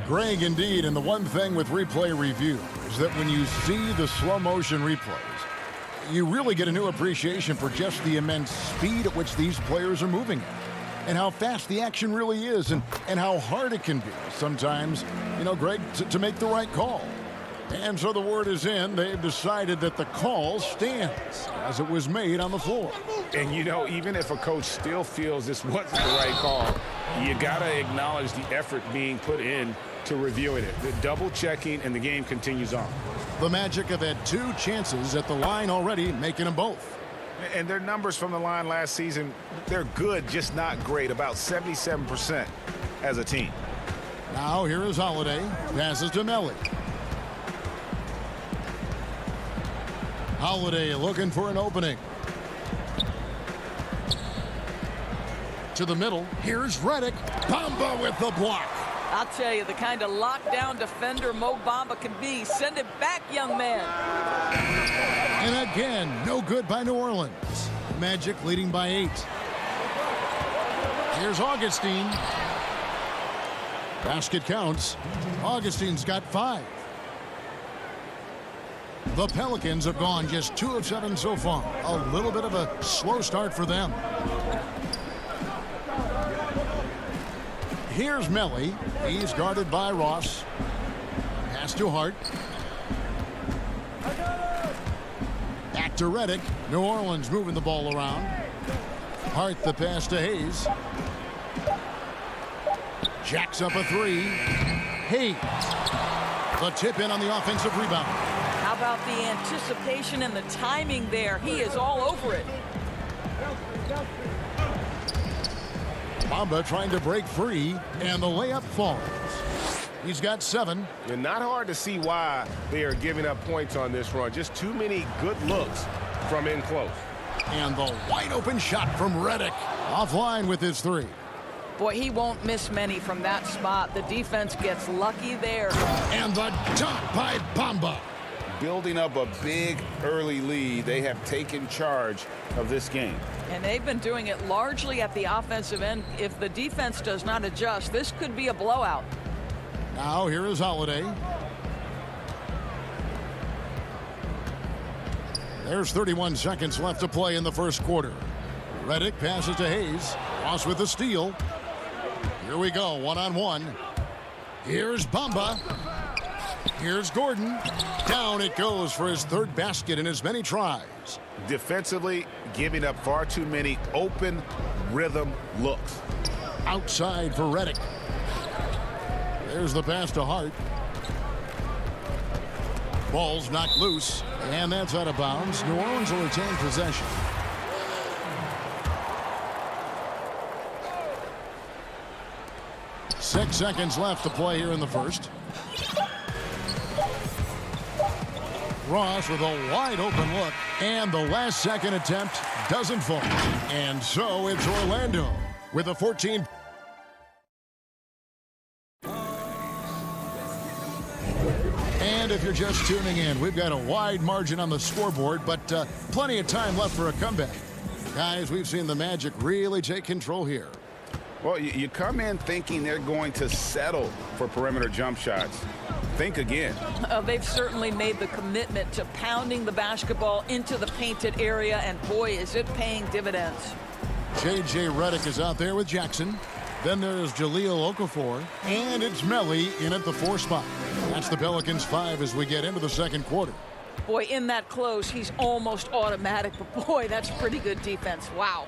Greg, indeed, and the one thing with replay review is that when you see the slow motion replays, you really get a new appreciation for just the immense speed at which these players are moving at. And how fast the action really is, and how hard it can be sometimes, you know, Greg, to make the right call. And so the word is in. They've decided that the call stands as it was made on the floor. And, you know, even if a coach still feels this wasn't the right call, you got to acknowledge the effort being put in to reviewing it. The double checking, and the game continues on. The Magic have had 2 chances at the line already, making them both. And their numbers from the line last season, they're good, just not great, about 77% as a team. Now here is Holiday. Passes to Melly. Holiday looking for an opening. To the middle. Here's Redick. Bamba with the block. I'll tell you, the kind of lockdown defender Mo Bamba can be. Send it back, young man. And again, no good by New Orleans. Magic leading by 8. Here's Augustine. Basket counts. Augustine's got 5. The Pelicans have gone just 2 of 7 so far. A little bit of a slow start for them. Here's Melly. He's guarded by Ross. Pass to Hart. Back to Reddick. New Orleans moving the ball around. Hart the pass to Hayes. Jacks up a 3. Hayes. The tip in on the offensive rebound. How about the anticipation and the timing there? He is all over it. Bamba trying to break free, and the layup falls. He's got 7. And not hard to see why they are giving up points on this run. Just too many good looks from in close. And the wide open shot from Reddick. Offline with his 3. Boy, he won't miss many from that spot. The defense gets lucky there. And the dunk by Bamba. Building up a big early lead, they have taken charge of this game. And they've been doing it largely at the offensive end. If the defense does not adjust, this could be a blowout. Now here is Holiday. There's 31 seconds left to play in the first quarter. Reddick passes to Hayes. Ross with the steal. Here we go, one-on-one. Here's Bamba. Here's Gordon. Down it goes for his 3rd basket in as many tries. Defensively, giving up far too many open rhythm looks. Outside for Reddick. There's the pass to Hart. Ball's knocked loose, and that's out of bounds. New Orleans will retain possession. Six seconds left to play here in the first. Ross with a wide open look, and the last second attempt doesn't fall. And so it's Orlando with a 14. And if you're just tuning in, we've got a wide margin on the scoreboard, but plenty of time left for a comeback. Guys, we've seen the Magic really take control here. Well, you come in thinking they're going to settle for perimeter jump shots. Think again. They've certainly made the commitment to pounding the basketball into the painted area, and boy, is it paying dividends. J.J. Reddick is out there with Jackson. Then there's Jahlil Okafor, and it's Melly in at the 4 spot. That's the Pelicans 5 as we get into the second quarter. Boy, in that close, he's almost automatic, but boy, that's pretty good defense. Wow.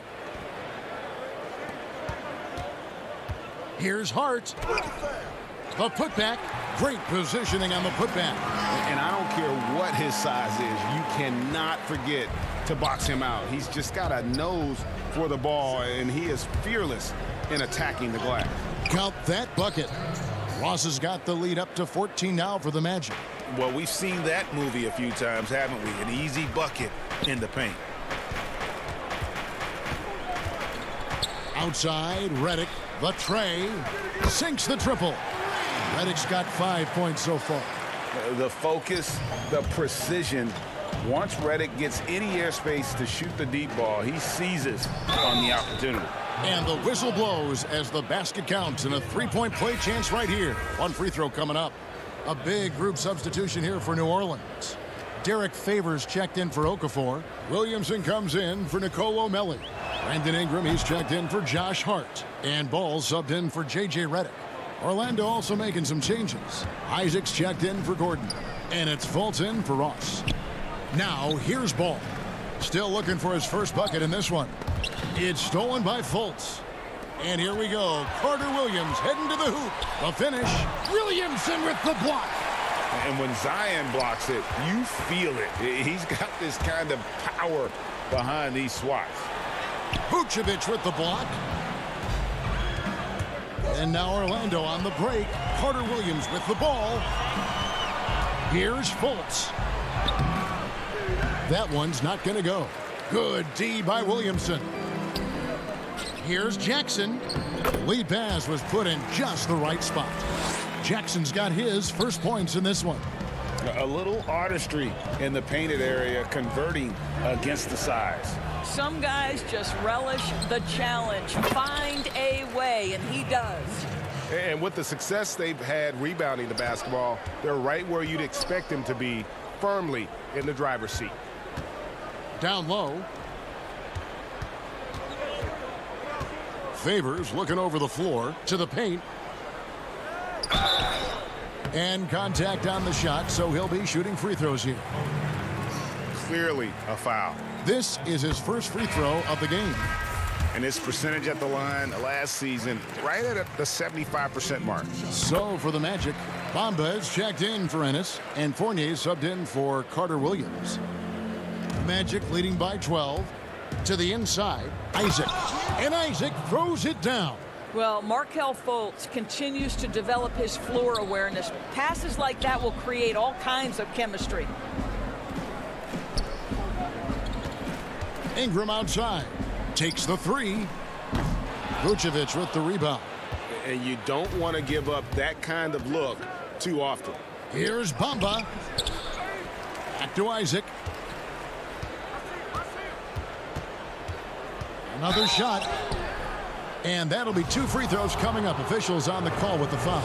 Here's Hart. The putback. Great positioning on the putback. And I don't care what his size is. You cannot forget to box him out. He's just got a nose for the ball, and he is fearless in attacking the glass. Count that bucket. Ross has got the lead up to 14 now for the Magic. Well, we've seen that movie a few times, haven't we? An easy bucket in the paint. Outside, Reddick, the tray, sinks the triple. Reddick's got 5 points so far. The focus, the precision. Once Reddick gets any airspace to shoot the deep ball, he seizes on the opportunity. And the whistle blows as the basket counts, and a 3-point play chance right here. One free throw coming up. A big group substitution here for New Orleans. Derek Favors checked in for Okafor. Williamson comes in for Nicolo Melli. Brandon Ingram, he's checked in for Josh Hart. And Ball subbed in for J.J. Reddick. Orlando also making some changes. Isaac's checked in for Gordon. And it's Fulton for Ross. Now, here's Ball. Still looking for his first bucket in this one. It's stolen by Fultz. And here we go. Carter Williams heading to the hoop. The finish. Williamson with the block. And when Zion blocks it, you feel it. He's got this kind of power behind these swats. Vucevic with the block. And now Orlando on the break. Carter Williams with the ball. Here's Fultz. That one's not going to go. Good D by Williamson. Here's Jackson. The lead pass was put in just the right spot. Jackson's got his first points in this one. A little artistry in the painted area, converting against the size. Some guys just relish the challenge. Find a way, and he does. And with the success they've had rebounding the basketball, they're right where you'd expect them to be, firmly in the driver's seat. Down low. Favors looking over the floor to the paint. And contact on the shot, so he'll be shooting free throws here. Clearly a foul. This is his first free throw of the game. And his percentage at the line last season, right at the 75% mark. So for the Magic, Bamba is checked in for Ennis, and Fournier subbed in for Carter Williams. Magic leading by 12. To the inside, Isaac. And Isaac throws it down. Well, Markelle Fultz continues to develop his floor awareness. Passes like that will create all kinds of chemistry. Ingram outside. Takes the three. Vucevic with the rebound. And you don't want to give up that kind of look too often. Here's Bamba. Back to Isaac. Another shot. And that'll be 2 free throws coming up. Officials on the call with the foul.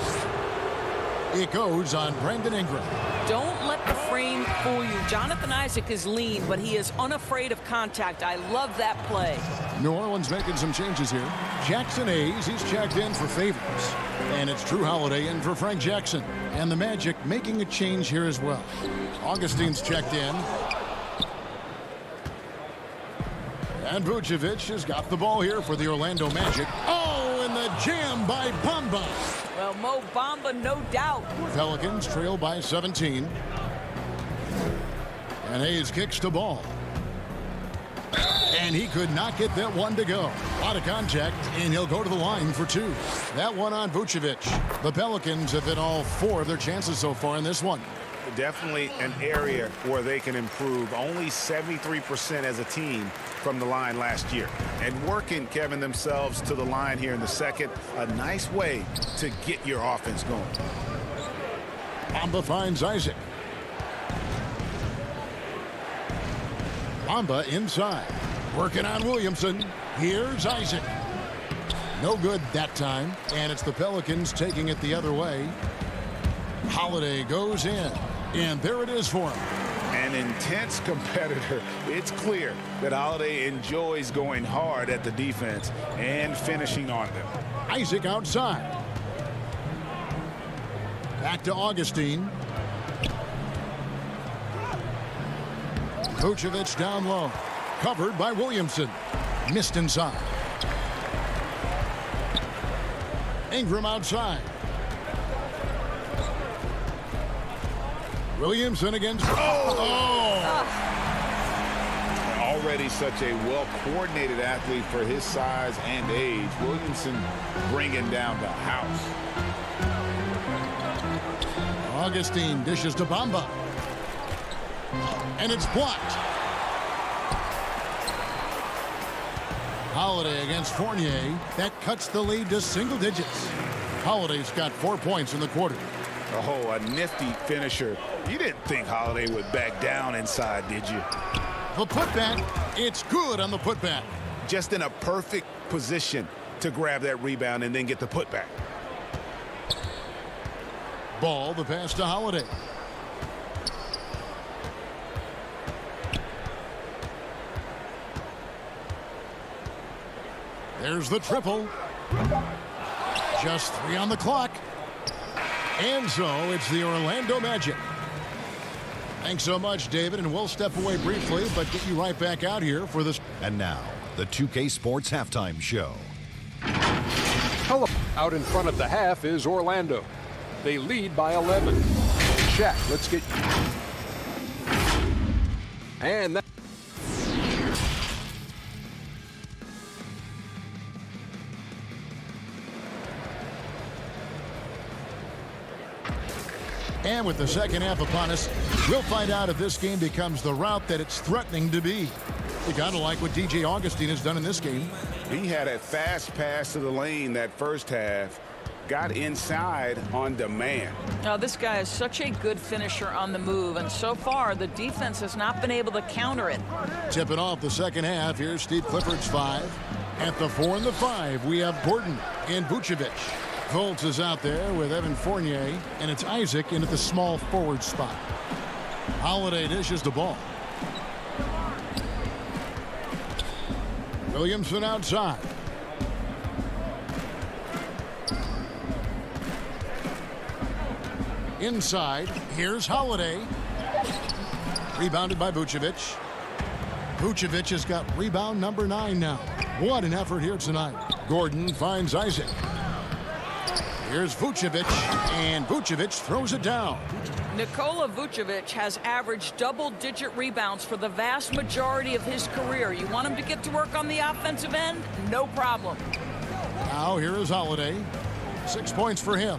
It goes on Brandon Ingram. Don't let the frame fool you. Jonathan Isaac is lean, but he is unafraid of contact. I love that play. New Orleans making some changes here. Jackson Hayes, he's checked in for Favors. And it's Drew Holiday in for Frank Jackson. And the Magic making a change here as well. Augustine's checked in. And Vucevic has got the ball here for the Orlando Magic. Oh, and the jam by Bamba. Well, Mo Bamba, no doubt. Pelicans trail by 17. And Hayes kicks the ball. And he could not get that one to go. A lot of contact, and he'll go to the line for 2. That one on Vucevic. The Pelicans have hit all 4 of their chances so far in this one. Definitely an area where they can improve. Only 73% as a team from the line last year. And working, Kevin, themselves to the line here in the second. A nice way to get your offense going. Bamba finds Isaac. Bamba inside. Working on Williamson. Here's Isaac. No good that time. And it's the Pelicans taking it the other way. Holiday goes in. And there it is for him. An intense competitor. It's clear that Holiday enjoys going hard at the defense and finishing on them. Isaac outside. Back to Augustine. Vucevic down low. Covered by Williamson. Missed inside. Ingram outside. Williamson against... Already such a well-coordinated athlete for his size and age. Williamson bringing down the house. Augustine dishes to Bamba. And it's blocked. Holiday against Fournier. That cuts the lead to single digits. Holiday's got 4 points in the quarter. Oh, a nifty finisher. You didn't think Holiday would back down inside, did you? The putback, it's good on the putback. Just in a perfect position to grab that rebound and then get the putback. Ball, the pass to Holiday. There's the triple. Just 3 on the clock. And so it's the Orlando Magic. Thanks so much, David, and we'll step away briefly, but get you right back out here for this. And now, the 2K Sports Halftime Show. Hello. Out in front of the half is Orlando. They lead by 11. Shaq, let's get... And that... And with the second half upon us, we'll find out if this game becomes the route that it's threatening to be. You gotta like what DJ Augustine has done in this game. He had a fast pass to the lane that first half. Got inside on demand. Now, this guy is such a good finisher on the move, and so far the defense has not been able to counter it. Tipping off the second half, here's Steve Clifford's 5. At the 4 and the 5, we have Gordon and Vucevic. Fultz is out there with Evan Fournier, and it's Isaac in at the small forward spot. Holiday dishes the ball. Williamson outside. Inside, here's Holiday. Rebounded by Vucevic. Vucevic has got rebound number 9 now. What an effort here tonight. Gordon finds Isaac. Here's Vucevic, and Vucevic throws it down. Nikola Vucevic has averaged double-digit rebounds for the vast majority of his career. You want him to get to work on the offensive end? No problem. Now here is Holiday. 6 points for him.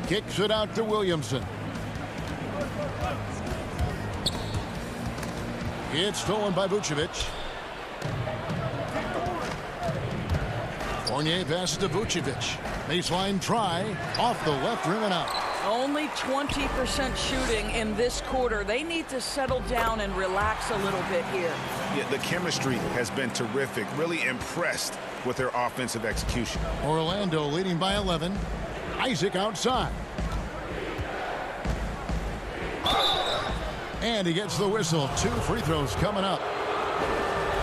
Kicks it out to Williamson. It's stolen by Vucevic. Fournier passes to Vucevic. Baseline try. Off the left rim and out. Only 20% shooting in this quarter. They need to settle down and relax a little bit here. Yeah, the chemistry has been terrific. Really impressed with their offensive execution. Orlando leading by 11. Isaac outside. And he gets the whistle. 2 free throws coming up.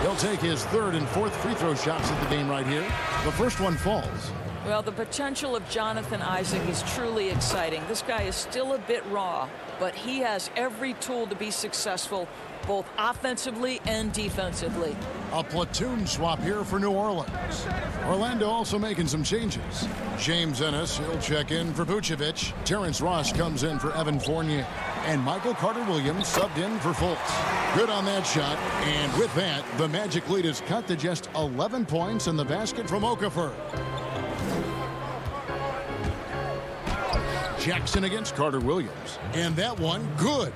He'll take his 3rd and 4th free throw shots at the game right here. The first one falls. Well, the potential of Jonathan Isaac is truly exciting. This guy is still a bit raw, but he has every tool to be successful, both offensively and defensively. A platoon swap here for New Orleans. Orlando also making some changes. James Ennis, he'll check in for Vucevic. Terrence Ross comes in for Evan Fournier. And Michael Carter-Williams subbed in for Fultz. Good on that shot. And with that, the Magic lead is cut to just 11 points in the basket from Okafor. Jackson against Carter-Williams. And that one, good.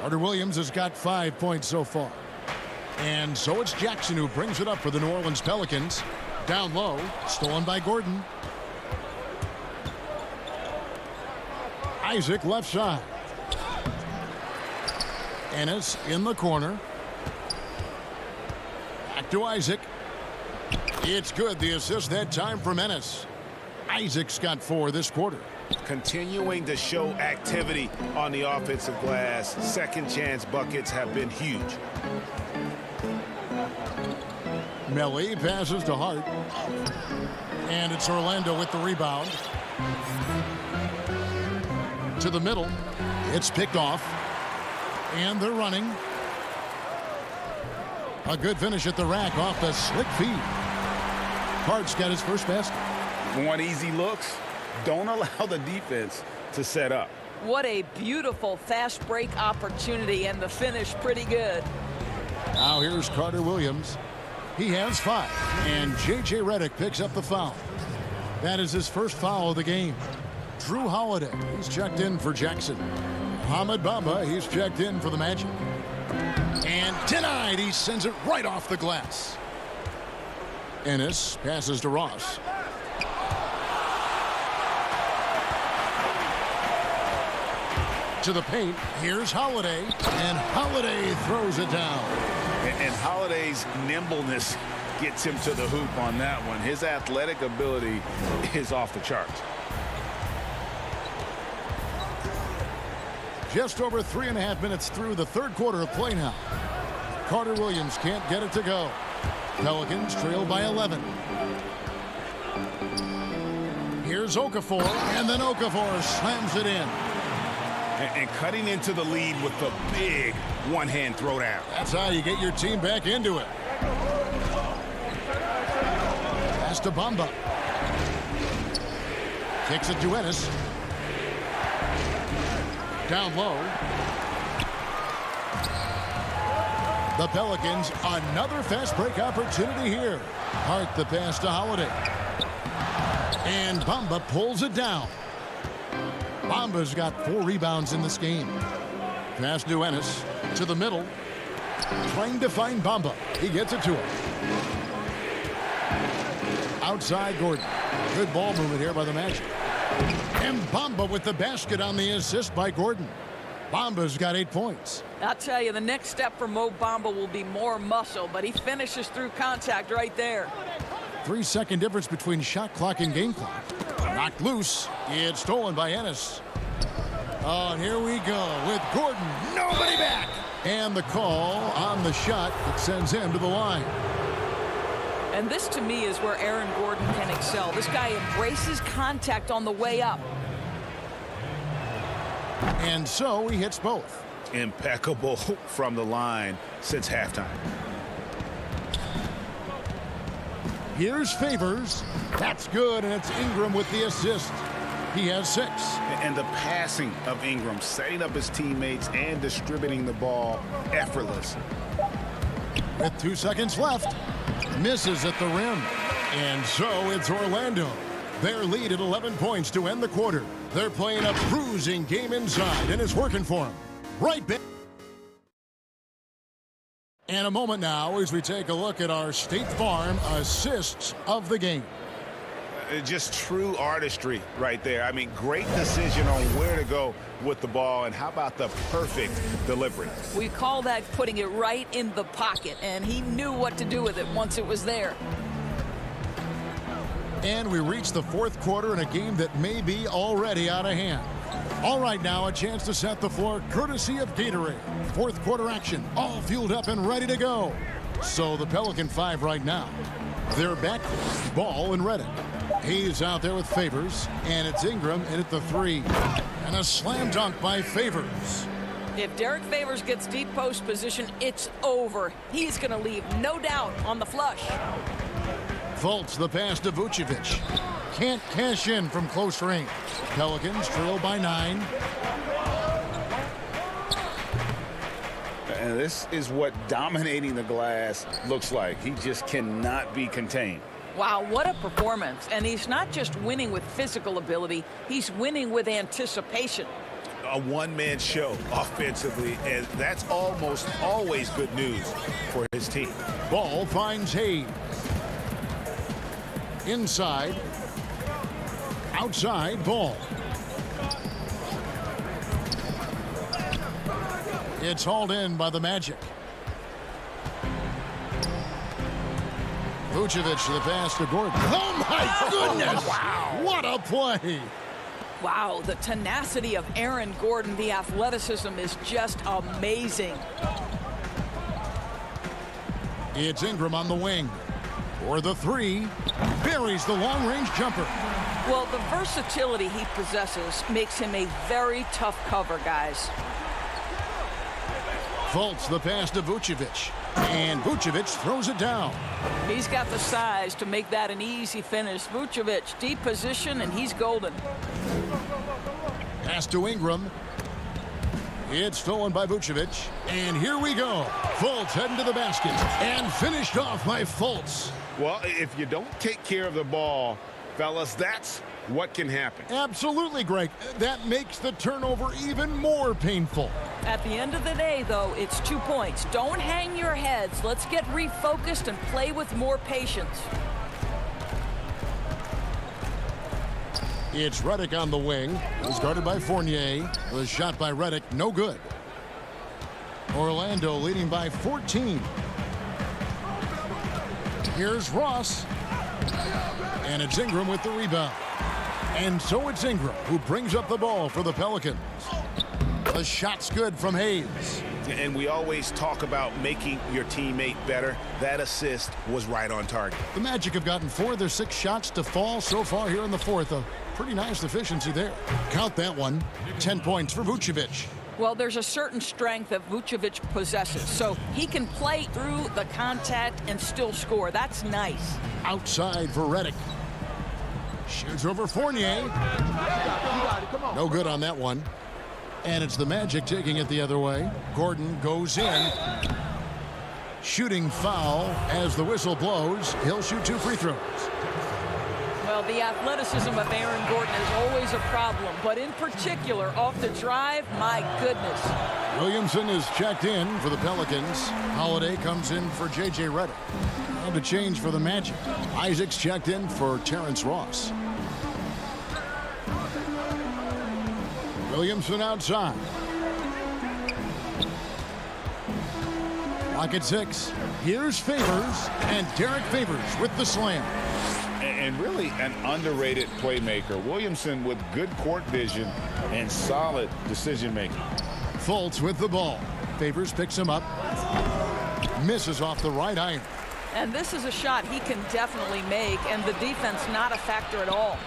Carter-Williams has got 5 points so far. And so it's Jackson who brings it up for the New Orleans Pelicans. Down low, stolen by Gordon. Isaac left side. Ennis in the corner. Back to Isaac. It's good. The assist that time from Ennis. Isaac's got 4 this quarter. Continuing to show activity on the offensive glass. Second chance buckets have been huge. Melly passes to Hart. And it's Orlando with the rebound. To the middle. It's picked off. And they're running. A good finish at the rack off the slick feed. Hart's got his first basket. Want easy looks? Don't allow the defense to set up. What a beautiful fast break opportunity, and the finish pretty good. Now here's Carter-Williams. He has 5, and J.J. Redick picks up the foul. That is his first foul of the game. Drew Holiday, he's checked in for Jackson. Mohamed Bamba, he's checked in for the Magic. And denied, he sends it right off the glass. Ennis passes to Ross. To the paint, here's Holiday, and Holiday throws it down. And Holiday's nimbleness gets him to the hoop on that one. His athletic ability is off the charts. Just over 3.5 minutes through the third quarter of play now. Carter-Williams can't get it to go. Pelicans trail by 11. Here's Okafor, and then Okafor slams it in. And cutting into the lead with the big one-hand throwdown. That's how you get your team back into it. Pass to Bamba. Kicks it to Ennis. Down low. The Pelicans, another fast break opportunity here. Hart the pass to Holiday. And Bamba pulls it down. Bamba's got 4 rebounds in this game. Pass to Ennis. To the middle. Trying to find Bamba. He gets it to him. Outside Gordon. Good ball movement here by the Magic. And Bamba with the basket on the assist by Gordon. Bamba's got 8 points. I'll tell you, the next step for Mo Bamba will be more muscle, but he finishes through contact right there. 3-second difference between shot clock and game clock. Knocked loose. It's stolen by Ennis. Oh, and here we go with Gordon. Nobody back. And the call on the shot that sends him to the line. And this, to me, is where Aaron Gordon can excel. This guy embraces contact on the way up. And so he hits both. Impeccable from the line since halftime. Here's Favors. That's good, and it's Ingram with the assist. He has 6. And the passing of Ingram, setting up his teammates and distributing the ball, effortless. With 2 seconds left, misses at the rim. And so it's Orlando. Their lead at 11 points to end the quarter. They're playing a cruising game inside, and it's working for them. Right back. And a moment now as we take a look at our State Farm assists of the game. Just true artistry right there. I mean, great decision on where to go with the ball, and how about the perfect delivery? We call that putting it right in the pocket, and he knew what to do with it once it was there. And we reach the 4th quarter in a game that may be already out of hand. All right, now a chance to set the floor courtesy of Gatorade. 4th quarter action, all fueled up and ready to go. So the Pelican 5 right now. They're back, Ball and Reddick. He's out there with Favors, and it's Ingram in at the 3. And a slam dunk by Favors. If Derek Favors gets deep post position, it's over. He's going to leave no doubt on the flush. Fultz the pass to Vucevic. Can't cash in from close range. Pelicans trail by 9. And this is what dominating the glass looks like. He just cannot be contained. Wow, what a performance. And he's not just winning with physical ability, he's winning with anticipation. A one-man show offensively, and that's almost always good news for his team. Ball finds Hayes. Inside. Outside, Ball. It's hauled in by the Magic. Vucevic to the pass to Gordon. Oh, my goodness! Wow. What a play! Wow, the tenacity of Aaron Gordon, the athleticism is just amazing. It's Ingram on the wing. For the 3, buries the long-range jumper. Well, the versatility he possesses makes him a very tough cover, guys. Fultz the pass to Vucevic. And Vucevic throws it down. He's got the size to make that an easy finish. Vucevic, deep position, and he's golden. Pass to Ingram. It's stolen by Vucevic. And here we go. Fultz heading to the basket. And finished off by Fultz. Well, if you don't take care of the ball, fellas, that's what can happen. Absolutely, Greg. That makes the turnover even more painful. At the end of the day, though, it's 2 points. Don't hang your heads. Let's get refocused and play with more patience. It's Reddick on the wing. Was guarded by Fournier. Was shot by Reddick. No good. Orlando leading by 14. Here's Ross. And it's Ingram with the rebound. And so it's Ingram who brings up the ball for the Pelicans. The shot's good from Hayes. And we always talk about making your teammate better. That assist was right on target. The Magic have gotten 4 of their 6 shots to fall so far here in the 4th. A pretty nice efficiency there. Count that one. 10 points for Vucevic. Well, there's a certain strength that Vucevic possesses, so he can play through the contact and still score. That's nice. Outside for Reddick. Shoots over Fournier. No good on that one. And it's the Magic taking it the other way. Gordon goes in. Shooting foul as the whistle blows. He'll shoot 2 free throws. Well, the athleticism of Aaron Gordon is always a problem, but in particular, off the drive, my goodness. Williamson is checked in for the Pelicans. Holiday comes in for J.J. Redick. And to change for the Magic. Isaac's checked in for Terrence Ross. Williamson outside. Clock at 6. Here's Favors, and Derek Favors with the slam. And and really an underrated playmaker. Williamson with good court vision and solid decision-making. Fultz with the ball. Favors picks him up. Misses off the right iron. And this is a shot he can definitely make, and the defense not a factor at all.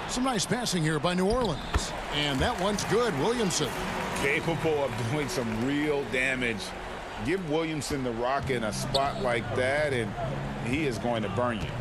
Some nice passing here by New Orleans. And that one's good. Williamson. Capable of doing some real damage. Give Williamson the rock in a spot like that, and he is going to burn you.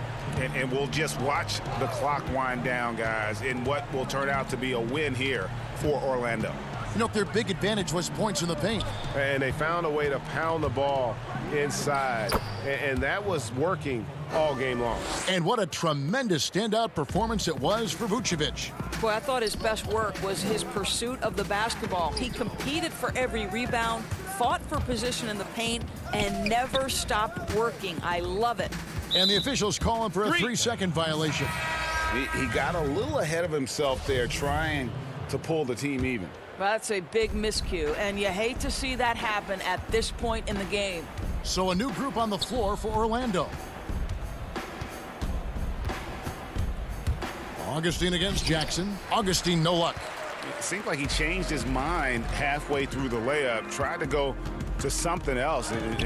And we'll just watch the clock wind down, guys, in what will turn out to be a win here for Orlando. You know, their big advantage was points in the paint. And they found a way to pound the ball inside. And that was working all game long. And what a tremendous standout performance it was for Vucevic. Boy, I thought his best work was his pursuit of the basketball. He competed for every rebound, fought for position in the paint, and never stopped working. I love it. And the officials call him for a 3-second violation. He got a little ahead of himself there, trying to pull the team even. That's a big miscue, and you hate to see that happen at this point in the game. So a new group on the floor for Orlando. Augustine against Jackson. Augustine, no luck. It seemed like he changed his mind halfway through the layup, tried to go to something else, and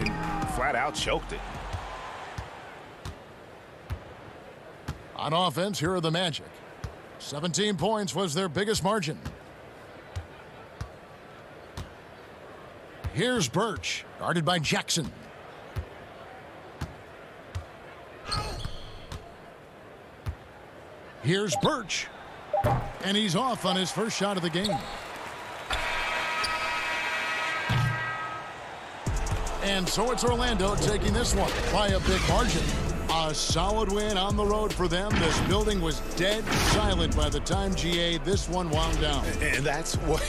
flat out choked it. On offense, here are the Magic. 17 points was their biggest margin. Here's Birch, guarded by Jackson. Here's Birch. And he's off on his first shot of the game. And so it's Orlando taking this one by a big margin. A solid win on the road for them. This building was dead silent by the time this one wound down. And that's what...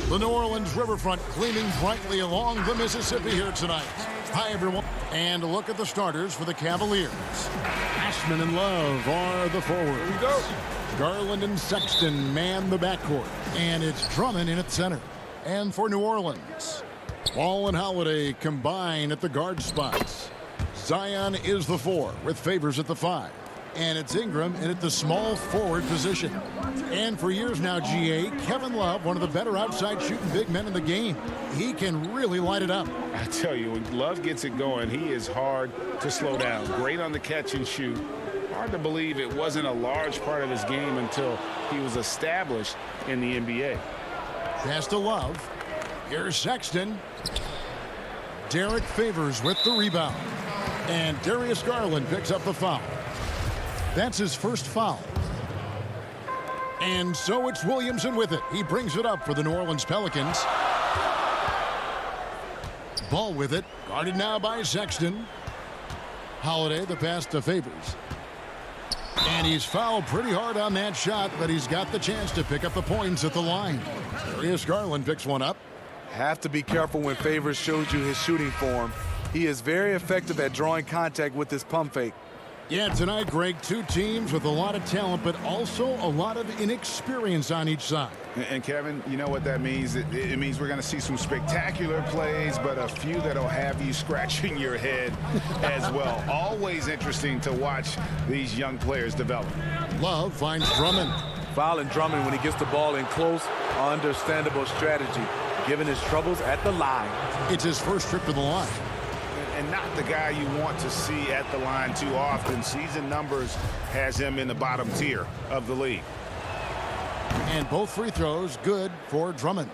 The New Orleans riverfront gleaming brightly along the Mississippi here tonight. Hi, everyone. And a look at the starters for the Cavaliers. Ashman and Love are the forwards. Here we go. Garland and Sexton man the backcourt. And it's Drummond in at center. And for New Orleans, Ball and Holiday combine at the guard spots. Zion is the 4 with Favors at the 5. And it's Ingram in at the small forward position. And for years now, GA, Kevin Love, one of the better outside shooting big men in the game. He can really light it up. I tell you, when Love gets it going, he is hard to slow down. Great on the catch and shoot. Hard to believe it wasn't a large part of his game until he was established in the NBA. Pass to Love. Here's Sexton. Derek Favors with the rebound. And Darius Garland picks up the foul. That's his first foul. And so it's Williamson with it. He brings it up for the New Orleans Pelicans. Ball with it. Guarded now by Sexton. Holiday, the pass to Favors. And he's fouled pretty hard on that shot, but he's got the chance to pick up the points at the line. Darius Garland picks one up. Have to be careful when Favors shows you his shooting form. He is very effective at drawing contact with his pump fake. Yeah, tonight, Greg, two teams with a lot of talent, but also a lot of inexperience on each side. And Kevin, you know what that means? It means we're going to see some spectacular plays, but a few that'll have you scratching your head as well. Always interesting to watch these young players develop. Love finds Drummond. Fouling Drummond when he gets the ball in close, understandable strategy, given his troubles at the line. It's his first trip to the line. And not the guy you want to see at the line too often. Season numbers has him in the bottom tier of the league. And both free throws good for Drummond.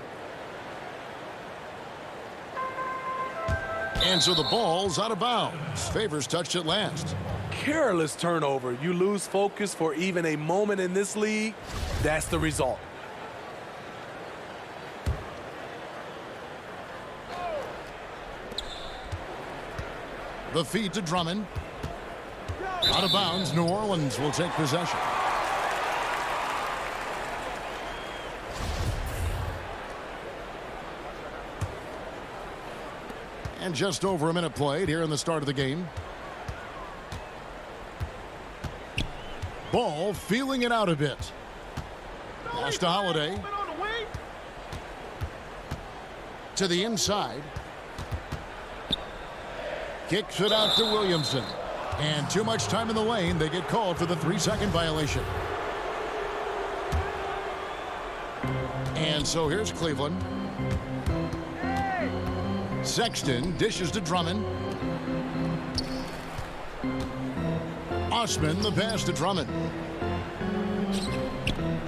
And so the ball's out of bounds. Favors touched it last. Careless turnover. You lose focus for even a moment in this league. That's the result. The feed to Drummond. Out of bounds. New Orleans will take possession. And just over a minute played here in the start of the game. Ball feeling it out a bit. Pass to Holiday. To the inside. Kicks it out to Williamson. And too much time in the lane. They get called for the 3-second violation. And so here's Cleveland. Sexton dishes to Drummond. Osman the pass to Drummond.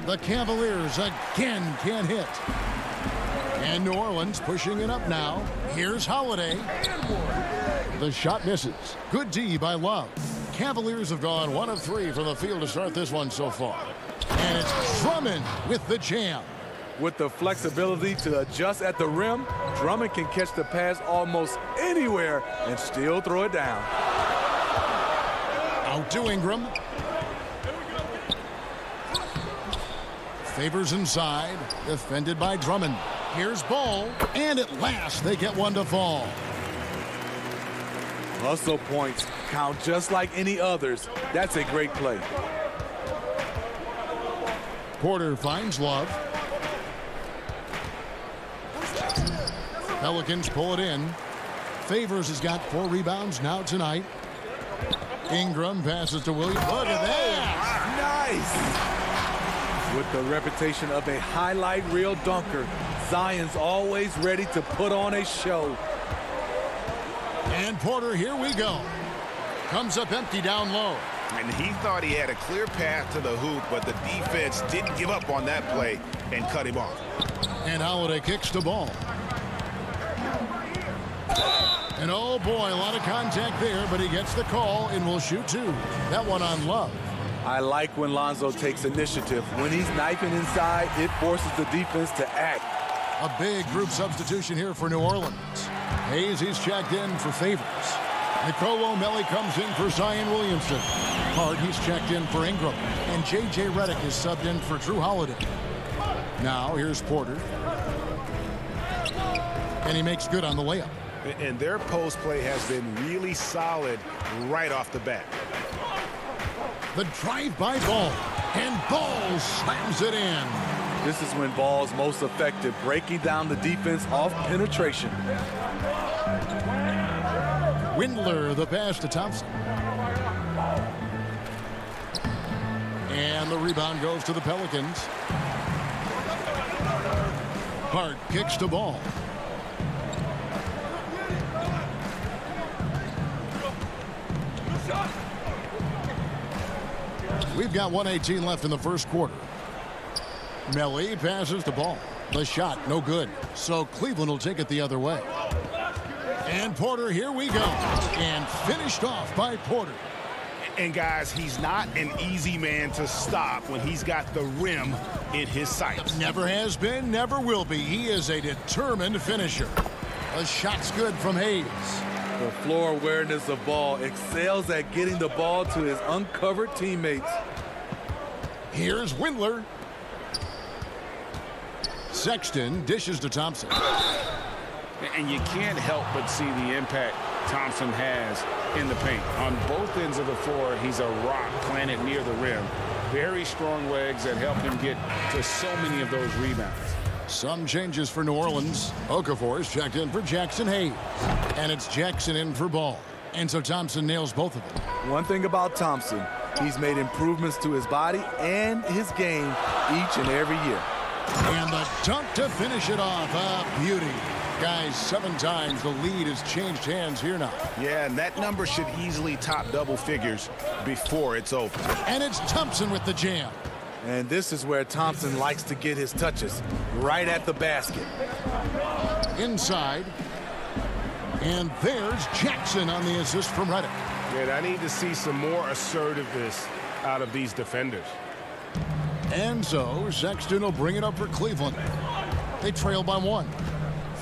The Cavaliers again can't hit. And New Orleans pushing it up now. Here's Holiday. The shot misses. Good D by Love. Cavaliers have gone 1 of 3 from the field to start this one so far. And it's Drummond with the jam. With the flexibility to adjust at the rim, Drummond can catch the pass almost anywhere and still throw it down. Out to Ingram. Favors inside. Defended by Drummond. Here's Ball. And at last they get one to fall. Hustle points count just like any others. That's a great play. Porter finds Love. Pelicans pull it in. Favors has got 4 rebounds now tonight. Ingram passes to Williams. Look at that. Nice. With the reputation of a highlight reel dunker, Zion's always ready to put on a show. And Porter, here we go. Comes up empty down low. And he thought he had a clear path to the hoop, but the defense didn't give up on that play and cut him off. And Holiday kicks the ball. And oh boy, a lot of contact there, but he gets the call and will shoot 2. That one on Love. I like when Lonzo takes initiative. When he's knifing inside, it forces the defense to act. A big group substitution here for New Orleans. Hayes, he's checked in for Favors. Nicolo O'Malley comes in for Zion Williamson. Hart, he's checked in for Ingram. And J.J. Redick is subbed in for Drew Holiday. Now, here's Porter. And he makes good on the layup. And their post play has been really solid right off the bat. The drive-by Ball. And Ball slams it in. This is when Ball's most effective, breaking down the defense off penetration. Windler, the pass to Thompson. And the rebound goes to the Pelicans. Hart kicks the ball. We've got 1:18 left in the first quarter. Melly passes the ball. The shot, no good. So Cleveland will take it the other way. And Porter, here we go. And finished off by Porter. And guys, he's not an easy man to stop when he's got the rim in his sights. Never has been, never will be. He is a determined finisher. The shot's good from Hayes. The floor awareness of Ball excels at getting the ball to his uncovered teammates. Here's Windler. Sexton dishes to Thompson. And you can't help but see the impact Thompson has in the paint. On both ends of the floor, he's a rock planted near the rim. Very strong legs that help him get to so many of those rebounds. Some changes for New Orleans. Okafor is checked in for Jackson Hayes. And it's Jackson in for Ball. And so Thompson nails both of them. One thing about Thompson, he's made improvements to his body and his game each and every year. And the dunk to finish it off. A beauty. Guys, 7 times the lead has changed hands here now. Yeah, and that number should easily top double figures before it's over. And it's Thompson with the jam. And this is where Thompson likes to get his touches, right at the basket. Inside. And there's Jackson on the assist from Reddick. Yeah, I need to see some more assertiveness out of these defenders. And so Sexton will bring it up for Cleveland. They trail by 1.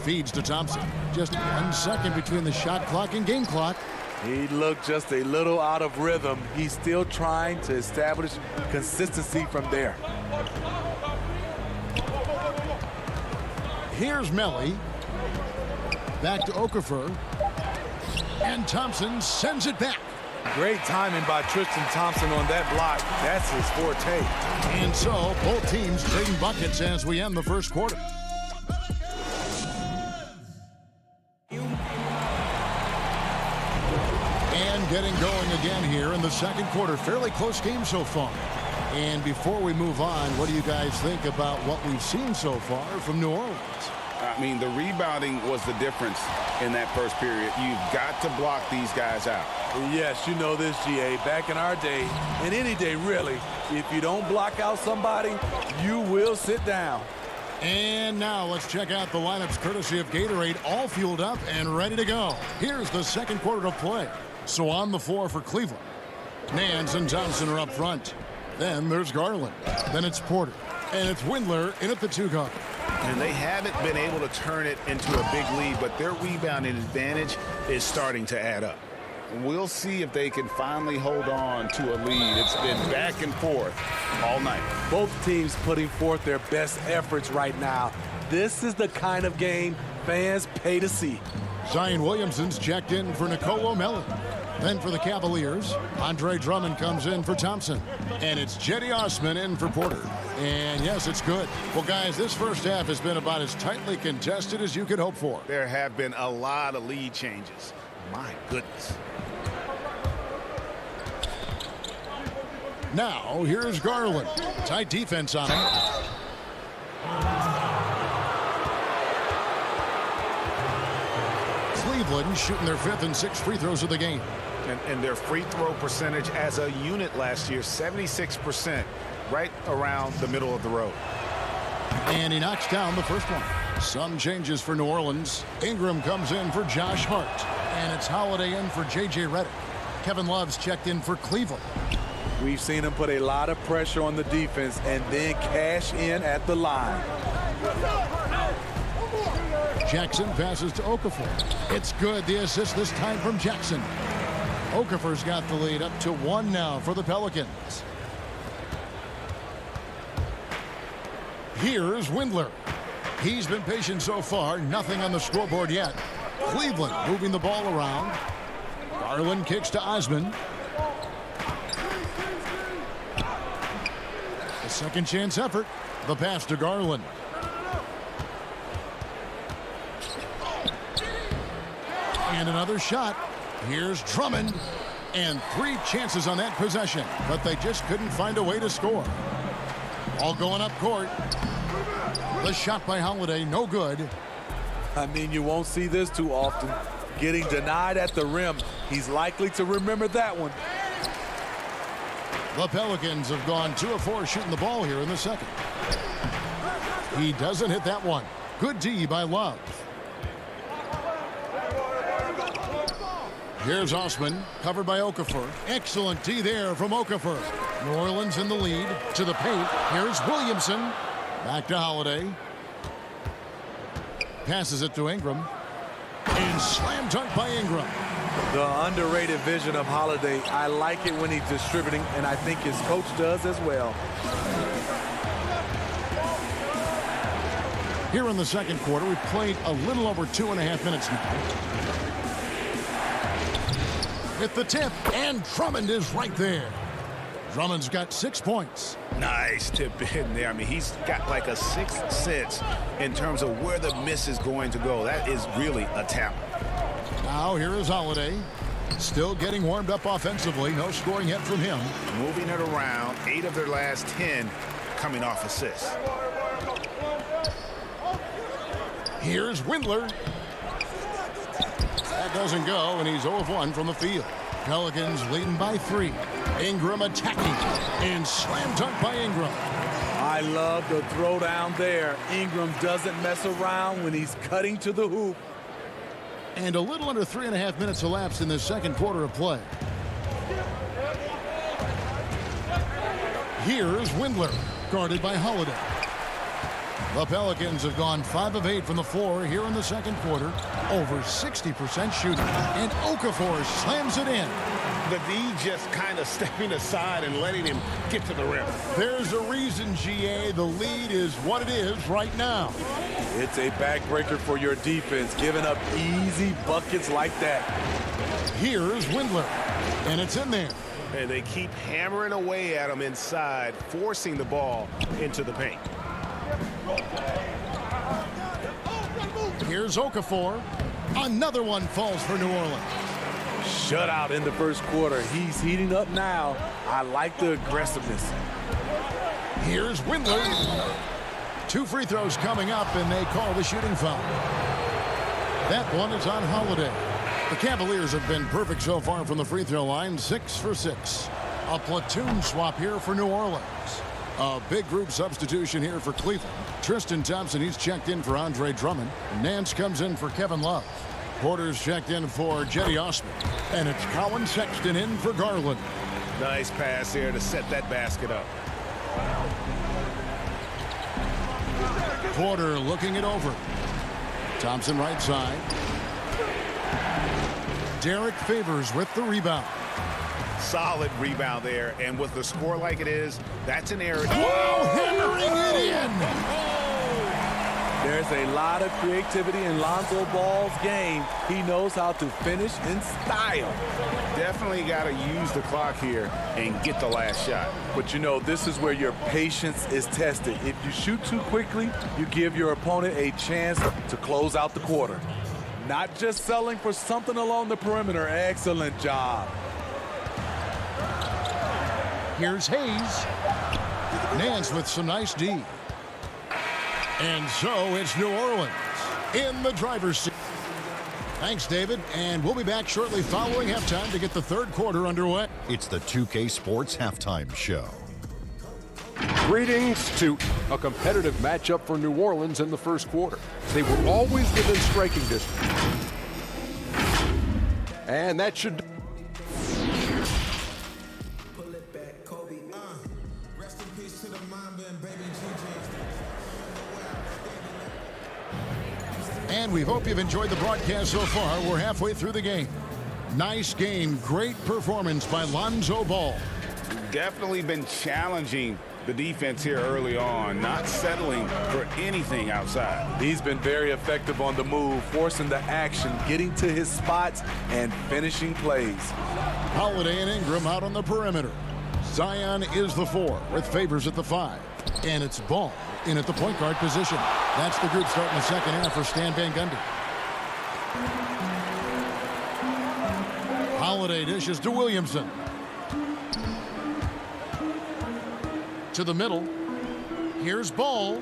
Feeds to Thompson. Just 1 second between the shot clock and game clock. He looked just a little out of rhythm. He's still trying to establish consistency from there. Here's Melly. Back to Okafor. And Thompson sends it back. Great timing by Tristan Thompson on that block. That's his forte. And so both teams trading buckets as we end the first quarter. And getting going again here in the second quarter. Fairly close game so far. And before we move on, what do you guys think about what we've seen so far from New Orleans? I mean, the rebounding was the difference in that first period. You've got to block these guys out. Yes, you know this, GA. Back in our day, and any day really, if you don't block out somebody, you will sit down. And now let's check out the lineups courtesy of Gatorade, all fueled up and ready to go. Here's the second quarter of play. So on the floor for Cleveland, Nance and Thompson are up front. Then there's Garland. Then it's Porter. And it's Windler in at the 2 guard. And they haven't been able to turn it into a big lead, but their rebounding advantage is starting to add up. We'll see if they can finally hold on to a lead. It's been back and forth all night. Both teams putting forth their best efforts right now. This is the kind of game fans pay to see. Zion Williamson's checked in for Nicolo Melli. Then for the Cavaliers, Andre Drummond comes in for Thompson. And it's Jetty Osman in for Porter. And yes, it's good. Well, guys, this first half has been about as tightly contested as you could hope for. There have been a lot of lead changes. My goodness. Now, here's Garland. Tight defense on him. Cleveland shooting their 5th and 6th free throws of the game. And their free throw percentage as a unit last year, 76%, right around the middle of the road. And he knocks down the first one. Some changes for New Orleans. Ingram comes in for Josh Hart. And it's Holiday in for J.J. Redick. Kevin Love's checked in for Cleveland. We've seen him put a lot of pressure on the defense and then cash in at the line. Jackson passes to Okafor. It's good. The assist this time from Jackson. Okafor's got the lead up to 1 now for the Pelicans. Here's Windler. He's been patient so far. Nothing on the scoreboard yet. Cleveland moving the ball around. Garland kicks to Osman. A second chance effort. The pass to Garland. And another shot. Here's Drummond. And 3 chances on that possession, but they just couldn't find a way to score. All going up court. The shot by Holiday, no good. I mean, you won't see this too often. Getting denied at the rim. He's likely to remember that one. The Pelicans have gone 2 of 4 shooting the ball here in the second. He doesn't hit that one. Good D by Love. Here's Osman, covered by Okafor. Excellent D there from Okafor. New Orleans in the lead. To the paint. Here's Williamson. Back to Holiday. Passes it to Ingram. And slam dunk by Ingram. The underrated vision of Holiday. I like it when he's distributing, and I think his coach does as well. Here in the second quarter, we've played a little over 2.5 minutes now. With the tip, and Drummond is right there. Drummond's got 6 points. Nice tip in there. I mean, he's got like a sixth sense in terms of where the miss is going to go. That is really a talent. Now here is Holiday. Still getting warmed up offensively. No scoring yet from him. Moving it around. 8 of their last 10 coming off assists. Here's Windler. That doesn't go, and he's 0 of 1 from the field. Pelicans leading by 3. Ingram attacking, and slam dunk by Ingram. I love the throwdown there. Ingram doesn't mess around when he's cutting to the hoop. And a little under 3.5 minutes elapsed in the second quarter of play. Here's Windler, guarded by Holiday. The Pelicans have gone 5 of 8 from the floor here in the second quarter. Over 60% shooting. And Okafor slams it in. The D just kind of stepping aside and letting him get to the rim. There's a reason, GA. The lead is what it is right now. It's a backbreaker for your defense, giving up easy buckets like that. Here's Windler, and it's in there. And they keep hammering away at him inside, forcing the ball into the paint. Here's Okafor. Another one falls for New Orleans. Shutout in the first quarter. He's heating up now. I like the aggressiveness. Here's Windler. 2 free throws coming up, and they call the shooting foul. That one is on Holiday. The Cavaliers have been perfect so far from the free throw line, 6 for 6. A platoon swap here for New Orleans. A big group substitution here for Cleveland. Tristan Thompson, he's checked in for Andre Drummond. Nance comes in for Kevin Love. Porter's checked in for Jetty Osman. And it's Colin Sexton in for Garland. Nice pass here to set that basket up. Porter looking it over. Thompson right side. Derek Favors with the rebound. Solid rebound there, and with the score like it is, that's an error. Whoa, hammering it in! There's a lot of creativity in Lonzo Ball's game. He knows how to finish in style. Definitely got to use the clock here and get the last shot. But you know, this is where your patience is tested. If you shoot too quickly, you give your opponent a chance to close out the quarter. Not just selling for something along the perimeter. Excellent job. Here's Hayes. Nance with some nice D. And so it's New Orleans in the driver's seat. Thanks, David. And we'll be back shortly following halftime to get the third quarter underway. It's the 2K Sports Halftime Show. Greetings to a competitive matchup for New Orleans in the first quarter. They were always within striking distance. And that should... And we hope you've enjoyed the broadcast so far. We're halfway through the game. Nice game. Great performance by Lonzo Ball. Definitely been challenging the defense here early on, not settling for anything outside. He's been very effective on the move, forcing the action, getting to his spots, and finishing plays. Holiday and Ingram out on the perimeter. Zion is the 4 with Favors at the 5. And it's Ball in at the point guard position. That's the group starting the second half for Stan Van Gundy. Holiday dishes to Williamson. To the middle. Here's Ball.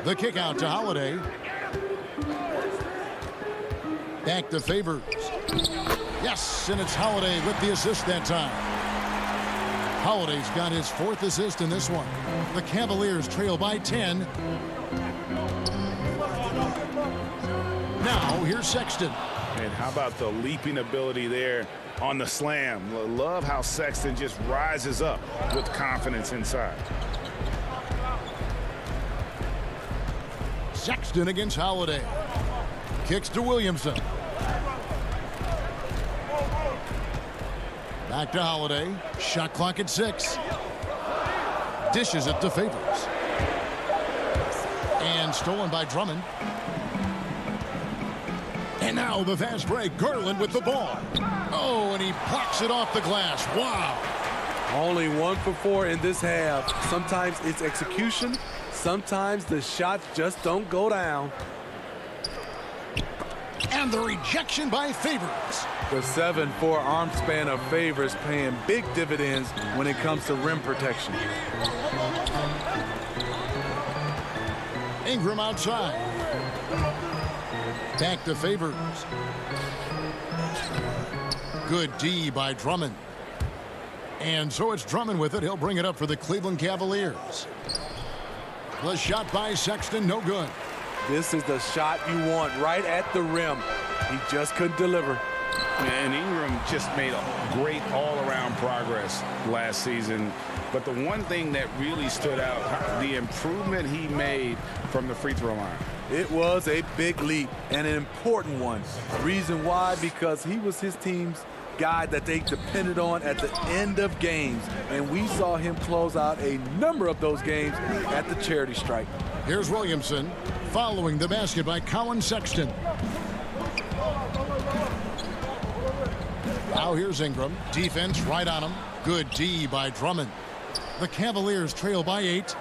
The kick out to Holiday. Back to Favors. Yes, and it's Holiday with the assist that time. Holiday's got his 4th assist in this one. The Cavaliers trail by 10. Now here's Sexton. And how about the leaping ability there on the slam? Love how Sexton just rises up with confidence inside. Sexton against Holiday. Kicks to Williamson. Back to Holiday. Shot clock at 6. Dishes it to Favors. And stolen by Drummond. And now the fast break. Garland with the ball. Oh, and he blocks it off the glass. Wow. Only 1 for 4 in this half. Sometimes it's execution. Sometimes the shots just don't go down. And the rejection by Favors. The 7'4" arm span of Favors paying big dividends when it comes to rim protection. Ingram outside. Back to Favors. Good D by Drummond. And so it's Drummond with it. He'll bring it up for the Cleveland Cavaliers. The shot by Sexton, no good. This is the shot you want right at the rim. He just couldn't deliver. And Ingram just made a great all-around progress last season. But the one thing that really stood out, the improvement he made from the free throw line. It was a big leap and an important one. Reason why? Because he was his team's guy that they depended on at the end of games. And we saw him close out a number of those games at the charity stripe. Here's Williamson following the basket by Colin Sexton. Now here's Ingram. Defense right on him. Good D by Drummond. The Cavaliers trail by 8.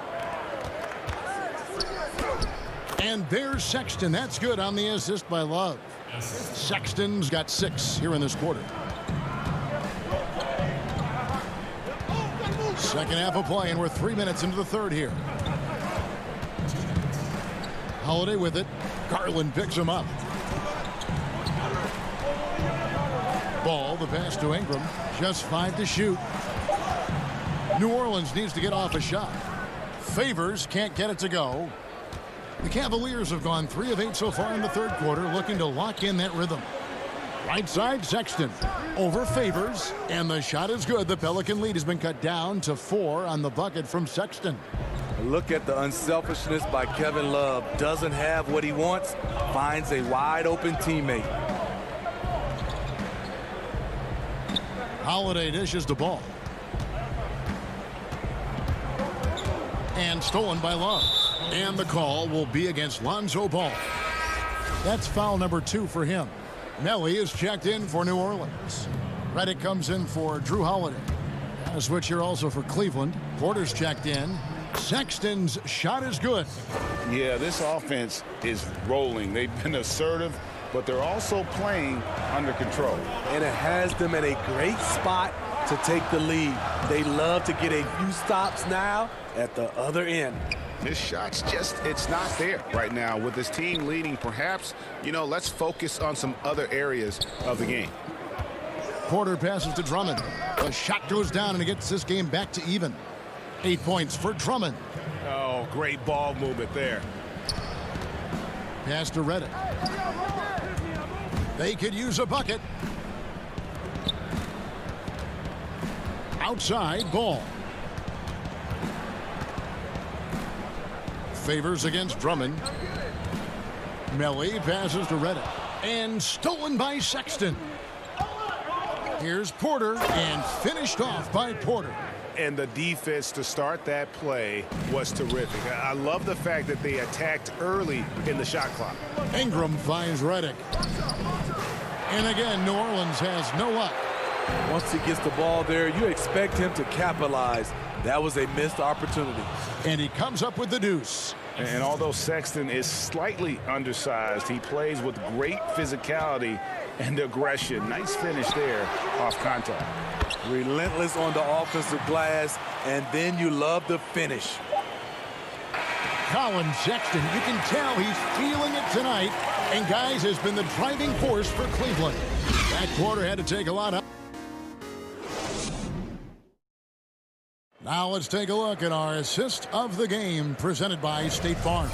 And there's Sexton. That's good on the assist by Love. Sexton's got 6 here in this quarter. Second half of play, and we're 3 minutes into the third here. Holiday with it. Garland picks him up. Ball, the pass to Ingram. Just 5 to shoot. New Orleans needs to get off a shot. Favors can't get it to go. The Cavaliers have gone 3 of 8 so far in the third quarter, looking to lock in that rhythm. Right side, Sexton. Over Favors, and the shot is good. The Pelican lead has been cut down to 4 on the bucket from Sexton. Look at the unselfishness by Kevin Love. Doesn't have what he wants, finds a wide open teammate. Holiday dishes the ball. And stolen by Love. And the call will be against Lonzo Ball. That's foul number 2 for him. Melly is checked in for New Orleans. Reddick comes in for Drew Holiday. And a switch here also for Cleveland. Porter's checked in. Sexton's shot is good. Yeah, this offense is rolling. They've been assertive, but they're also playing under control. And it has them at a great spot to take the lead. They love to get a few stops now at the other end. His shot's just, it's not there right now. With his team leading, perhaps, let's focus on some other areas of the game. Porter passes to Drummond. The shot goes down, and it gets this game back to even. 8 points for Drummond. Oh, great ball movement there. Pass to Reddick. They could use a bucket. Outside, Ball. Favors against Drummond. Melly passes to Reddick. And stolen by Sexton. Here's Porter, and finished off by Porter. and the defense to start that play was terrific. I love the fact that they attacked early in the shot clock. Ingram finds Redick. And again, New Orleans has no luck. Once he gets the ball there, you expect him to capitalize. That was a missed opportunity. And he comes up with the deuce. And although Sexton is slightly undersized, he plays with great physicality and aggression. Nice finish there off contact. Relentless on the offensive glass, and then you love the finish. Colin Sexton, you can tell he's feeling it tonight. And, guys, has been the driving force for Cleveland. That quarter had to take a lot out. Now let's take a look at our assist of the game presented by State Farm.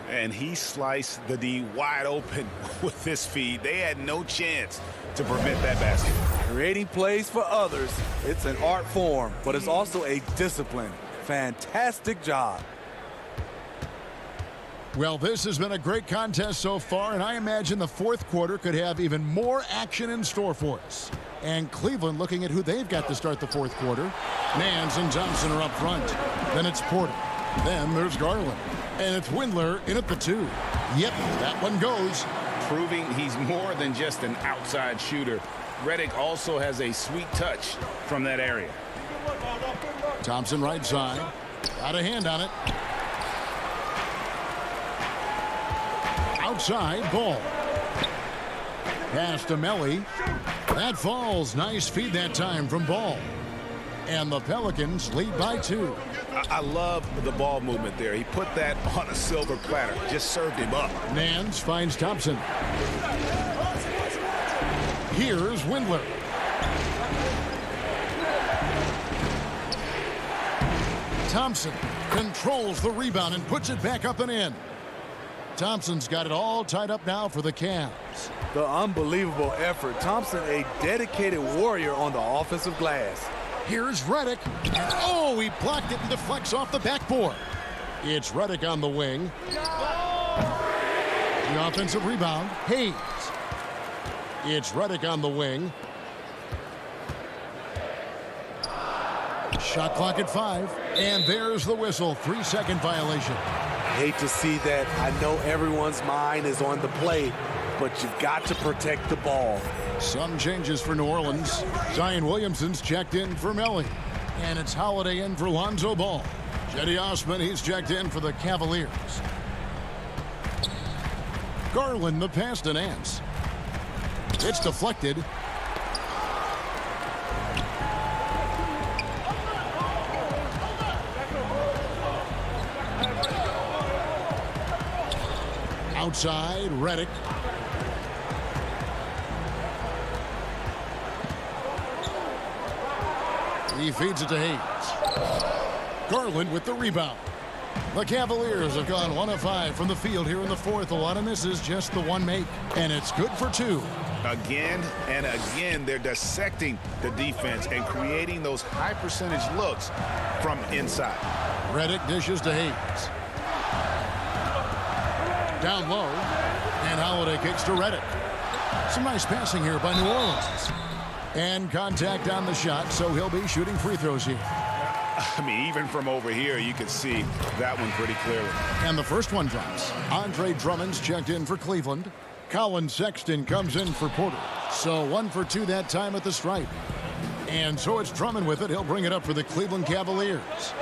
And he sliced the D wide open with this feed. They had no chance to prevent that basket. Creating plays for others, it's an art form, but it's also a discipline. Fantastic job. Well, this has been a great contest so far, and I imagine the fourth quarter could have even more action in store for us. And Cleveland looking at who they've got to start the fourth quarter. Nance and Thompson are up front. Then it's Porter. Then there's Garland. And it's Windler in at the 2. Yep, that one goes. Proving he's more than just an outside shooter. Redick also has a sweet touch from that area. Thompson right side. Got a hand on it. Outside, Ball. Pass to Melly. That falls. Nice feed that time from Ball. And the Pelicans lead by 2. I love the ball movement there. He put that on a silver platter. Just served him up. Nance finds Thompson. Here's Windler. Thompson controls the rebound and puts it back up and in. Thompson's got it all tied up now for the Cavs. The unbelievable effort. Thompson, a dedicated warrior on the offensive glass. Here's Redick. And oh, he blocked it and deflects off the backboard. It's Redick on the wing. The offensive rebound, Hayes. It's Redick on the wing. Shot clock at 5. And there's the whistle. 3-second violation. Hate to see that. I know everyone's mind is on the play, but you've got to protect the ball. Some changes for New Orleans. Zion Williamson's checked in for Melly. And it's Holiday in for Lonzo Ball. Cedi Osman, he's checked in for the Cavaliers. Garland, the pass to Nance. It's deflected. Outside, Redick. He feeds it to Hayes. Garland with the rebound. The Cavaliers have gone 1 of 5 from the field here in the fourth. A lot of misses, just the one make. And it's good for 2. Again and again, they're dissecting the defense and creating those high percentage looks from inside. Redick dishes to Hayes. Down low. And Holiday kicks to Redick. Some nice passing here by New Orleans. And contact on the shot, so he'll be shooting free throws here. I mean, even from over here, you can see that one pretty clearly. And the first one drops. Andre Drummond's checked in for Cleveland. Colin Sexton comes in for Porter. So 1 for 2 that time at the stripe. And so it's Drummond with it. He'll bring it up for the Cleveland Cavaliers.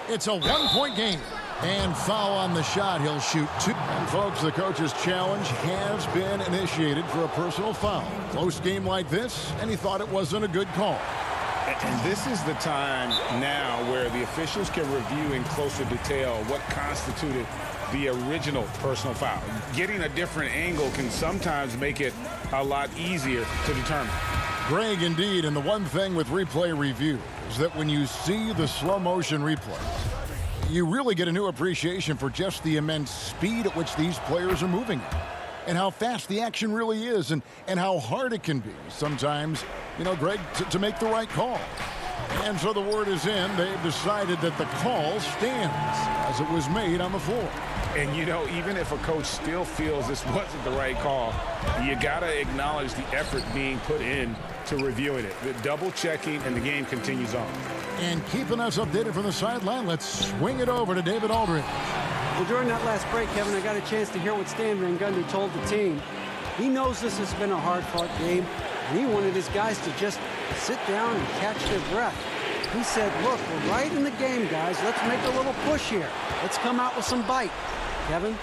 It's a 1-point game. And foul on the shot. He'll shoot 2. And folks, the coach's challenge has been initiated for a personal foul. Close game like this, and he thought it wasn't a good call. And this is the time now where the officials can review in closer detail what constituted the original personal foul. Getting a different angle can sometimes make it a lot easier to determine. Greg, indeed, and the one thing with replay review is that when you see the slow motion replay, you really get a new appreciation for just the immense speed at which these players are moving and how fast the action really is and how hard it can be sometimes, you know, Greg, to make the right call. And so the word is in. They've decided that the call stands as it was made on the floor. And, you know, even if a coach still feels this wasn't the right call, you got to acknowledge the effort being put in to reviewing it. The double checking, and the game continues on. And keeping us updated from the sideline, let's swing it over to David Aldridge. Well, during that last break, Kevin, I got a chance to hear what Stan Van Gundy told the team. He knows this has been a hard-fought game, and he wanted his guys to just sit down and catch their breath. He said, look, we're right in the game, guys. Let's make a little push here. Let's come out with some bite. Kevin?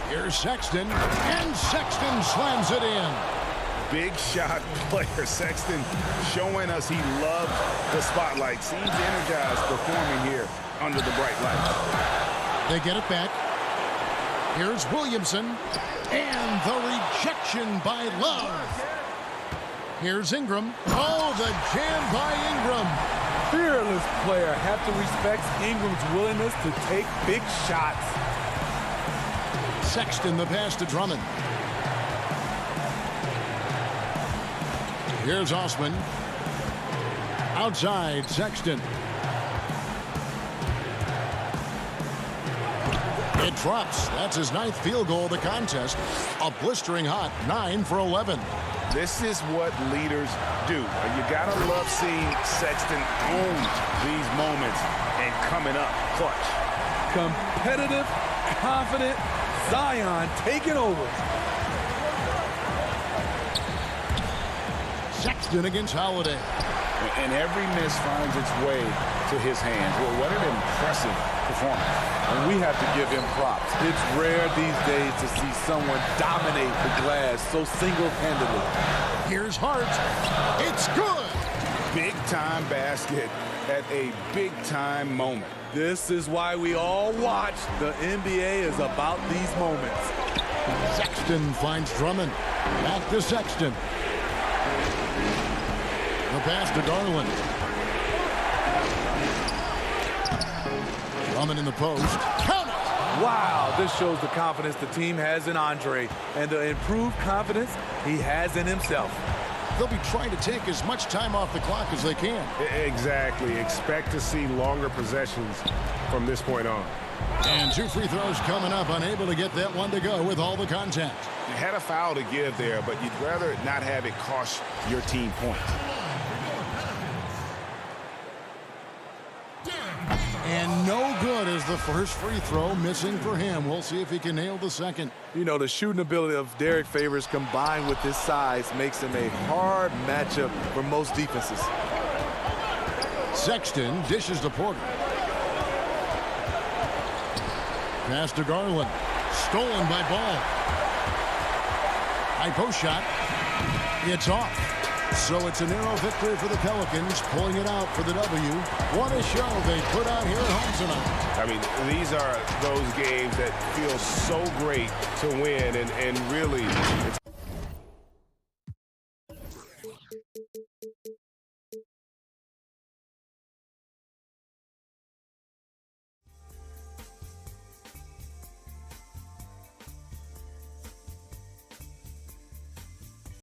Here's Sexton, and Sexton slams it in. Big shot player. Sexton showing us he loves the spotlight. Seems energized performing here under the bright lights. They get it back. Here's Williamson, and the rejection by Love. Here's Ingram. Oh, the jam by Ingram. Fearless player. Have to respect Ingram's willingness to take big shots. Sexton, the pass to Drummond. Here's Osman. Outside, Sexton. It drops. That's his 9th field goal of the contest. A blistering hot 9 for 11. This is what leaders do. You gotta love seeing Sexton own these moments and coming up clutch. Competitive, confident, Zion taking over. Sexton against Holiday. And every miss finds its way to his hands. Well, what an impressive performance. And we have to give him props. It's rare these days to see someone dominate the glass so single-handedly. Here's Hart. It's good. Big-time basket at a big-time moment. This is why we all watch. The NBA is about these moments. Sexton finds Drummond. Back to Sexton. The pass to Garland. Drummond in the post. Count it! Wow, this shows the confidence the team has in Andre and the improved confidence he has in himself. They'll be trying to take as much time off the clock as they can. Exactly. Expect to see longer possessions from this point on. And 2 free throws coming up. Unable to get that one to go with all the contact. You had a foul to give there, but you'd rather not have it cost your team points. And no good as the first free throw missing for him. We'll see if he can nail the second. You know, the shooting ability of Derek Favors combined with his size makes him a hard matchup for most defenses. Sexton dishes to Porter. Pass to Garland. Stolen by Ball. High post shot. It's off. So it's a narrow victory for the Pelicans, pulling it out for the W. What a show they put out here at home tonight. I mean, these are those games that feel so great to win, and really, it's